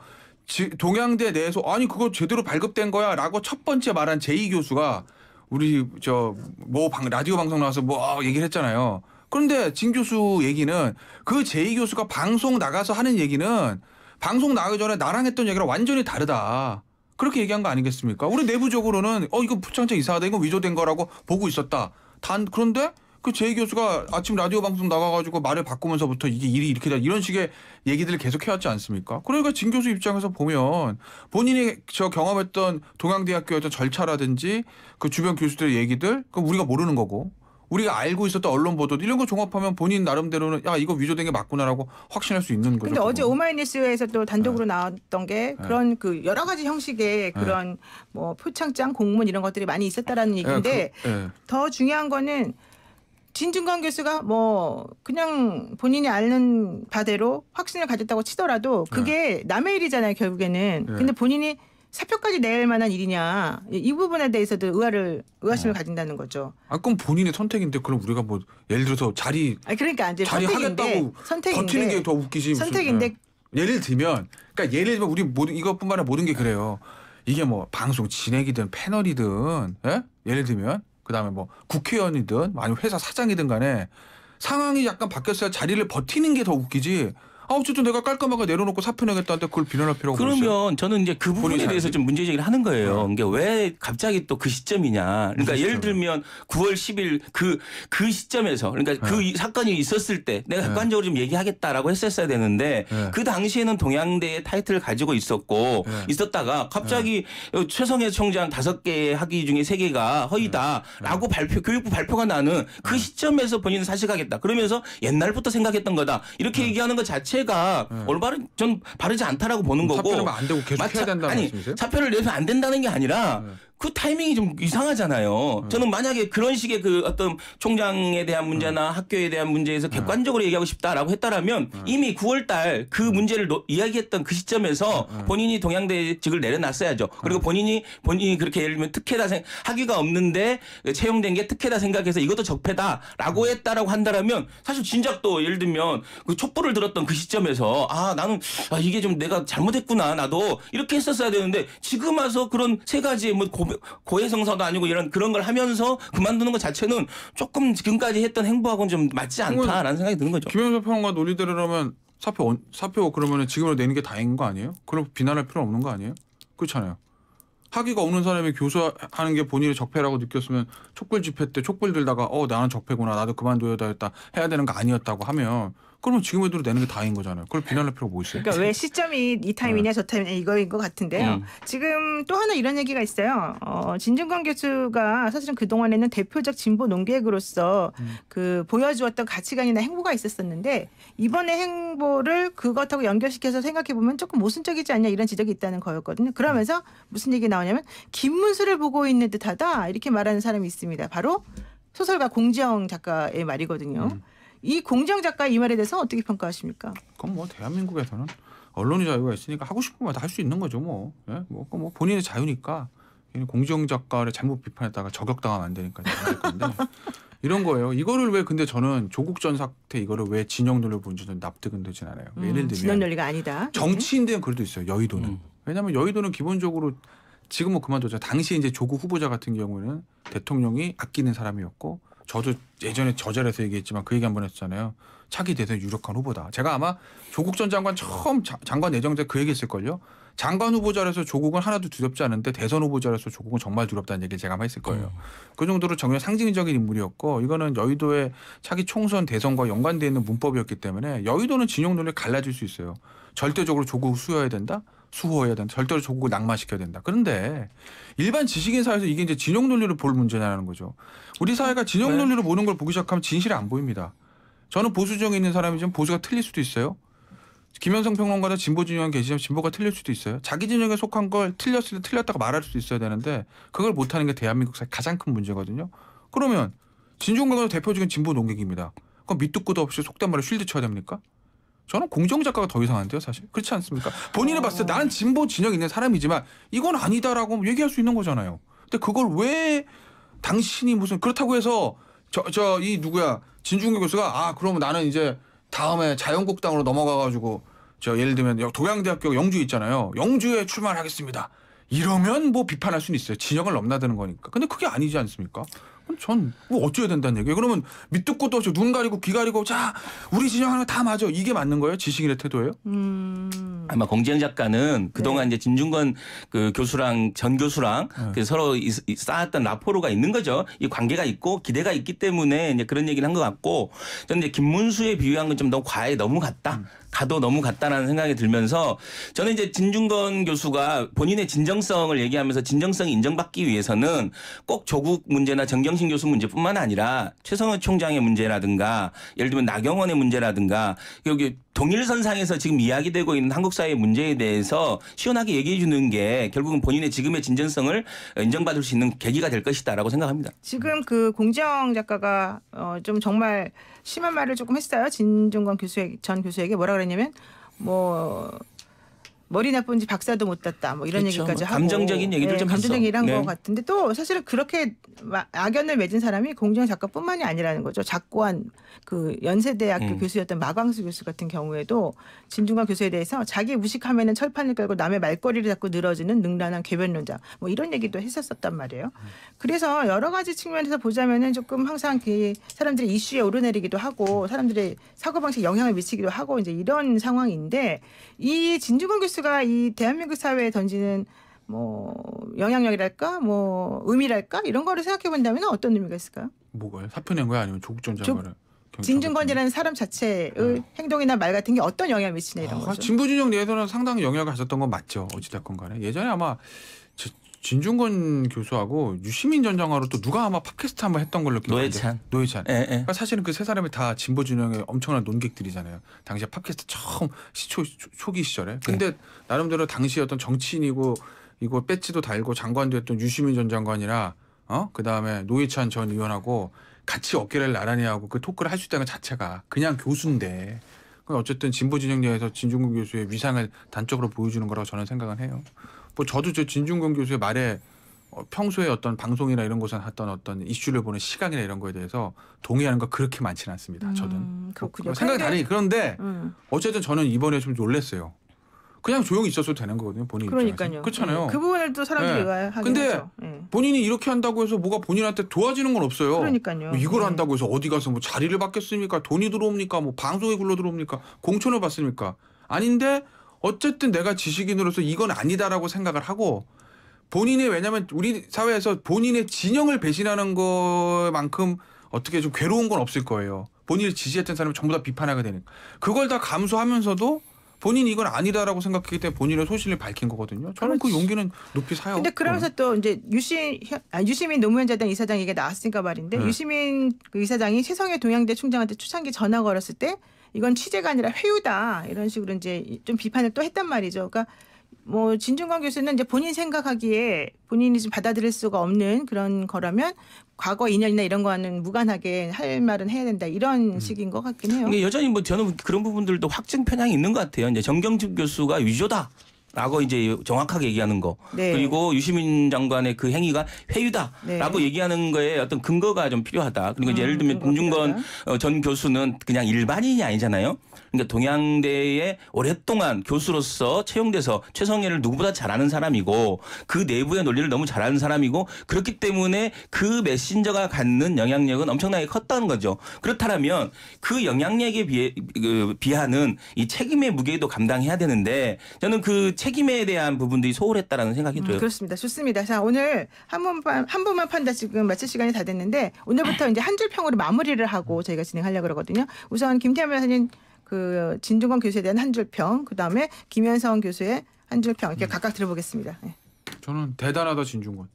동양대 내에서 아니 그거 제대로 발급된 거야 라고 첫 번째 말한 제2 교수가 우리 라디오 방송 나와서 얘기를 했잖아요. 그런데 진 교수 얘기는 그 제2 교수가 방송 나가서 하는 얘기는 방송 나가기 전에 나랑 했던 얘기랑 완전히 다르다. 그렇게 얘기한 거 아니겠습니까? 우리 내부적으로는 이거 표창장 이상하다. 이거 위조된 거라고 보고 있었다. 그런데 그 제 교수가 아침 라디오 방송 나가가지고 말을 바꾸면서부터 이게 일이 이렇게 다 이런 식의 얘기들을 계속 해왔지 않습니까? 그러니까 진 교수 입장에서 보면 본인이 저 경험했던 동양대학교의 어떤 절차라든지 그 주변 교수들의 얘기들 그럼 우리가 모르는 거고 우리가 알고 있었던 언론 보도 이런 거 종합하면 본인 나름대로는 야 이거 위조된 게 맞구나라고 확신할 수 있는 거죠. 근데 어제 오마이뉴스에서 또 단독으로 나왔던 게 그런 그 여러 가지 형식의 그런 뭐 표창장, 공문 이런 것들이 많이 있었다라는 얘기인데 더 중요한 거는 진중권 교수가 뭐 그냥 본인이 아는 바대로 확신을 가졌다고 치더라도 그게 남의 일이잖아요 결국에는. 근데 본인이 사표까지 낼 만한 일이냐 이 부분에 대해서도 의아심을 가진다는 거죠. 아 그럼 본인의 선택인데 그럼 우리가 뭐 예를 들어서 자리 이제 자리 하겠다고 버티는 게 더 웃기지. 선택인데 예를 들면 그러니까 예를 들면 우리 모든 이것뿐만 아니라 모든 게 그래요. 이게 뭐 방송 진행이든 패널이든 예를 들면 그다음에 뭐 국회의원이든 아니면 회사 사장이든 간에 상황이 약간 바뀌었어야 자리를 버티는 게 더 웃기지. 아 어쨌든 내가 깔끔하게 내려놓고 사표 내겠다는데 그걸 비난할 필요가 없어요. 그러면 저는 이제 그 부분에 대해서 좀 문제 제기를 하는 거예요. 이게 왜 갑자기 또 그 시점이냐. 그러니까 예를 들면 9월 10일 그 시점에서 그러니까 그 사건이 있었을 때 내가 객관적으로 좀 얘기하겠다라고 했었어야 되는데 그 당시에는 동양대의 타이틀을 가지고 있었다가 갑자기 최성해 총장 5개의 학위 중에 3개가 허위다라고 교육부 발표가 나는 그 시점에서 본인은 사직하겠다. 그러면서 옛날부터 생각했던 거다. 이렇게 얘기하는 것 자체 가 올바른 전 바르지 않다라고 보는 거고. 사표를 안 되고 계속 해야 된다는 말씀이세요? 사표를 내면 안 된다는 게 아니라 그 타이밍이 좀 이상하잖아요. 저는 만약에 그런 식의 그 어떤 총장에 대한 문제나 학교에 대한 문제에서 객관적으로 얘기하고 싶다라고 했다라면 이미 9월 달 그 문제를 이야기했던 그 시점에서 본인이 동양대직을 내려놨어야죠. 그리고 본인이 그렇게 예를 들면 특혜다 학위가 없는데 채용된 게 특혜다 생각해서 이것도 적폐다라고 했다라고 한다라면 사실 진작 또 예를 들면 그 촛불을 들었던 그 시점에서 나는 이게 좀 내가 잘못했구나 나도 이렇게 했었어야 되는데 지금 와서 그런 세 가지 뭐 고해성사도 아니고 이런 그런 걸 하면서 그만두는 것 자체는 조금 지금까지 했던 행보하고는 좀 맞지 않다라는 생각이 드는 거죠. 김영석 평론가 논리대로라면 사표 그러면 지금으로 내는 게 다행인 거 아니에요? 그럼 비난할 필요 없는 거 아니에요? 그렇잖아요. 학위가 없는 사람이 교수하는 게 본인의 적폐라고 느꼈으면 촛불 집회 때 촛불 들다가 나는 적폐구나 나도 그만둬야 되겠다 해야 되는 거 아니었다고 하면 그러면 지금에도 내는 게 다인 거잖아요. 그걸 비난할 필요가 뭐 있어요? 그러니까 왜 시점이 이 타임이냐 저 타임이냐 이거인 것 같은데요. 지금 또 하나 이런 얘기가 있어요. 진중권 교수가 사실은 그동안에는 대표적 진보 농객으로서 그 보여주었던 가치관이나 행보가 있었었는데 이번에 행보를 그것하고 연결시켜서 생각해보면 조금 모순적이지 않냐 이런 지적이 있다는 거였거든요. 그러면서 무슨 얘기 나오냐면 김문수를 보고 있는 듯하다 이렇게 말하는 사람이 있습니다. 바로 소설가 공지영 작가의 말이거든요. 이 공지영 작가 이 말에 대해서 어떻게 평가하십니까? 그건 뭐 대한민국에서는 언론의 자유가 있으니까 하고 싶은 말 다 할 수 있는 거죠 뭐. 뭐 본인의 자유니까 공지영 작가를 잘못 비판했다가 저격당하면 안 되니까 이런 거예요. 이거를 왜 근데 저는 조국 전 사태 이거를 왜 진영 논리를 보는지는 납득은 되진 않아요. 예를 들면 진영 논리가 아니다. 정치인들은 그래도 있어요. 여의도는. 왜냐하면 여의도는 기본적으로 지금 뭐 그만두죠. 당시에 이제 조국 후보자 같은 경우는 대통령이 아끼는 사람이었고 저도 예전에 저 자리에서 얘기했지만 그 얘기 한번 했잖아요. 차기 대선 유력한 후보다. 제가 아마 조국 전 장관 처음 장관 내정자 그 얘기했을걸요. 장관 후보자라서 조국은 하나도 두렵지 않은데 대선 후보자라서 조국은 정말 두렵다는 얘기를 제가 아마 했을 거예요. 그 정도로 정말 상징적인 인물이었고 이거는 여의도의 차기 총선 대선과 연관되어 있는 문법이었기 때문에 여의도는 진영 논리를 갈라질 수 있어요. 절대적으로 조국을 수호해야 된다. 수호해야 된다. 절대로 조국을 낙마시켜야 된다. 그런데 일반 지식인 사회에서 이게 이제 진영 논리를 볼 문제냐는 거죠. 우리 사회가 진영 논리를 보는 걸 보기 시작하면 진실이 안 보입니다. 저는 보수 진영에 있는 사람이지만 보수가 틀릴 수도 있어요. 김현성 평론가도 진보 진영에 계시지만 진보가 틀릴 수도 있어요. 자기 진영에 속한 걸 틀렸을 때 틀렸다고 말할 수도 있어야 되는데 그걸 못하는 게 대한민국 사회 가장 큰 문제거든요. 그러면 진중권은 대표적인 진보 농객입니다. 그럼 밑도 끝도 없이 속된 말을 쉴드 쳐야 됩니까? 저는 공정 작가가 더 이상한데요, 사실. 그렇지 않습니까? 본인이 봤을 때 나는 진보 진영에 있는 사람이지만 이건 아니다라고 얘기할 수 있는 거잖아요. 근데 그걸 왜 당신이 무슨 그렇다고 해서 이 누구야 진중권 교수가 그러면 나는 이제 다음에 자유한국당으로 넘어가가지고 예를 들면 동양대학교 영주에 있잖아요. 영주에 출마하겠습니다. 이러면 뭐 비판할 수는 있어요. 진영을 넘나드는 거니까. 근데 그게 아니지 않습니까? 전 뭐 어쩌야 된다는 얘기예요. 그러면 밑도 끝도 없이 눈 가리고 귀 가리고 자 우리 진영하는 거 다 맞아. 이게 맞는 거예요? 지식인의 태도예요? 아마 공지영 작가는 그동안 이제 진중권 그 교수랑 전 교수랑 그 서로 쌓았던 라포르가 있는 거죠. 이 관계가 있고 기대가 있기 때문에 이제 그런 얘기를 한 것 같고 저는 이제 김문수에 비유한 건 좀 너무 과해 너무 같다. 가도 너무 같다라는 생각이 들면서 저는 이제 진중권 교수가 본인의 진정성을 얘기하면서 진정성이 인정받기 위해서는 꼭 조국 문제나 정경심 교수 문제뿐만 아니라 최성호 총장의 문제라든가 예를 들면 나경원의 문제라든가 여기 동일선상에서 지금 이야기되고 있는 한국 사회의 문제에 대해서 시원하게 얘기해 주는 게 결국은 본인의 지금의 진정성을 인정받을 수 있는 계기가 될 것이다라고 생각합니다. 지금 그 공지영 작가가 좀 정말 심한 말을 조금 했어요. 진중권 전 교수에게 뭐라 그랬냐면 뭐 머리 나쁜지 박사도 못 땄다. 뭐 이런 그렇죠. 얘기까지 하고 감정적인 얘기를 좀 감정적인 얘기를 한 했어. 것 같은데 또 사실은 그렇게 악연을 맺은 사람이 공지영 작가뿐만이 아니라는 거죠. 작고한 그 연세대학교 교수였던 마광수 교수 같은 경우에도 진중권 교수에 대해서 자기 무식하면은 철판을 깔고 남의 말거리를 자꾸 늘어지는 능란한 궤변론자 뭐 이런 얘기도 했었단 말이에요. 그래서 여러 가지 측면에서 보자면은 조금 항상 그 사람들이 이슈에 오르내리기도 하고 사람들의 사고방식에 영향을 미치기도 하고 이제 이런 상황인데 이 진중권 교수가 이 대한민국 사회에 던지는 뭐 영향력이랄까 뭐 의미랄까 이런 거를 생각해 본다면 어떤 의미가 있을까요? 뭐가요? 사표 낸 거야 아니면 조국 전 장관을? 진중권이라는 사람 자체의 행동이나 말 같은 게 어떤 영향을 미치냐 이런 거죠. 진보 진영 내에서는 상당히 영향을 가졌던 건 맞죠. 어찌됐건 간에. 예전에 아마 진중권 교수하고 유시민 전 장관으로 또 누가 아마 팟캐스트 한번 했던 걸로 기억하는데. 노회찬. 그러니까 사실은 그 세 사람이 다 진보 진영의 엄청난 논객들이잖아요. 당시에 팟캐스트 처음 초기 시절에. 근데 나름대로 당시 어떤 정치인이고 이거 배지도 달고 장관도 했던 유시민 전 장관이나 그다음에 노회찬 전 의원하고 같이 어깨를 나란히 하고 그 토크를 할 수 있다는 것 자체가 그냥 교수인데 어쨌든 진보 진영 내에서 진중권 교수의 위상을 단적으로 보여주는 거라고 저는 생각은 해요. 뭐 저도 저 진중권 교수의 말에 평소에 어떤 방송이나 이런 곳에 했던 어떤 이슈를 보는 시각이나 이런 거에 대해서 동의하는 거 그렇게 많지는 않습니다. 저는. 그렇군요. 생각이 다르니 그런데 어쨌든 저는 이번에 좀 놀랐어요. 그냥 조용히 있었어도 되는 거거든요. 본인 그러니까요. 입장에서. 그렇잖아요. 그 부분을 또 사람들이 의아하긴 근데 하죠. 본인이 이렇게 한다고 해서 뭐가 본인한테 도와지는 건 없어요. 그러니까요. 이걸 한다고 해서 어디 가서 뭐 자리를 받겠습니까? 돈이 들어옵니까? 뭐 방송에 굴러 들어옵니까? 공천을 받습니까? 아닌데 어쨌든 내가 지식인으로서 이건 아니다라고 생각을 하고 본인의 왜냐하면 우리 사회에서 본인의 진영을 배신하는 것만큼 어떻게 좀 괴로운 건 없을 거예요. 본인을 지지했던 사람이 전부 다 비판하게 되니까. 그걸 다 감수하면서도 본인이 이건 아니다라고 생각했기 때문에 본인의 소신을 밝힌 거거든요. 저는 그 용기는 높이 사요. 근데 그러면서 또 이제 유시민 노무현 재단 이사장 얘기가 나왔으니까 말인데 유시민 그 이사장이 최성해 동양대 총장한테 초창기 전화 걸었을 때 이건 취재가 아니라 회유다 이런 식으로 이제 좀 비판을 또 했단 말이죠. 그러니까 뭐 진중권 교수는 이제 본인 생각하기에 본인이 좀 받아들일 수가 없는 그런 거라면 과거 인연이나 이런 거와는 무관하게 할 말은 해야 된다 이런 식인 것 같긴 해요. 근데 여전히 뭐 저는 그런 부분들도 확증 편향이 있는 것 같아요. 이제 정경심 교수가 위조다. 라고 이제 정확하게 얘기하는 거. 그리고 유시민 장관의 그 행위가 회유다라고 얘기하는 거에 어떤 근거가 좀 필요하다. 그리고 이제 예를 들면 김중권 전 교수는 그냥 일반인이 아니잖아요. 그러니까 동양대에 오랫동안 교수로서 채용돼서 최성해를 누구보다 잘하는 사람이고 그 내부의 논리를 너무 잘하는 사람이고 그렇기 때문에 그 메신저가 갖는 영향력은 엄청나게 컸다는 거죠. 그렇다면 그 영향력에 비하는 이 책임의 무게도 감당해야 되는데 저는 그 책임에 대한 부분들이 소홀했다라는 생각이 들어요. 그렇습니다. 좋습니다. 자, 오늘 한 번만 판다 지금 마칠 시간이 다 됐는데 오늘부터 이제 한 줄 평으로 마무리를 하고 저희가 진행하려고 그러거든요. 우선 김태현 변호사님 그 진중권 교수에 대한 한 줄 평, 그다음에 김현성 교수의 한 줄 평 이렇게 각각 들어보겠습니다. 네. 저는 대단하다 진중권.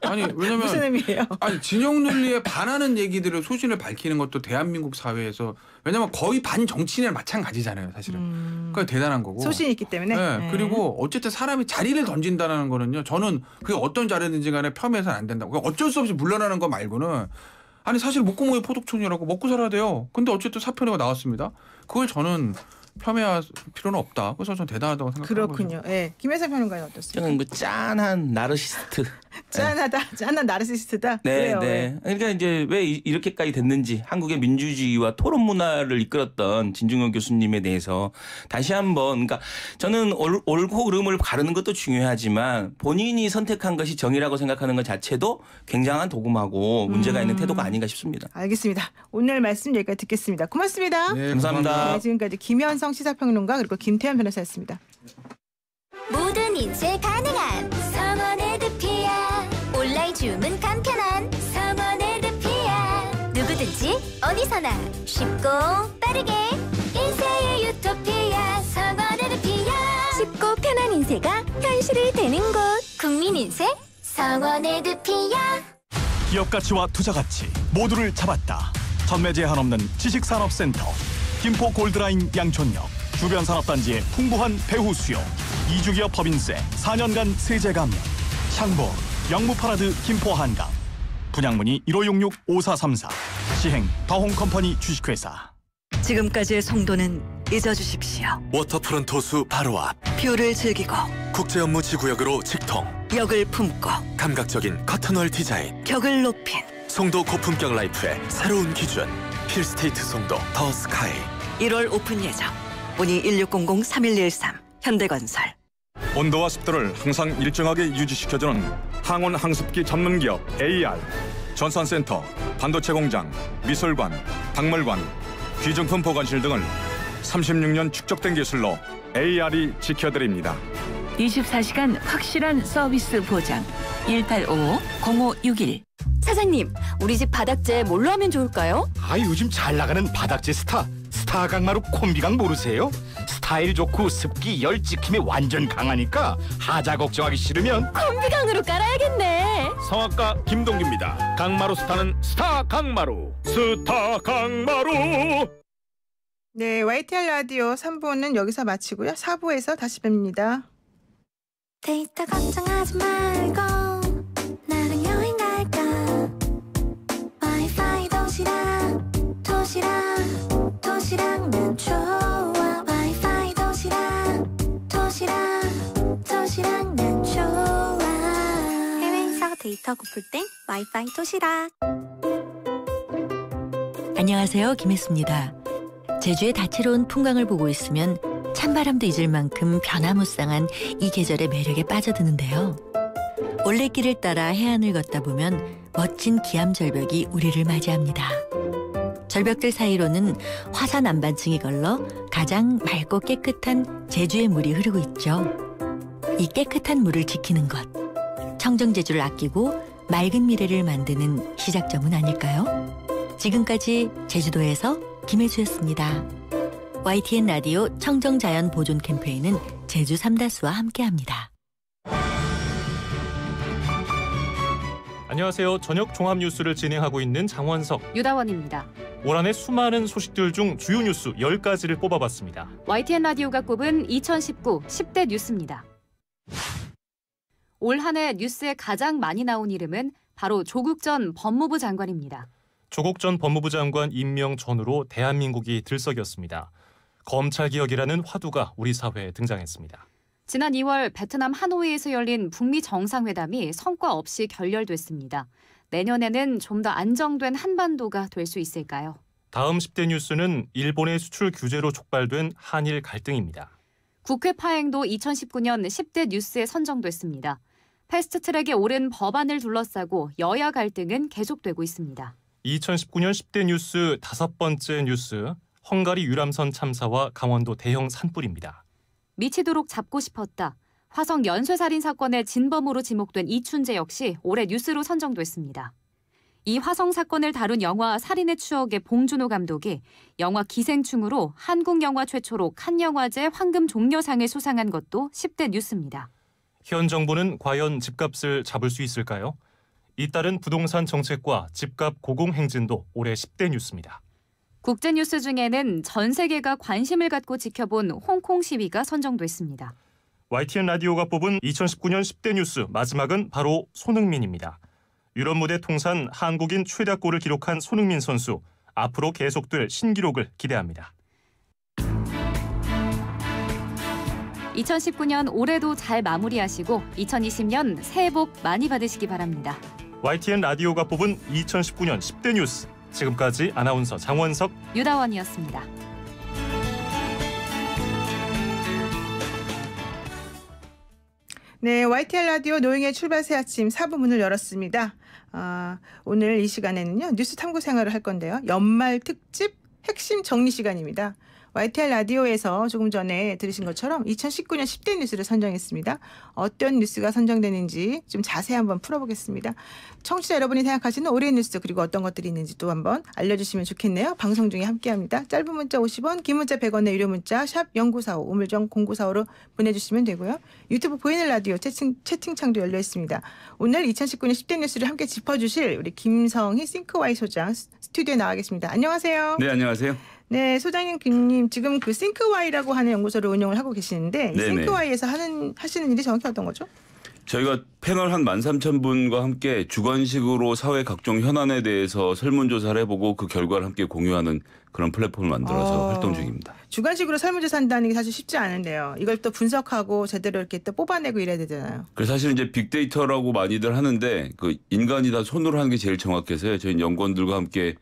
아니 왜냐면 무슨 의미예요? 아니 진영 논리에 반하는 얘기들을 소신을 밝히는 것도 대한민국 사회에서 왜냐면 거의 반 정치인이랑 마찬가지잖아요, 사실은. 그게 대단한 거고. 소신이 있기 때문에. 네. 그리고 어쨌든 사람이 자리를 던진다는 거는요. 저는 그게 어떤 자리든지 간에 폄훼해서는 안 된다고. 어쩔 수 없이 물러나는 거 말고는 아니 사실 목구멍이 포독촌이라고 먹고 살아야 돼요. 근데 어쨌든 사표가 나왔습니다. 그걸 저는 폄훼할 필요는 없다. 그래서 전 대단하다고 생각합니다. 그렇군요. 예. 김혜선 평론가는 어떻습니까? 저는 뭐 짠한 나르시스트. 짠한 나르시스트다. 네, 그래요. 네. 그러니까 이제 왜 이렇게까지 됐는지 한국의 민주주의와 토론 문화를 이끌었던 진중권 교수님에 대해서 다시 한번, 그러니까 저는 옳고 그름을 가르는 것도 중요하지만 본인이 선택한 것이 정의라고 생각하는 것 자체도 굉장한 도금하고 문제가 있는 태도가 아닌가 싶습니다. 알겠습니다. 오늘 말씀 여기까지 듣겠습니다. 고맙습니다. 네, 감사합니다. 네, 지금까지 김현성 시사평론가 그리고 김태현 변호사였습니다. 모든 인쇄 가능한 성원에드피아. 온라인 주문 간편한 성원에드피아. 누구든지 어디서나 쉽고 빠르게 인쇄의 유토피아. 성원에드피아. 쉽고 편한 인쇄가 현실이 되는 곳. 국민인쇄 성원에드피아. 기업 가치와 투자 가치 모두를 잡았다. 전매 제한 없는 지식산업센터. 김포 골드라인 양촌역. 주변 산업단지의 풍부한 배후 수요. 2주기업 법인세 4년간 세제 감면. 창보 영무파라드 김포 한강. 분양문의 1566-5434. 시행 더홈컴퍼니 주식회사. 지금까지의 송도는 잊어주십시오. 워터프런트 호수 바로 앞. 뷰를 즐기고 국제업무지구역으로 직통. 역을 품고 감각적인 커튼월 디자인. 격을 높인 송도 고품격 라이프의 새로운 기준. 필스테이트 송도 더 스카이. 1월 오픈 예정. 문의 1600-3113 현대건설. 온도와 습도를 항상 일정하게 유지시켜주는 항온 항습기 전문기업 AR. 전산센터, 반도체 공장, 미술관, 박물관, 귀중품 보관실 등을 36년 축적된 기술로 AR이 지켜드립니다. 24시간 확실한 서비스 보장. 1855-0561. 사장님, 우리 집 바닥재 뭘로 하면 좋을까요? 요즘 잘 나가는 바닥재 스타 강마루 콤비강 모르세요? 스타일 좋고 습기 열 찍힘이 완전 강하니까 하자 걱정하기 싫으면 콤비강으로 깔아야겠네. 성악가 김동규입니다. 강마루 스타는 스타 강마루. 스타 강마루. 네, YTN 라디오 3부는 여기서 마치고요. 4부에서 다시 뵙니다. 데이터 걱정하지 말고 나랑 여행 갈까. 와이파이 도시락 난 좋아. 와이파이 도시락 난 좋아. 해외에서 데이터 고플 땐 와이파이 도시락. 안녕하세요, 김혜수입니다. 제주의 다채로운 풍광을 보고 있으면 찬바람도 잊을 만큼 변화무쌍한 이 계절의 매력에 빠져드는데요. 올레길을 따라 해안을 걷다 보면 멋진 기암절벽이 우리를 맞이합니다. 절벽들 사이로는 화산 안반층이 걸러 가장 맑고 깨끗한 제주의 물이 흐르고 있죠. 이 깨끗한 물을 지키는 것, 청정제주를 아끼고 맑은 미래를 만드는 시작점은 아닐까요? 지금까지 제주도에서 김혜수였습니다. YTN 라디오 청정자연 보존 캠페인은 제주 삼다수와 함께합니다. 안녕하세요. 저녁 종합 뉴스를 진행하고 있는 장원석, 유다원입니다. 올 한해 수많은 소식들 중 주요 뉴스 10가지를 뽑아봤습니다. YTN 라디오가 꼽은 2019 10대 뉴스입니다. 올 한해 뉴스에 가장 많이 나온 이름은 바로 조국 전 법무부 장관입니다. 조국 전 법무부 장관 임명 전후로 대한민국이 들썩였습니다. 검찰개혁이라는 화두가 우리 사회에 등장했습니다. 지난 2월 베트남 하노이에서 열린 북미 정상회담이 성과 없이 결렬됐습니다. 내년에는 좀 더 안정된 한반도가 될 수 있을까요? 다음 10대 뉴스는 일본의 수출 규제로 촉발된 한일 갈등입니다. 국회 파행도 2019년 10대 뉴스에 선정됐습니다. 패스트트랙에 오른 법안을 둘러싸고 여야 갈등은 계속되고 있습니다. 2019년 10대 뉴스 5번째 뉴스, 헝가리 유람선 참사와 강원도 대형 산불입니다. 미치도록 잡고 싶었다. 화성 연쇄살인 사건의 진범으로 지목된 이춘재 역시 올해 뉴스로 선정됐습니다. 이 화성 사건을 다룬 영화 살인의 추억의 봉준호 감독이 영화 기생충으로 한국 영화 최초로 칸 영화제 황금 종려상을 수상한 것도 10대 뉴스입니다. 현 정부는 과연 집값을 잡을 수 있을까요? 잇따른 부동산 정책과 집값 고공 행진도 올해 10대 뉴스입니다. 국제 뉴스 중에는 전 세계가 관심을 갖고 지켜본 홍콩 시위가 선정됐습니다. YTN 라디오가 뽑은 2019년 10대 뉴스 마지막은 바로 손흥민입니다. 유럽 무대 통산 한국인 최다 골을 기록한 손흥민 선수, 앞으로 계속될 신기록을 기대합니다. 2019년 올해도 잘 마무리하시고 2020년 새해 복 많이 받으시기 바랍니다. YTN 라디오가 뽑은 2019년 10대 뉴스. 지금까지 아나운서 장원석, 유다원이었습니다. 네, YTN 라디오 노영의 출발 새 아침 4부 문을 열었습니다. 오늘 이 시간에는요, 뉴스 탐구 생활을 할 건데요. 연말 특집 핵심 정리 시간입니다. YTN 라디오에서 조금 전에 들으신 것처럼 2019년 10대 뉴스를 선정했습니다. 어떤 뉴스가 선정되는지 좀 자세히 한번 풀어보겠습니다. 청취자 여러분이 생각하시는 올해의 뉴스 그리고 어떤 것들이 있는지 또 한번 알려주시면 좋겠네요. 방송 중에 함께합니다. 짧은 문자 50원, 긴 문자 100원의 유료 문자 샵 0945, 우물정 0945로 보내주시면 되고요. 유튜브 보이는 라디오 채팅창도 열려 있습니다. 오늘 2019년 10대 뉴스를 함께 짚어주실 우리 김성희 싱크와이 소장 스튜디오에 나와 계십니다. 안녕하세요. 네, 안녕하세요. 네, 소장님, 김님 지금 그 싱크와이라고 하는 연구소를 운영을 하고 계시는데 이 싱크와이에서 하시는 일이 정확히 어떤 거죠? 저희가 패널 한 13,000분과 함께 주관식으로 사회 각종 현안에 대해서 설문조사를 해보고 그 결과를 함께 공유하는 그런 플랫폼을 만들어서 활동 중입니다. 주관식으로 설문조사 한다는 게 사실 쉽지 않은데요. 이걸 또 분석하고 제대로 이렇게 또 뽑아내고 이래야 되잖아요. 그래서 사실 이제 빅데이터라고 많이들 하는데 그 인간이 다 손으로 하는 게 제일 정확해서요. 저희 연구원들과 함께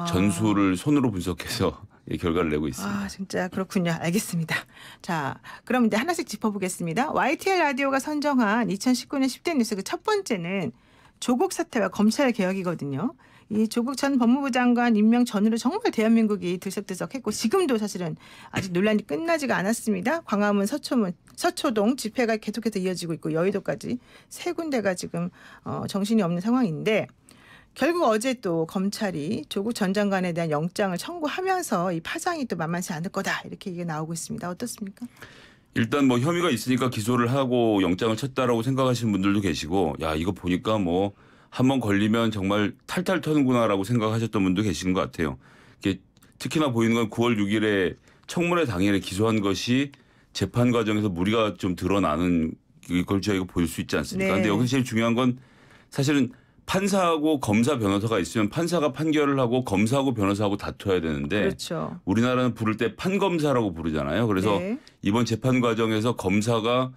전수를 손으로 분석해서 결과를 내고 있습니다. 진짜 그렇군요. 알겠습니다. 자, 그럼 이제 하나씩 짚어보겠습니다. YTN 라디오가 선정한 2019년 10대 뉴스 그 첫 번째는 조국 사태와 검찰 개혁이거든요. 이 조국 전 법무부 장관 임명 전후로 정말 대한민국이 들썩들썩했고 지금도 사실은 아직 논란이 끝나지가 않았습니다. 광화문, 서초동 집회가 계속해서 이어지고 있고 여의도까지 세 군데가 지금 정신이 없는 상황인데 결국 어제 또 검찰이 조국 전 장관에 대한 영장을 청구하면서 이 파장이 또 만만치 않을 거다 이렇게 얘기가 나오고 있습니다. 어떻습니까? 일단 뭐 혐의가 있으니까 기소를 하고 영장을 쳤다라고 생각하시는 분들도 계시고 야 이거 보니까 뭐 한번 걸리면 정말 탈탈 터는구나라고 생각하셨던 분도 계시는 것 같아요. 이게 특히나 보이는 건 9월 6일에 청문회 당일에 기소한 것이 재판 과정에서 무리가 좀 드러나는 걸 저희가 보일 수 있지 않습니까? 그런데 여기서 제일 중요한 건 사실은 판사하고 검사 변호사가 있으면 판사가 판결을 하고 검사하고 변호사하고 다퉈야 되는데 그렇죠. 우리나라는 부를 때 판검사라고 부르잖아요. 그래서 이번 재판 과정에서 검사가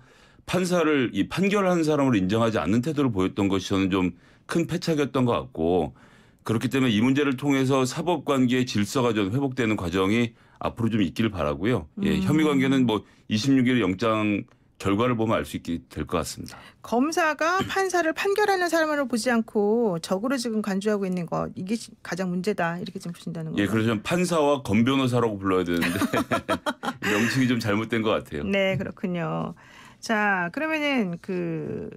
판사를 이 판결한 사람으로 인정하지 않는 태도를 보였던 것이 저는 좀 큰 패착이었던 것 같고 그렇기 때문에 이 문제를 통해서 사법관계의 질서가 좀 회복되는 과정이 앞으로 좀 있기를 바라고요. 혐의 관계는 뭐 26일 영장 결과를 보면 알 수 있게 될 것 같습니다. 검사가 판사를 판결하는 사람으로 보지 않고 적으로 지금 간주하고 있는 거 이게 가장 문제다 이렇게 좀 보신다는 거예요. 그래서 판사와 검 변호사라고 불러야 되는데 명칭이 좀 잘못된 것 같아요. 네, 그렇군요. 자, 그러면은 그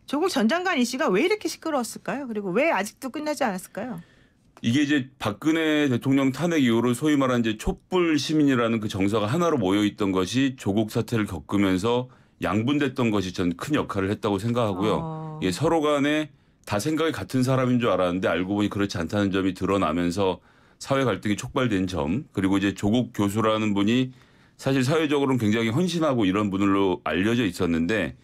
조국 전 장관 이슈가 왜 이렇게 시끄러웠을까요? 그리고 왜 아직도 끝나지 않았을까요? 이게 이제 박근혜 대통령 탄핵 이후로 소위 말하는 이제 촛불 시민이라는 그 정서가 하나로 모여 있던 것이 조국 사태를 겪으면서 양분됐던 것이 전 큰 역할을 했다고 생각하고요. 서로 간에 다 생각이 같은 사람인 줄 알았는데 알고 보니 그렇지 않다는 점이 드러나면서 사회 갈등이 촉발된 점 그리고 이제 조국 교수라는 분이 사실 사회적으로는 굉장히 헌신하고 이런 분으로 알려져 있었는데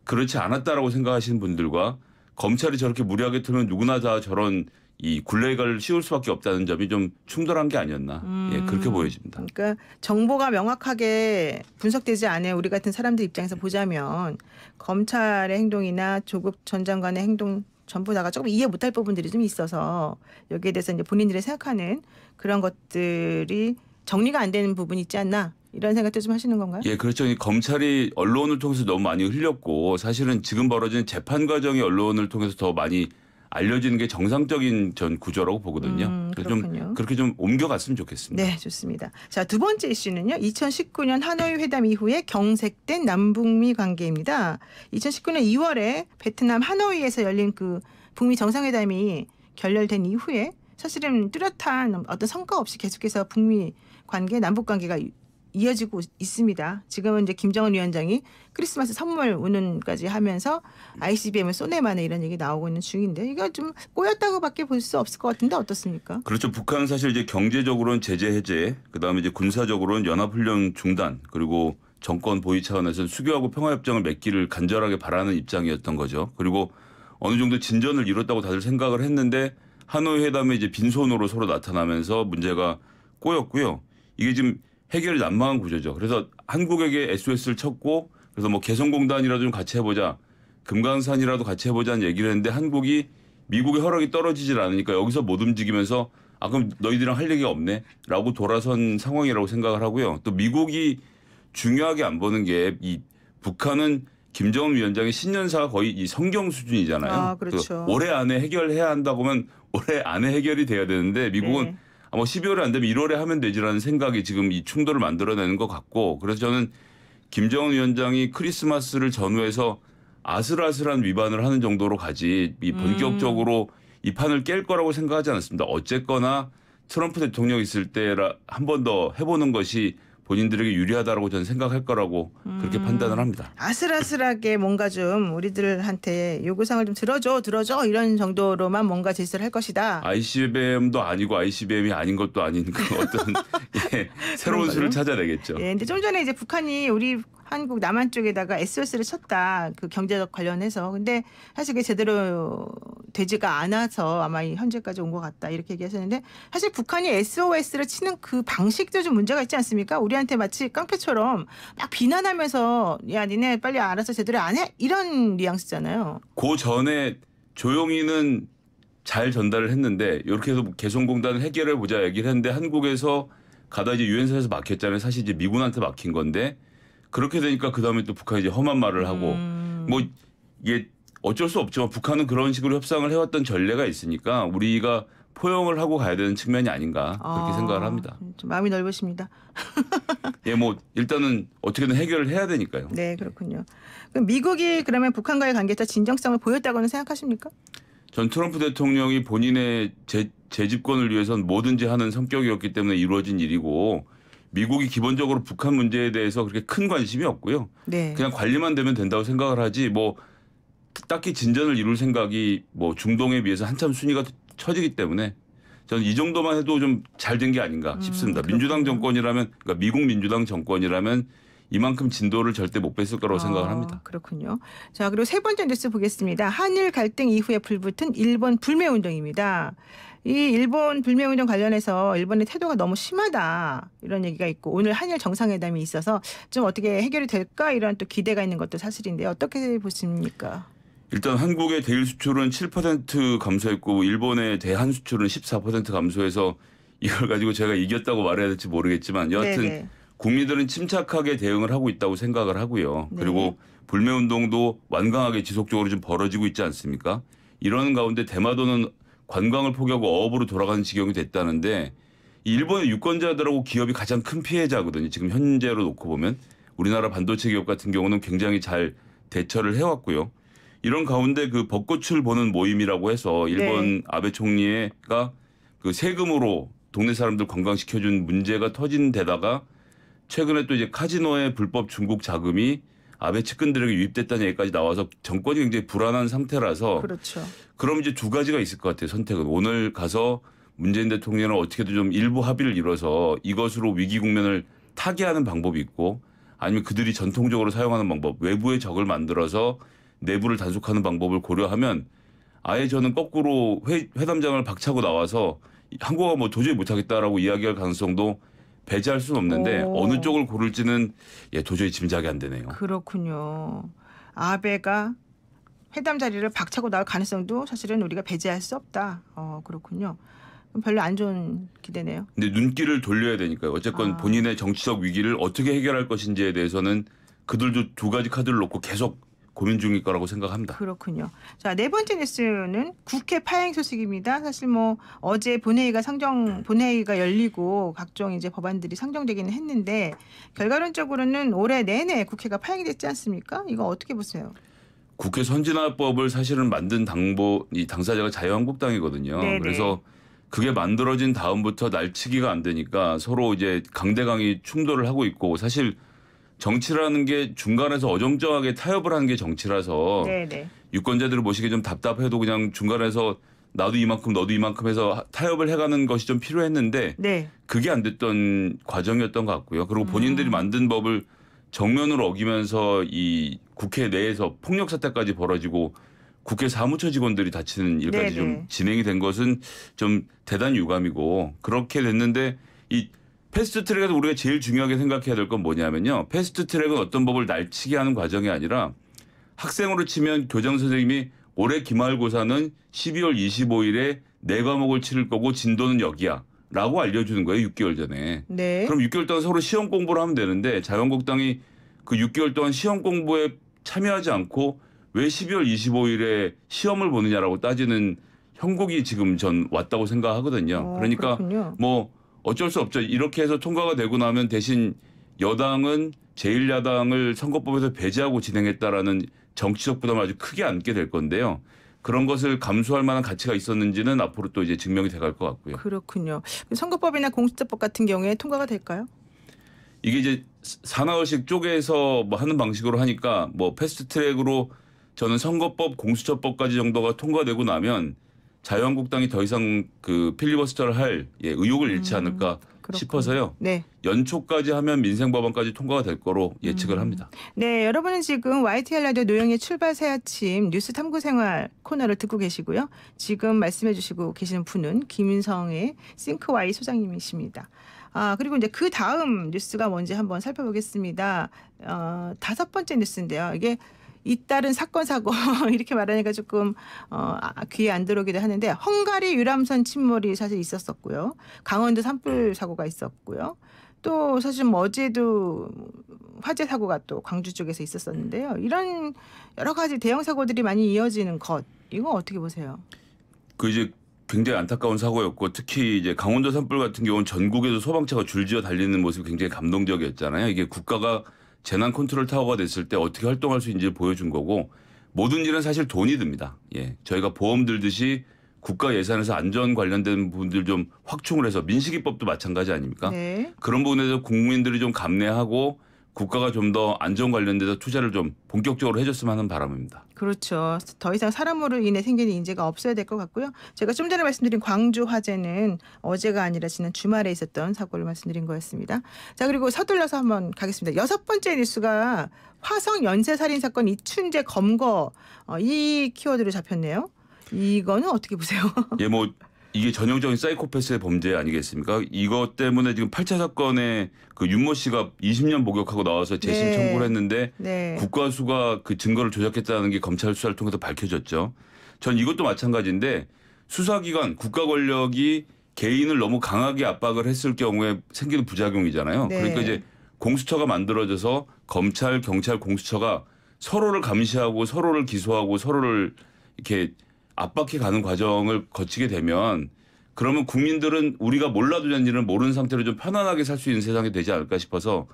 그렇지 않았다라고 생각하시는 분들과 검찰이 저렇게 무리하게 틀면 누구나 다 저런 이 굴레를 씌울 수밖에 없다는 점이 좀 충돌한 게 아니었나 그렇게 보여집니다. 그러니까 정보가 명확하게 분석되지 않은 우리 같은 사람들 입장에서 보자면 검찰의 행동이나 조국 전 장관의 행동 전부 다가 조금 이해 못할 부분들이 좀 있어서 여기에 대해서 이제 본인들이 생각하는 그런 것들이 정리가 안 되는 부분이 있지 않나 이런 생각도 좀 하시는 건가요? 그렇죠. 검찰이 언론을 통해서 너무 많이 흘렸고 사실은 지금 벌어진 재판 과정이 언론을 통해서 더 많이 알려지는 게 정상적인 전 구조라고 보거든요. 그래서 좀 그렇게 좀 옮겨갔으면 좋겠습니다. 네, 좋습니다. 자, 두 번째 이슈는요. 2019년 하노이 회담 이후에 경색된 남북미 관계입니다. 2019년 2월에 베트남 하노이에서 열린 그 북미 정상회담이 결렬된 이후에 사실은 뚜렷한 어떤 성과 없이 계속해서 북미 관계, 남북 관계가 이어지고 있습니다. 지금은 이제 김정은 위원장이 크리스마스 선물 운운까지 하면서 ICBM을 쏘내마네 이런 얘기 나오고 있는 중인데 이거 좀 꼬였다고밖에 볼 수 없을 것 같은데 어떻습니까? 그렇죠. 북한은 사실 이제 경제적으로는 제재 해제, 그다음에 이제 군사적으로는 연합훈련 중단, 그리고 정권 보위 차원에서 수교하고 평화협정을 맺기를 간절하게 바라는 입장이었던 거죠. 그리고 어느 정도 진전을 이뤘다고 다들 생각을 했는데 하노이 회담에 이제 빈손으로 서로 나타나면서 문제가 꼬였고요. 이게 지금 해결이 난망한 구조죠. 그래서 한국에게 SOS를 쳤고 그래서 뭐 개성공단이라도 좀 같이 해보자. 금강산이라도 같이 해보자는 얘기를 했는데 한국이 미국의 허락이 떨어지질 않으니까 여기서 못 움직이면서 그럼 너희들이랑 할 얘기가 없네 라고 돌아선 상황이라고 생각을 하고요. 또 미국이 중요하게 안 보는 게 이 북한은 김정은 위원장의 신년사가 거의 이 성경 수준이잖아요. 그렇죠. 올해 안에 해결해야 한다고 하면 올해 안에 해결이 돼야 되는데 미국은 뭐 12월에 안 되면 1월에 하면 되지라는 생각이 지금 이 충돌을 만들어내는 것 같고 그래서 저는 김정은 위원장이 크리스마스를 전후해서 아슬아슬한 위반을 하는 정도로 가지 이 본격적으로 이 판을 깰 거라고 생각하지 않았습니다. 어쨌거나 트럼프 대통령 있을 때 한 번 더 해보는 것이 본인들에게 유리하다라고 저는 생각할 거라고 그렇게 판단을 합니다. 아슬아슬하게 뭔가 좀 우리들한테 요구사항을 좀 들어줘 이런 정도로만 뭔가 제시를 할 것이다. ICBM도 아니고 ICBM이 아닌 것도 아닌 그 어떤 새로운 수를 찾아내겠죠. 근데 좀 전에 이제 북한이 우리 한국 남한 쪽에다가 SOS를 쳤다. 그 경제적 관련해서. 근데 사실 그게 제대로 되지가 않아서 아마 현재까지 온 것 같다. 이렇게 얘기하셨는데 사실 북한이 SOS를 치는 그 방식도 좀 문제가 있지 않습니까? 우리한테 마치 깡패처럼 막 비난하면서 야 니네 빨리 알아서 제대로 안 해? 이런 뉘앙스잖아요. 그 전에 조용히는 잘 전달을 했는데 이렇게 해서 개성공단을 해결해 보자 얘기를 했는데 한국에서 가다 이제 유엔사에서 막혔잖아요. 사실 이제 미군한테 막힌 건데 그렇게 되니까 그 다음에 또 북한이 이제 험한 말을 하고 뭐 이게 어쩔 수 없지만 북한은 그런 식으로 협상을 해왔던 전례가 있으니까 우리가 포용을 하고 가야 되는 측면이 아닌가 그렇게 생각을 합니다. 좀 마음이 넓으십니다. 예, 뭐 일단은 어떻게든 해결을 해야 되니까요. 네, 그렇군요. 그럼 미국이 그러면 북한과의 관계에서 진정성을 보였다고는 생각하십니까? 전 트럼프 대통령이 본인의 재집권을 위해서는 뭐든지 하는 성격이었기 때문에 이루어진 일이고 미국이 기본적으로 북한 문제에 대해서 그렇게 큰 관심이 없고요. 네. 그냥 관리만 되면 된다고 생각을 하지 뭐 딱히 진전을 이룰 생각이 뭐 중동에 비해서 한참 순위가 처지기 때문에 저는 이 정도만 해도 좀 잘 된 게 아닌가 싶습니다. 민주당 정권이라면 그러니까 미국 민주당 정권이라면 이만큼 진도를 절대 못 뺐을 거라고 생각을 합니다. 그렇군요. 자, 그리고 세 번째 뉴스 보겠습니다. 한일 갈등 이후에 불붙은 일본 불매운동입니다. 이 일본 불매운동 관련해서 일본의 태도가 너무 심하다 이런 얘기가 있고 오늘 한일 정상회담이 있어서 좀 어떻게 해결이 될까 이런 또 기대가 있는 것도 사실인데 어떻게 보십니까? 일단 한국의 대일 수출은 7% 감소했고 일본의 대한 수출은 14% 감소해서 이걸 가지고 제가 이겼다고 말해야 될지 모르겠지만 여하튼 네네. 국민들은 침착하게 대응을 하고 있다고 생각을 하고요. 네. 그리고 불매운동도 완강하게 지속적으로 좀 벌어지고 있지 않습니까? 이러는 가운데 대마도는 관광을 포기하고 어업으로 돌아가는 지경이 됐다는데 일본의 유권자들하고 기업이 가장 큰 피해자거든요. 지금 현재로 놓고 보면 우리나라 반도체 기업 같은 경우는 굉장히 잘 대처를 해왔고요. 이런 가운데 그 벚꽃을 보는 모임이라고 해서 일본 아베 총리가 그 세금으로 동네 사람들 관광시켜준 문제가 터진 데다가 최근에 또 이제 카지노의 불법 중국 자금이 아베 측근들에게 유입됐다는 얘기까지 나와서 정권이 굉장히 불안한 상태라서 그렇죠. 그럼 이제 두 가지가 있을 것 같아요. 선택은 오늘 가서 문재인 대통령은 어떻게든 좀 일부 합의를 이뤄서 이것으로 위기 국면을 타개하는 방법이 있고 아니면 그들이 전통적으로 사용하는 방법 외부의 적을 만들어서 내부를 단속하는 방법을 고려하면 아예 저는 거꾸로 회담장을 박차고 나와서 한국어가 뭐 도저히 못하겠다라고 이야기할 가능성도 배제할 수는 없는데 어느 쪽을 고를지는 도저히 짐작이 안 되네요. 그렇군요. 아베가 회담 자리를 박차고 나올 가능성도 사실은 우리가 배제할 수 없다. 그렇군요. 별로 안 좋은 기대네요. 근데 눈길을 돌려야 되니까요. 어쨌건 본인의 정치적 위기를 어떻게 해결할 것인지에 대해서는 그들도 두 가지 카드를 놓고 계속 고민 중일 거라고 생각합니다. 그렇군요. 자, 네 번째 뉴스는 국회 파행 소식입니다. 사실 뭐 어제 본회의가 열리고 각종 이제 법안들이 상정되기는 했는데 결과론적으로는 올해 내내 국회가 파행됐지 않습니까? 이거 어떻게 보세요? 국회 선진화법을 사실은 만든 이 당사자가 자유한국당이거든요. 네네. 그래서 그게 만들어진 다음부터 날치기가 안 되니까 서로 이제 강대강이 충돌을 하고 있고 사실 정치라는 게 중간에서 어정쩡하게 타협을 하는 게 정치라서 네네. 유권자들을 보시기에 좀 답답해도 그냥 중간에서 나도 이만큼 너도 이만큼 해서 타협을 해가는 것이 좀 필요했는데 그게 안 됐던 과정이었던 것 같고요. 그리고 본인들이 만든 법을 정면으로 어기면서 이 국회 내에서 폭력 사태까지 벌어지고 국회 사무처 직원들이 다치는 일까지 네네. 좀 진행이 된 것은 좀 대단히 유감이고 그렇게 됐는데 이 패스트트랙에서 우리가 제일 중요하게 생각해야 될 건 뭐냐면요. 패스트트랙은 어떤 법을 날치게 하는 과정이 아니라 학생으로 치면 교장 선생님이 올해 기말고사는 12월 25일에 4과목을 치를 거고 진도는 여기야 라고 알려주는 거예요. 6개월 전에. 네. 그럼 6개월 동안 서로 시험 공부를 하면 되는데 자유한국당이 그 6개월 동안 시험 공부에 참여하지 않고 왜 12월 25일에 시험을 보느냐라고 따지는 형국이 지금 전 왔다고 생각하거든요. 그러니까 그렇군요. 뭐 어쩔 수 없죠. 이렇게 해서 통과가 되고 나면 대신 여당은 제1야당을 선거법에서 배제하고 진행했다라는 정치적 부담을 아주 크게 안게 될 건데요. 그런 것을 감수할 만한 가치가 있었는지는 앞으로 또 이제 증명이 돼갈 것 같고요. 그렇군요. 선거법이나 공수처법 같은 경우에 통과가 될까요? 이게 이제 사나흘씩 쪼개서 뭐 하는 방식으로 하니까 뭐 패스트트랙으로 저는 선거법, 공수처법까지 정도가 통과되고 나면 자유한국당이 더 이상 그 필리버스터를 할 의욕을 잃지 않을까 싶어서요. 네. 연초까지 하면 민생법안까지 통과가 될 거로 예측을 합니다. 네, 여러분은 지금 YTN 라디오 노영의 출발 새 아침 뉴스 탐구 생활 코너를 듣고 계시고요. 지금 말씀해 주시고 계시는 분은 김윤성의 싱크와이 소장님이십니다. 그리고 이제 그 다음 뉴스가 뭔지 한번 살펴보겠습니다. 5번째 뉴스인데요. 이게 잇따른 사건 사고 이렇게 말하니까 조금 귀에 안 들어오기도 하는데 헝가리 유람선 침몰이 사실 있었었고요. 강원도 산불 사고가 있었고요. 또 사실 뭐 어제도 화재 사고가 또 광주 쪽에서 있었었는데요. 이런 여러 가지 대형 사고들이 많이 이어지는 것 이거 어떻게 보세요? 그 이제 굉장히 안타까운 사고였고 특히 이제 강원도 산불 같은 경우는 전국에도 소방차가 줄지어 달리는 모습이 굉장히 감동적이었잖아요. 이게 국가가 재난 컨트롤 타워가 됐을 때 어떻게 활동할 수 있는지를 보여준 거고 모든 일은 사실 돈이 듭니다. 예, 저희가 보험 들듯이 국가 예산에서 안전 관련된 부분들 좀 확충을 해서 민식이법도 마찬가지 아닙니까? 네. 그런 부분에서 국민들이 좀 감내하고 국가가 좀 더 안전 관련돼서 투자를 좀 본격적으로 해줬으면 하는 바람입니다. 그렇죠. 더 이상 사람으로 인해 생기는 인재가 없어야 될 것 같고요. 제가 좀 전에 말씀드린 광주 화재는 어제가 아니라 지난 주말에 있었던 사고를 말씀드린 거였습니다. 자, 그리고 서둘러서 한번 가겠습니다. 6번째 뉴스가 화성 연쇄살인 사건 이춘재 검거 이 키워드로 잡혔네요. 이거는 어떻게 보세요? 예, 뭐 이게 전형적인 사이코패스의 범죄 아니겠습니까? 이것 때문에 지금 8차 사건에 그 윤모 씨가 20년 목욕하고 나와서 재심 네. 청구를 했는데 네. 국과수가 그 증거를 조작했다는 게 검찰 수사를 통해서 밝혀졌죠. 전 이것도 마찬가지인데 수사기관, 국가 권력이 개인을 너무 강하게 압박을 했을 경우에 생기는 부작용이잖아요. 네. 그러니까 이제 공수처가 만들어져서 검찰, 경찰, 공수처가 서로를 감시하고 서로를 기소하고 서로를 이렇게 압박해 가는 과정을 거치게 되면 그러면 국민들은 우리가 몰라도 되는 일을 모르는 상태로 좀 편안하게 살 수 있는 세상이 되지 않을까 싶어서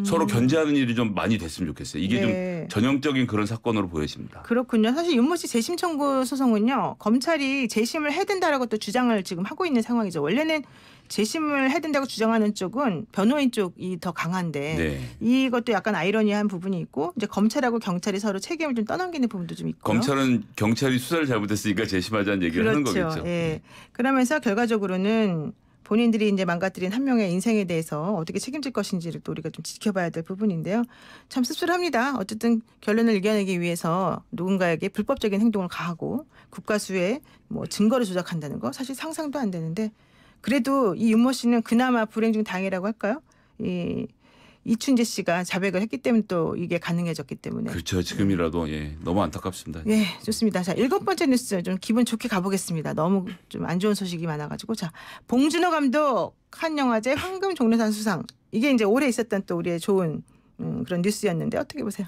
서로 견제하는 일이 좀 많이 됐으면 좋겠어요. 이게 네. 좀 전형적인 그런 사건으로 보여집니다. 그렇군요. 사실 윤모 씨 재심 청구 소송은요. 검찰이 재심을 해야 된다라고 또 주장을 지금 하고 있는 상황이죠. 원래는 재심을 해야 된다고 주장하는 쪽은 변호인 쪽이 더 강한데 네. 이것도 약간 아이러니한 부분이 있고 이제 검찰하고 경찰이 서로 책임을 좀 떠넘기는 부분도 좀 있고요. 검찰은 경찰이 수사를 잘못했으니까 재심하자는 얘기를 하는 거겠죠. 예. 그러면서 결과적으로는 본인들이 이제 망가뜨린 한 명의 인생에 대해서 어떻게 책임질 것인지를 또 우리가 좀 지켜봐야 될 부분인데요. 참 씁쓸합니다. 어쨌든 결론을 이겨내기 위해서 누군가에게 불법적인 행동을 가하고 국가수에 뭐 증거를 조작한다는 거 사실 상상도 안 되는데 그래도 이 윤모 씨는 그나마 불행 중 다행이라고 할까요? 이춘재 씨가 자백을 했기 때문에 또 이게 가능해졌기 때문에. 그렇죠. 지금이라도 예, 너무 안타깝습니다. 예, 좋습니다. 자, 7번째 뉴스 좀 기분 좋게 가보겠습니다. 너무 좀 안 좋은 소식이 많아가지고 자, 봉준호 감독 칸 영화제 황금 종려상 수상 이게 이제 올해 있었던 또 우리의 좋은 그런 뉴스였는데 어떻게 보세요?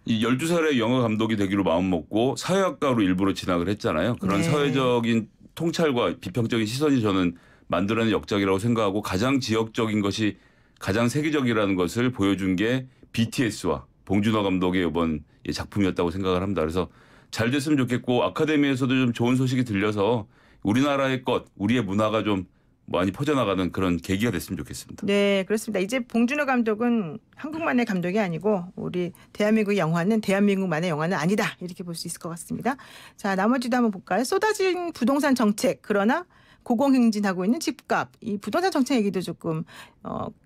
이 12살의 영화 감독이 되기로 마음먹고 사회학과로 일부러 진학을 했잖아요. 그런 네. 사회적인 통찰과 비평적인 시선이 저는 만들어낸 역작이라고 생각하고 가장 지역적인 것이 가장 세계적이라는 것을 보여준 게 BTS와 봉준호 감독의 이번 작품이었다고 생각을 합니다. 그래서 잘 됐으면 좋겠고 아카데미에서도 좀 좋은 소식이 들려서 우리나라의 것, 우리의 문화가 좀 많이 퍼져나가는 그런 계기가 됐으면 좋겠습니다. 네, 그렇습니다. 이제 봉준호 감독은 한국만의 감독이 아니고 우리 대한민국 영화는 대한민국만의 영화는 아니다. 이렇게 볼 수 있을 것 같습니다. 자, 나머지도 한번 볼까요? 쏟아진 부동산 정책 그러나 고공행진하고 있는 집값. 이 부동산 정책 얘기도 조금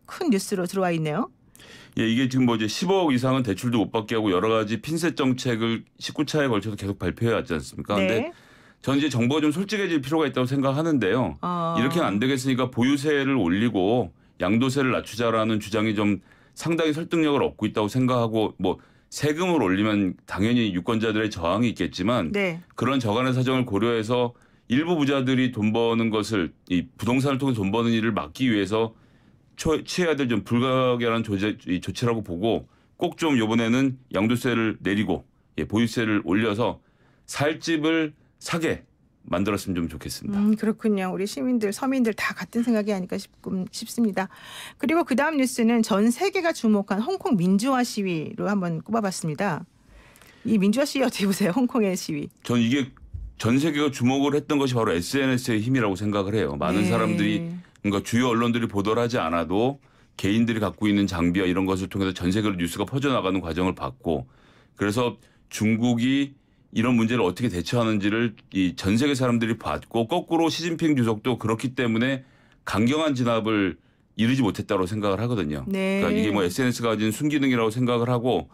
큰 뉴스로 들어와 있네요. 예, 이게 지금 뭐 이제 15억 이상은 대출도 못 받게 하고 여러 가지 핀셋 정책을 19차에 걸쳐서 계속 발표해 왔지 않습니까? 네. 근데 저는 이제 정부가 좀 솔직해질 필요가 있다고 생각하는데요. 이렇게는 안 되겠으니까 보유세를 올리고 양도세를 낮추자라는 주장이 좀 상당히 설득력을 얻고 있다고 생각하고 뭐 세금을 올리면 당연히 유권자들의 저항이 있겠지만 네. 그런 저간의 사정을 고려해서 일부 부자들이 돈 버는 것을 이 부동산을 통해 돈 버는 일을 막기 위해서 취해야 될 좀 불가결한 조치라고 보고 꼭 좀 이번에는 양도세를 내리고 보유세를 올려서 살 집을 사게 만들었으면 좀 좋겠습니다. 그렇군요. 우리 시민들, 서민들 다 같은 생각이 아닐까 싶습니다. 그리고 그 다음 뉴스는 전 세계가 주목한 홍콩 민주화 시위로 한번 꼽아봤습니다. 이 민주화 시위 어떻게 보세요? 홍콩의 시위. 전 이게 전 세계가 주목을 했던 것이 바로 SNS의 힘이라고 생각을 해요. 많은 사람들이 그러니까 주요 언론들이 보도를 하지 않아도 개인들이 갖고 있는 장비와 이런 것을 통해서 전 세계로 뉴스가 퍼져나가는 과정을 봤고 그래서 중국이 이런 문제를 어떻게 대처하는지를 이 전 세계 사람들이 봤고 거꾸로 시진핑 주석도 그렇기 때문에 강경한 진압을 이루지 못했다고 생각을 하거든요. 네. 그러니까 이게 뭐 SNS가 가진 순기능이라고 생각을 하고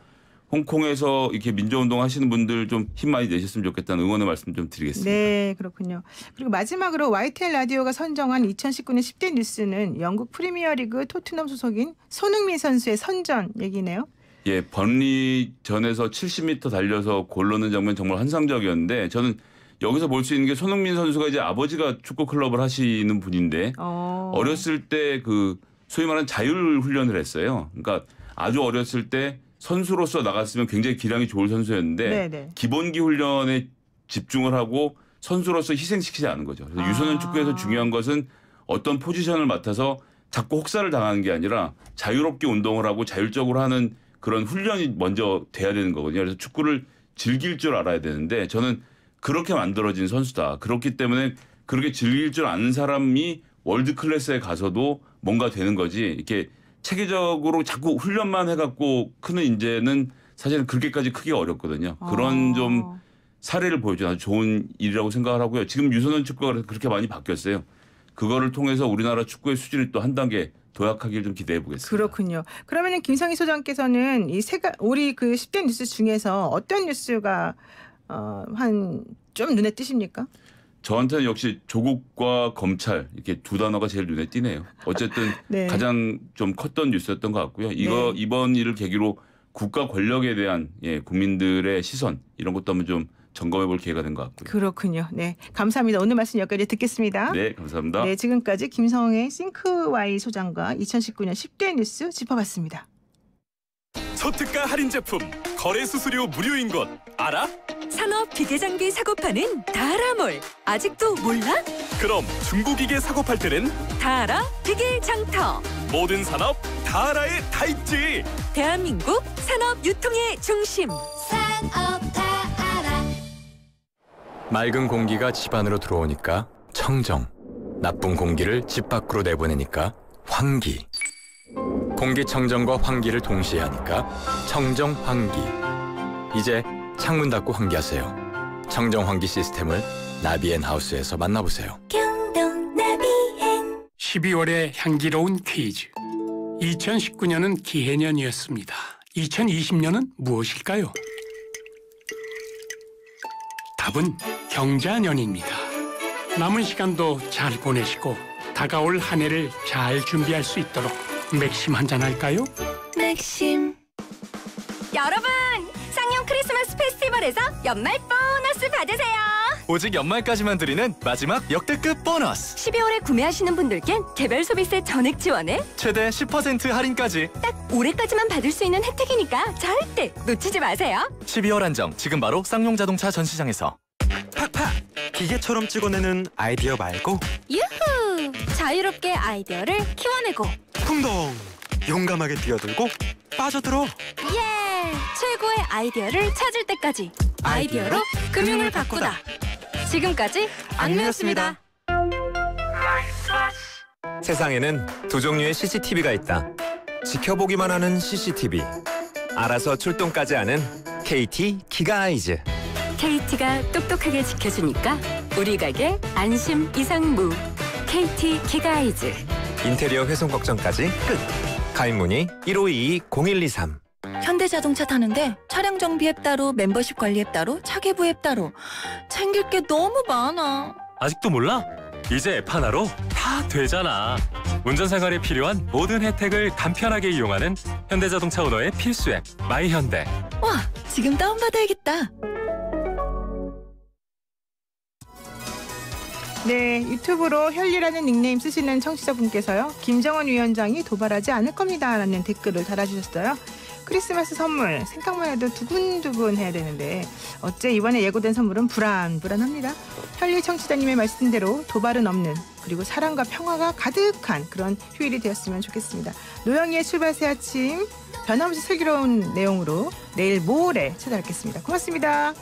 홍콩에서 이렇게 민주운동 하시는 분들 좀 힘 많이 내셨으면 좋겠다는 응원의 말씀 좀 드리겠습니다. 네, 그렇군요. 그리고 마지막으로 YTN 라디오가 선정한 2019년 10대 뉴스는 영국 프리미어리그 토트넘 소속인 손흥민 선수의 선전 얘기네요. 예, 번리전에서 70m 달려서 골 넣는 장면 정말 환상적이었는데 저는 여기서 볼 수 있는 게 손흥민 선수가 이제 아버지가 축구 클럽을 하시는 분인데 어렸을 때 그 소위 말하는 자율 훈련을 했어요. 그러니까 아주 어렸을 때 선수로서 나갔으면 굉장히 기량이 좋을 선수였는데 네네. 기본기 훈련에 집중을 하고 선수로서 희생시키지 않은 거죠. 그래서 유소년 축구에서 중요한 것은 어떤 포지션을 맡아서 자꾸 혹사를 당하는 게 아니라 자유롭게 운동을 하고 자율적으로 하는 그런 훈련이 먼저 돼야 되는 거거든요. 그래서 축구를 즐길 줄 알아야 되는데 저는 그렇게 만들어진 선수다. 그렇기 때문에 그렇게 즐길 줄 아는 사람이 월드 클래스에 가서도 뭔가 되는 거지. 이렇게 체계적으로 자꾸 훈련만 해갖고 크는 인재는 사실은 그렇게까지 크기가 어렵거든요. 그런 좀 사례를 보여준 아주 좋은 일이라고 생각을 하고요. 지금 유소년 축구가 그렇게 많이 바뀌었어요. 그거를 통해서 우리나라 축구의 수준이 또 한 단계 도약하기를 좀 기대해 보겠습니다. 그렇군요. 그러면은 김성희 소장께서는 우리 그 10대 뉴스 중에서 어떤 뉴스가 좀 눈에 띄십니까? 저한테는 역시 조국과 검찰 이렇게 두 단어가 제일 눈에 띄네요. 어쨌든 네. 가장 좀 컸던 뉴스였던 것 같고요. 네. 이번 일을 계기로 국가 권력에 대한 국민들의 시선 이런 것도 한번 좀 점검해 볼 기회가 된 것 같고요. 그렇군요. 네, 감사합니다. 오늘 말씀 여기까지 듣겠습니다. 네, 감사합니다. 네, 지금까지 김성애 싱크와이 소장과 2019년 10대 뉴스 짚어봤습니다. 초특가 할인 제품, 거래 수수료 무료인 곳 알아? 산업 기계 장비 사고파는 다라몰. 아직도 몰라? 그럼 중고기계 사고팔 때는 다라 기계 장터. 모든 산업 다라에 다 있지. 대한민국 산업 유통의 중심. 산업 다라. 맑은 공기가 집 안으로 들어오니까 청정, 나쁜 공기를 집 밖으로 내보내니까 환기. 공기청정과 환기를 동시에 하니까 청정환기. 이제 창문 닫고 환기하세요. 청정환기 시스템을 나비앤하우스에서 만나보세요. 경동 나비엔 12월의 향기로운 퀴즈. 2019년은 기해년이었습니다. 2020년은 무엇일까요? 답은 경자년입니다. 남은 시간도 잘 보내시고 다가올 한 해를 잘 준비할 수 있도록 맥심 한잔 할까요? 맥심. 여러분, 쌍용 크리스마스 페스티벌에서 연말 보너스 받으세요. 오직 연말까지만 드리는 마지막 역대급 보너스. 12월에 구매하시는 분들께 개별 소비세 전액 지원에 최대 10% 할인까지. 딱 올해까지만 받을 수 있는 혜택이니까 절대 놓치지 마세요. 12월 한정 지금 바로 쌍용 자동차 전시장에서. 팍팍! 기계처럼 찍어내는 아이디어 말고 유후! 자유롭게 아이디어를 키워내고 풍덩! 용감하게 뛰어들고 빠져들어! 예! 최고의 아이디어를 찾을 때까지 아이디어로 금융을 바꾸다. 지금까지 악뮤였습니다. 세상에는 두 종류의 CCTV가 있다. 지켜보기만 하는 CCTV. 알아서 출동까지 하는 KT 기가 아이즈. KT가 똑똑하게 지켜주니까 우리 가게 안심 이상무. KT 기가이즈. 인테리어 훼손 걱정까지 끝. 가입 문의 1522-0123. 현대자동차 타는데 차량 정비 앱 따로, 멤버십 관리 앱 따로, 차계부 앱 따로. 챙길 게 너무 많아. 아직도 몰라? 이제 앱 하나로 다 되잖아. 운전생활에 필요한 모든 혜택을 간편하게 이용하는 현대자동차 오너의 필수 앱 마이현대. 와, 지금 다운받아야겠다. 네, 유튜브로 혈리라는 닉네임 쓰시는 청취자분께서요. 김정은 위원장이 도발하지 않을 겁니다 라는 댓글을 달아주셨어요. 크리스마스 선물 생각만 해도 두근두근 해야 되는데 어째 이번에 예고된 선물은 불안합니다. 혈리 청취자님의 말씀대로 도발은 없는, 그리고 사랑과 평화가 가득한 그런 휴일이 되었으면 좋겠습니다. 노영희의 출발 새 아침, 변함없이 슬기로운 내용으로 내일 모레 찾아뵙겠습니다. 고맙습니다.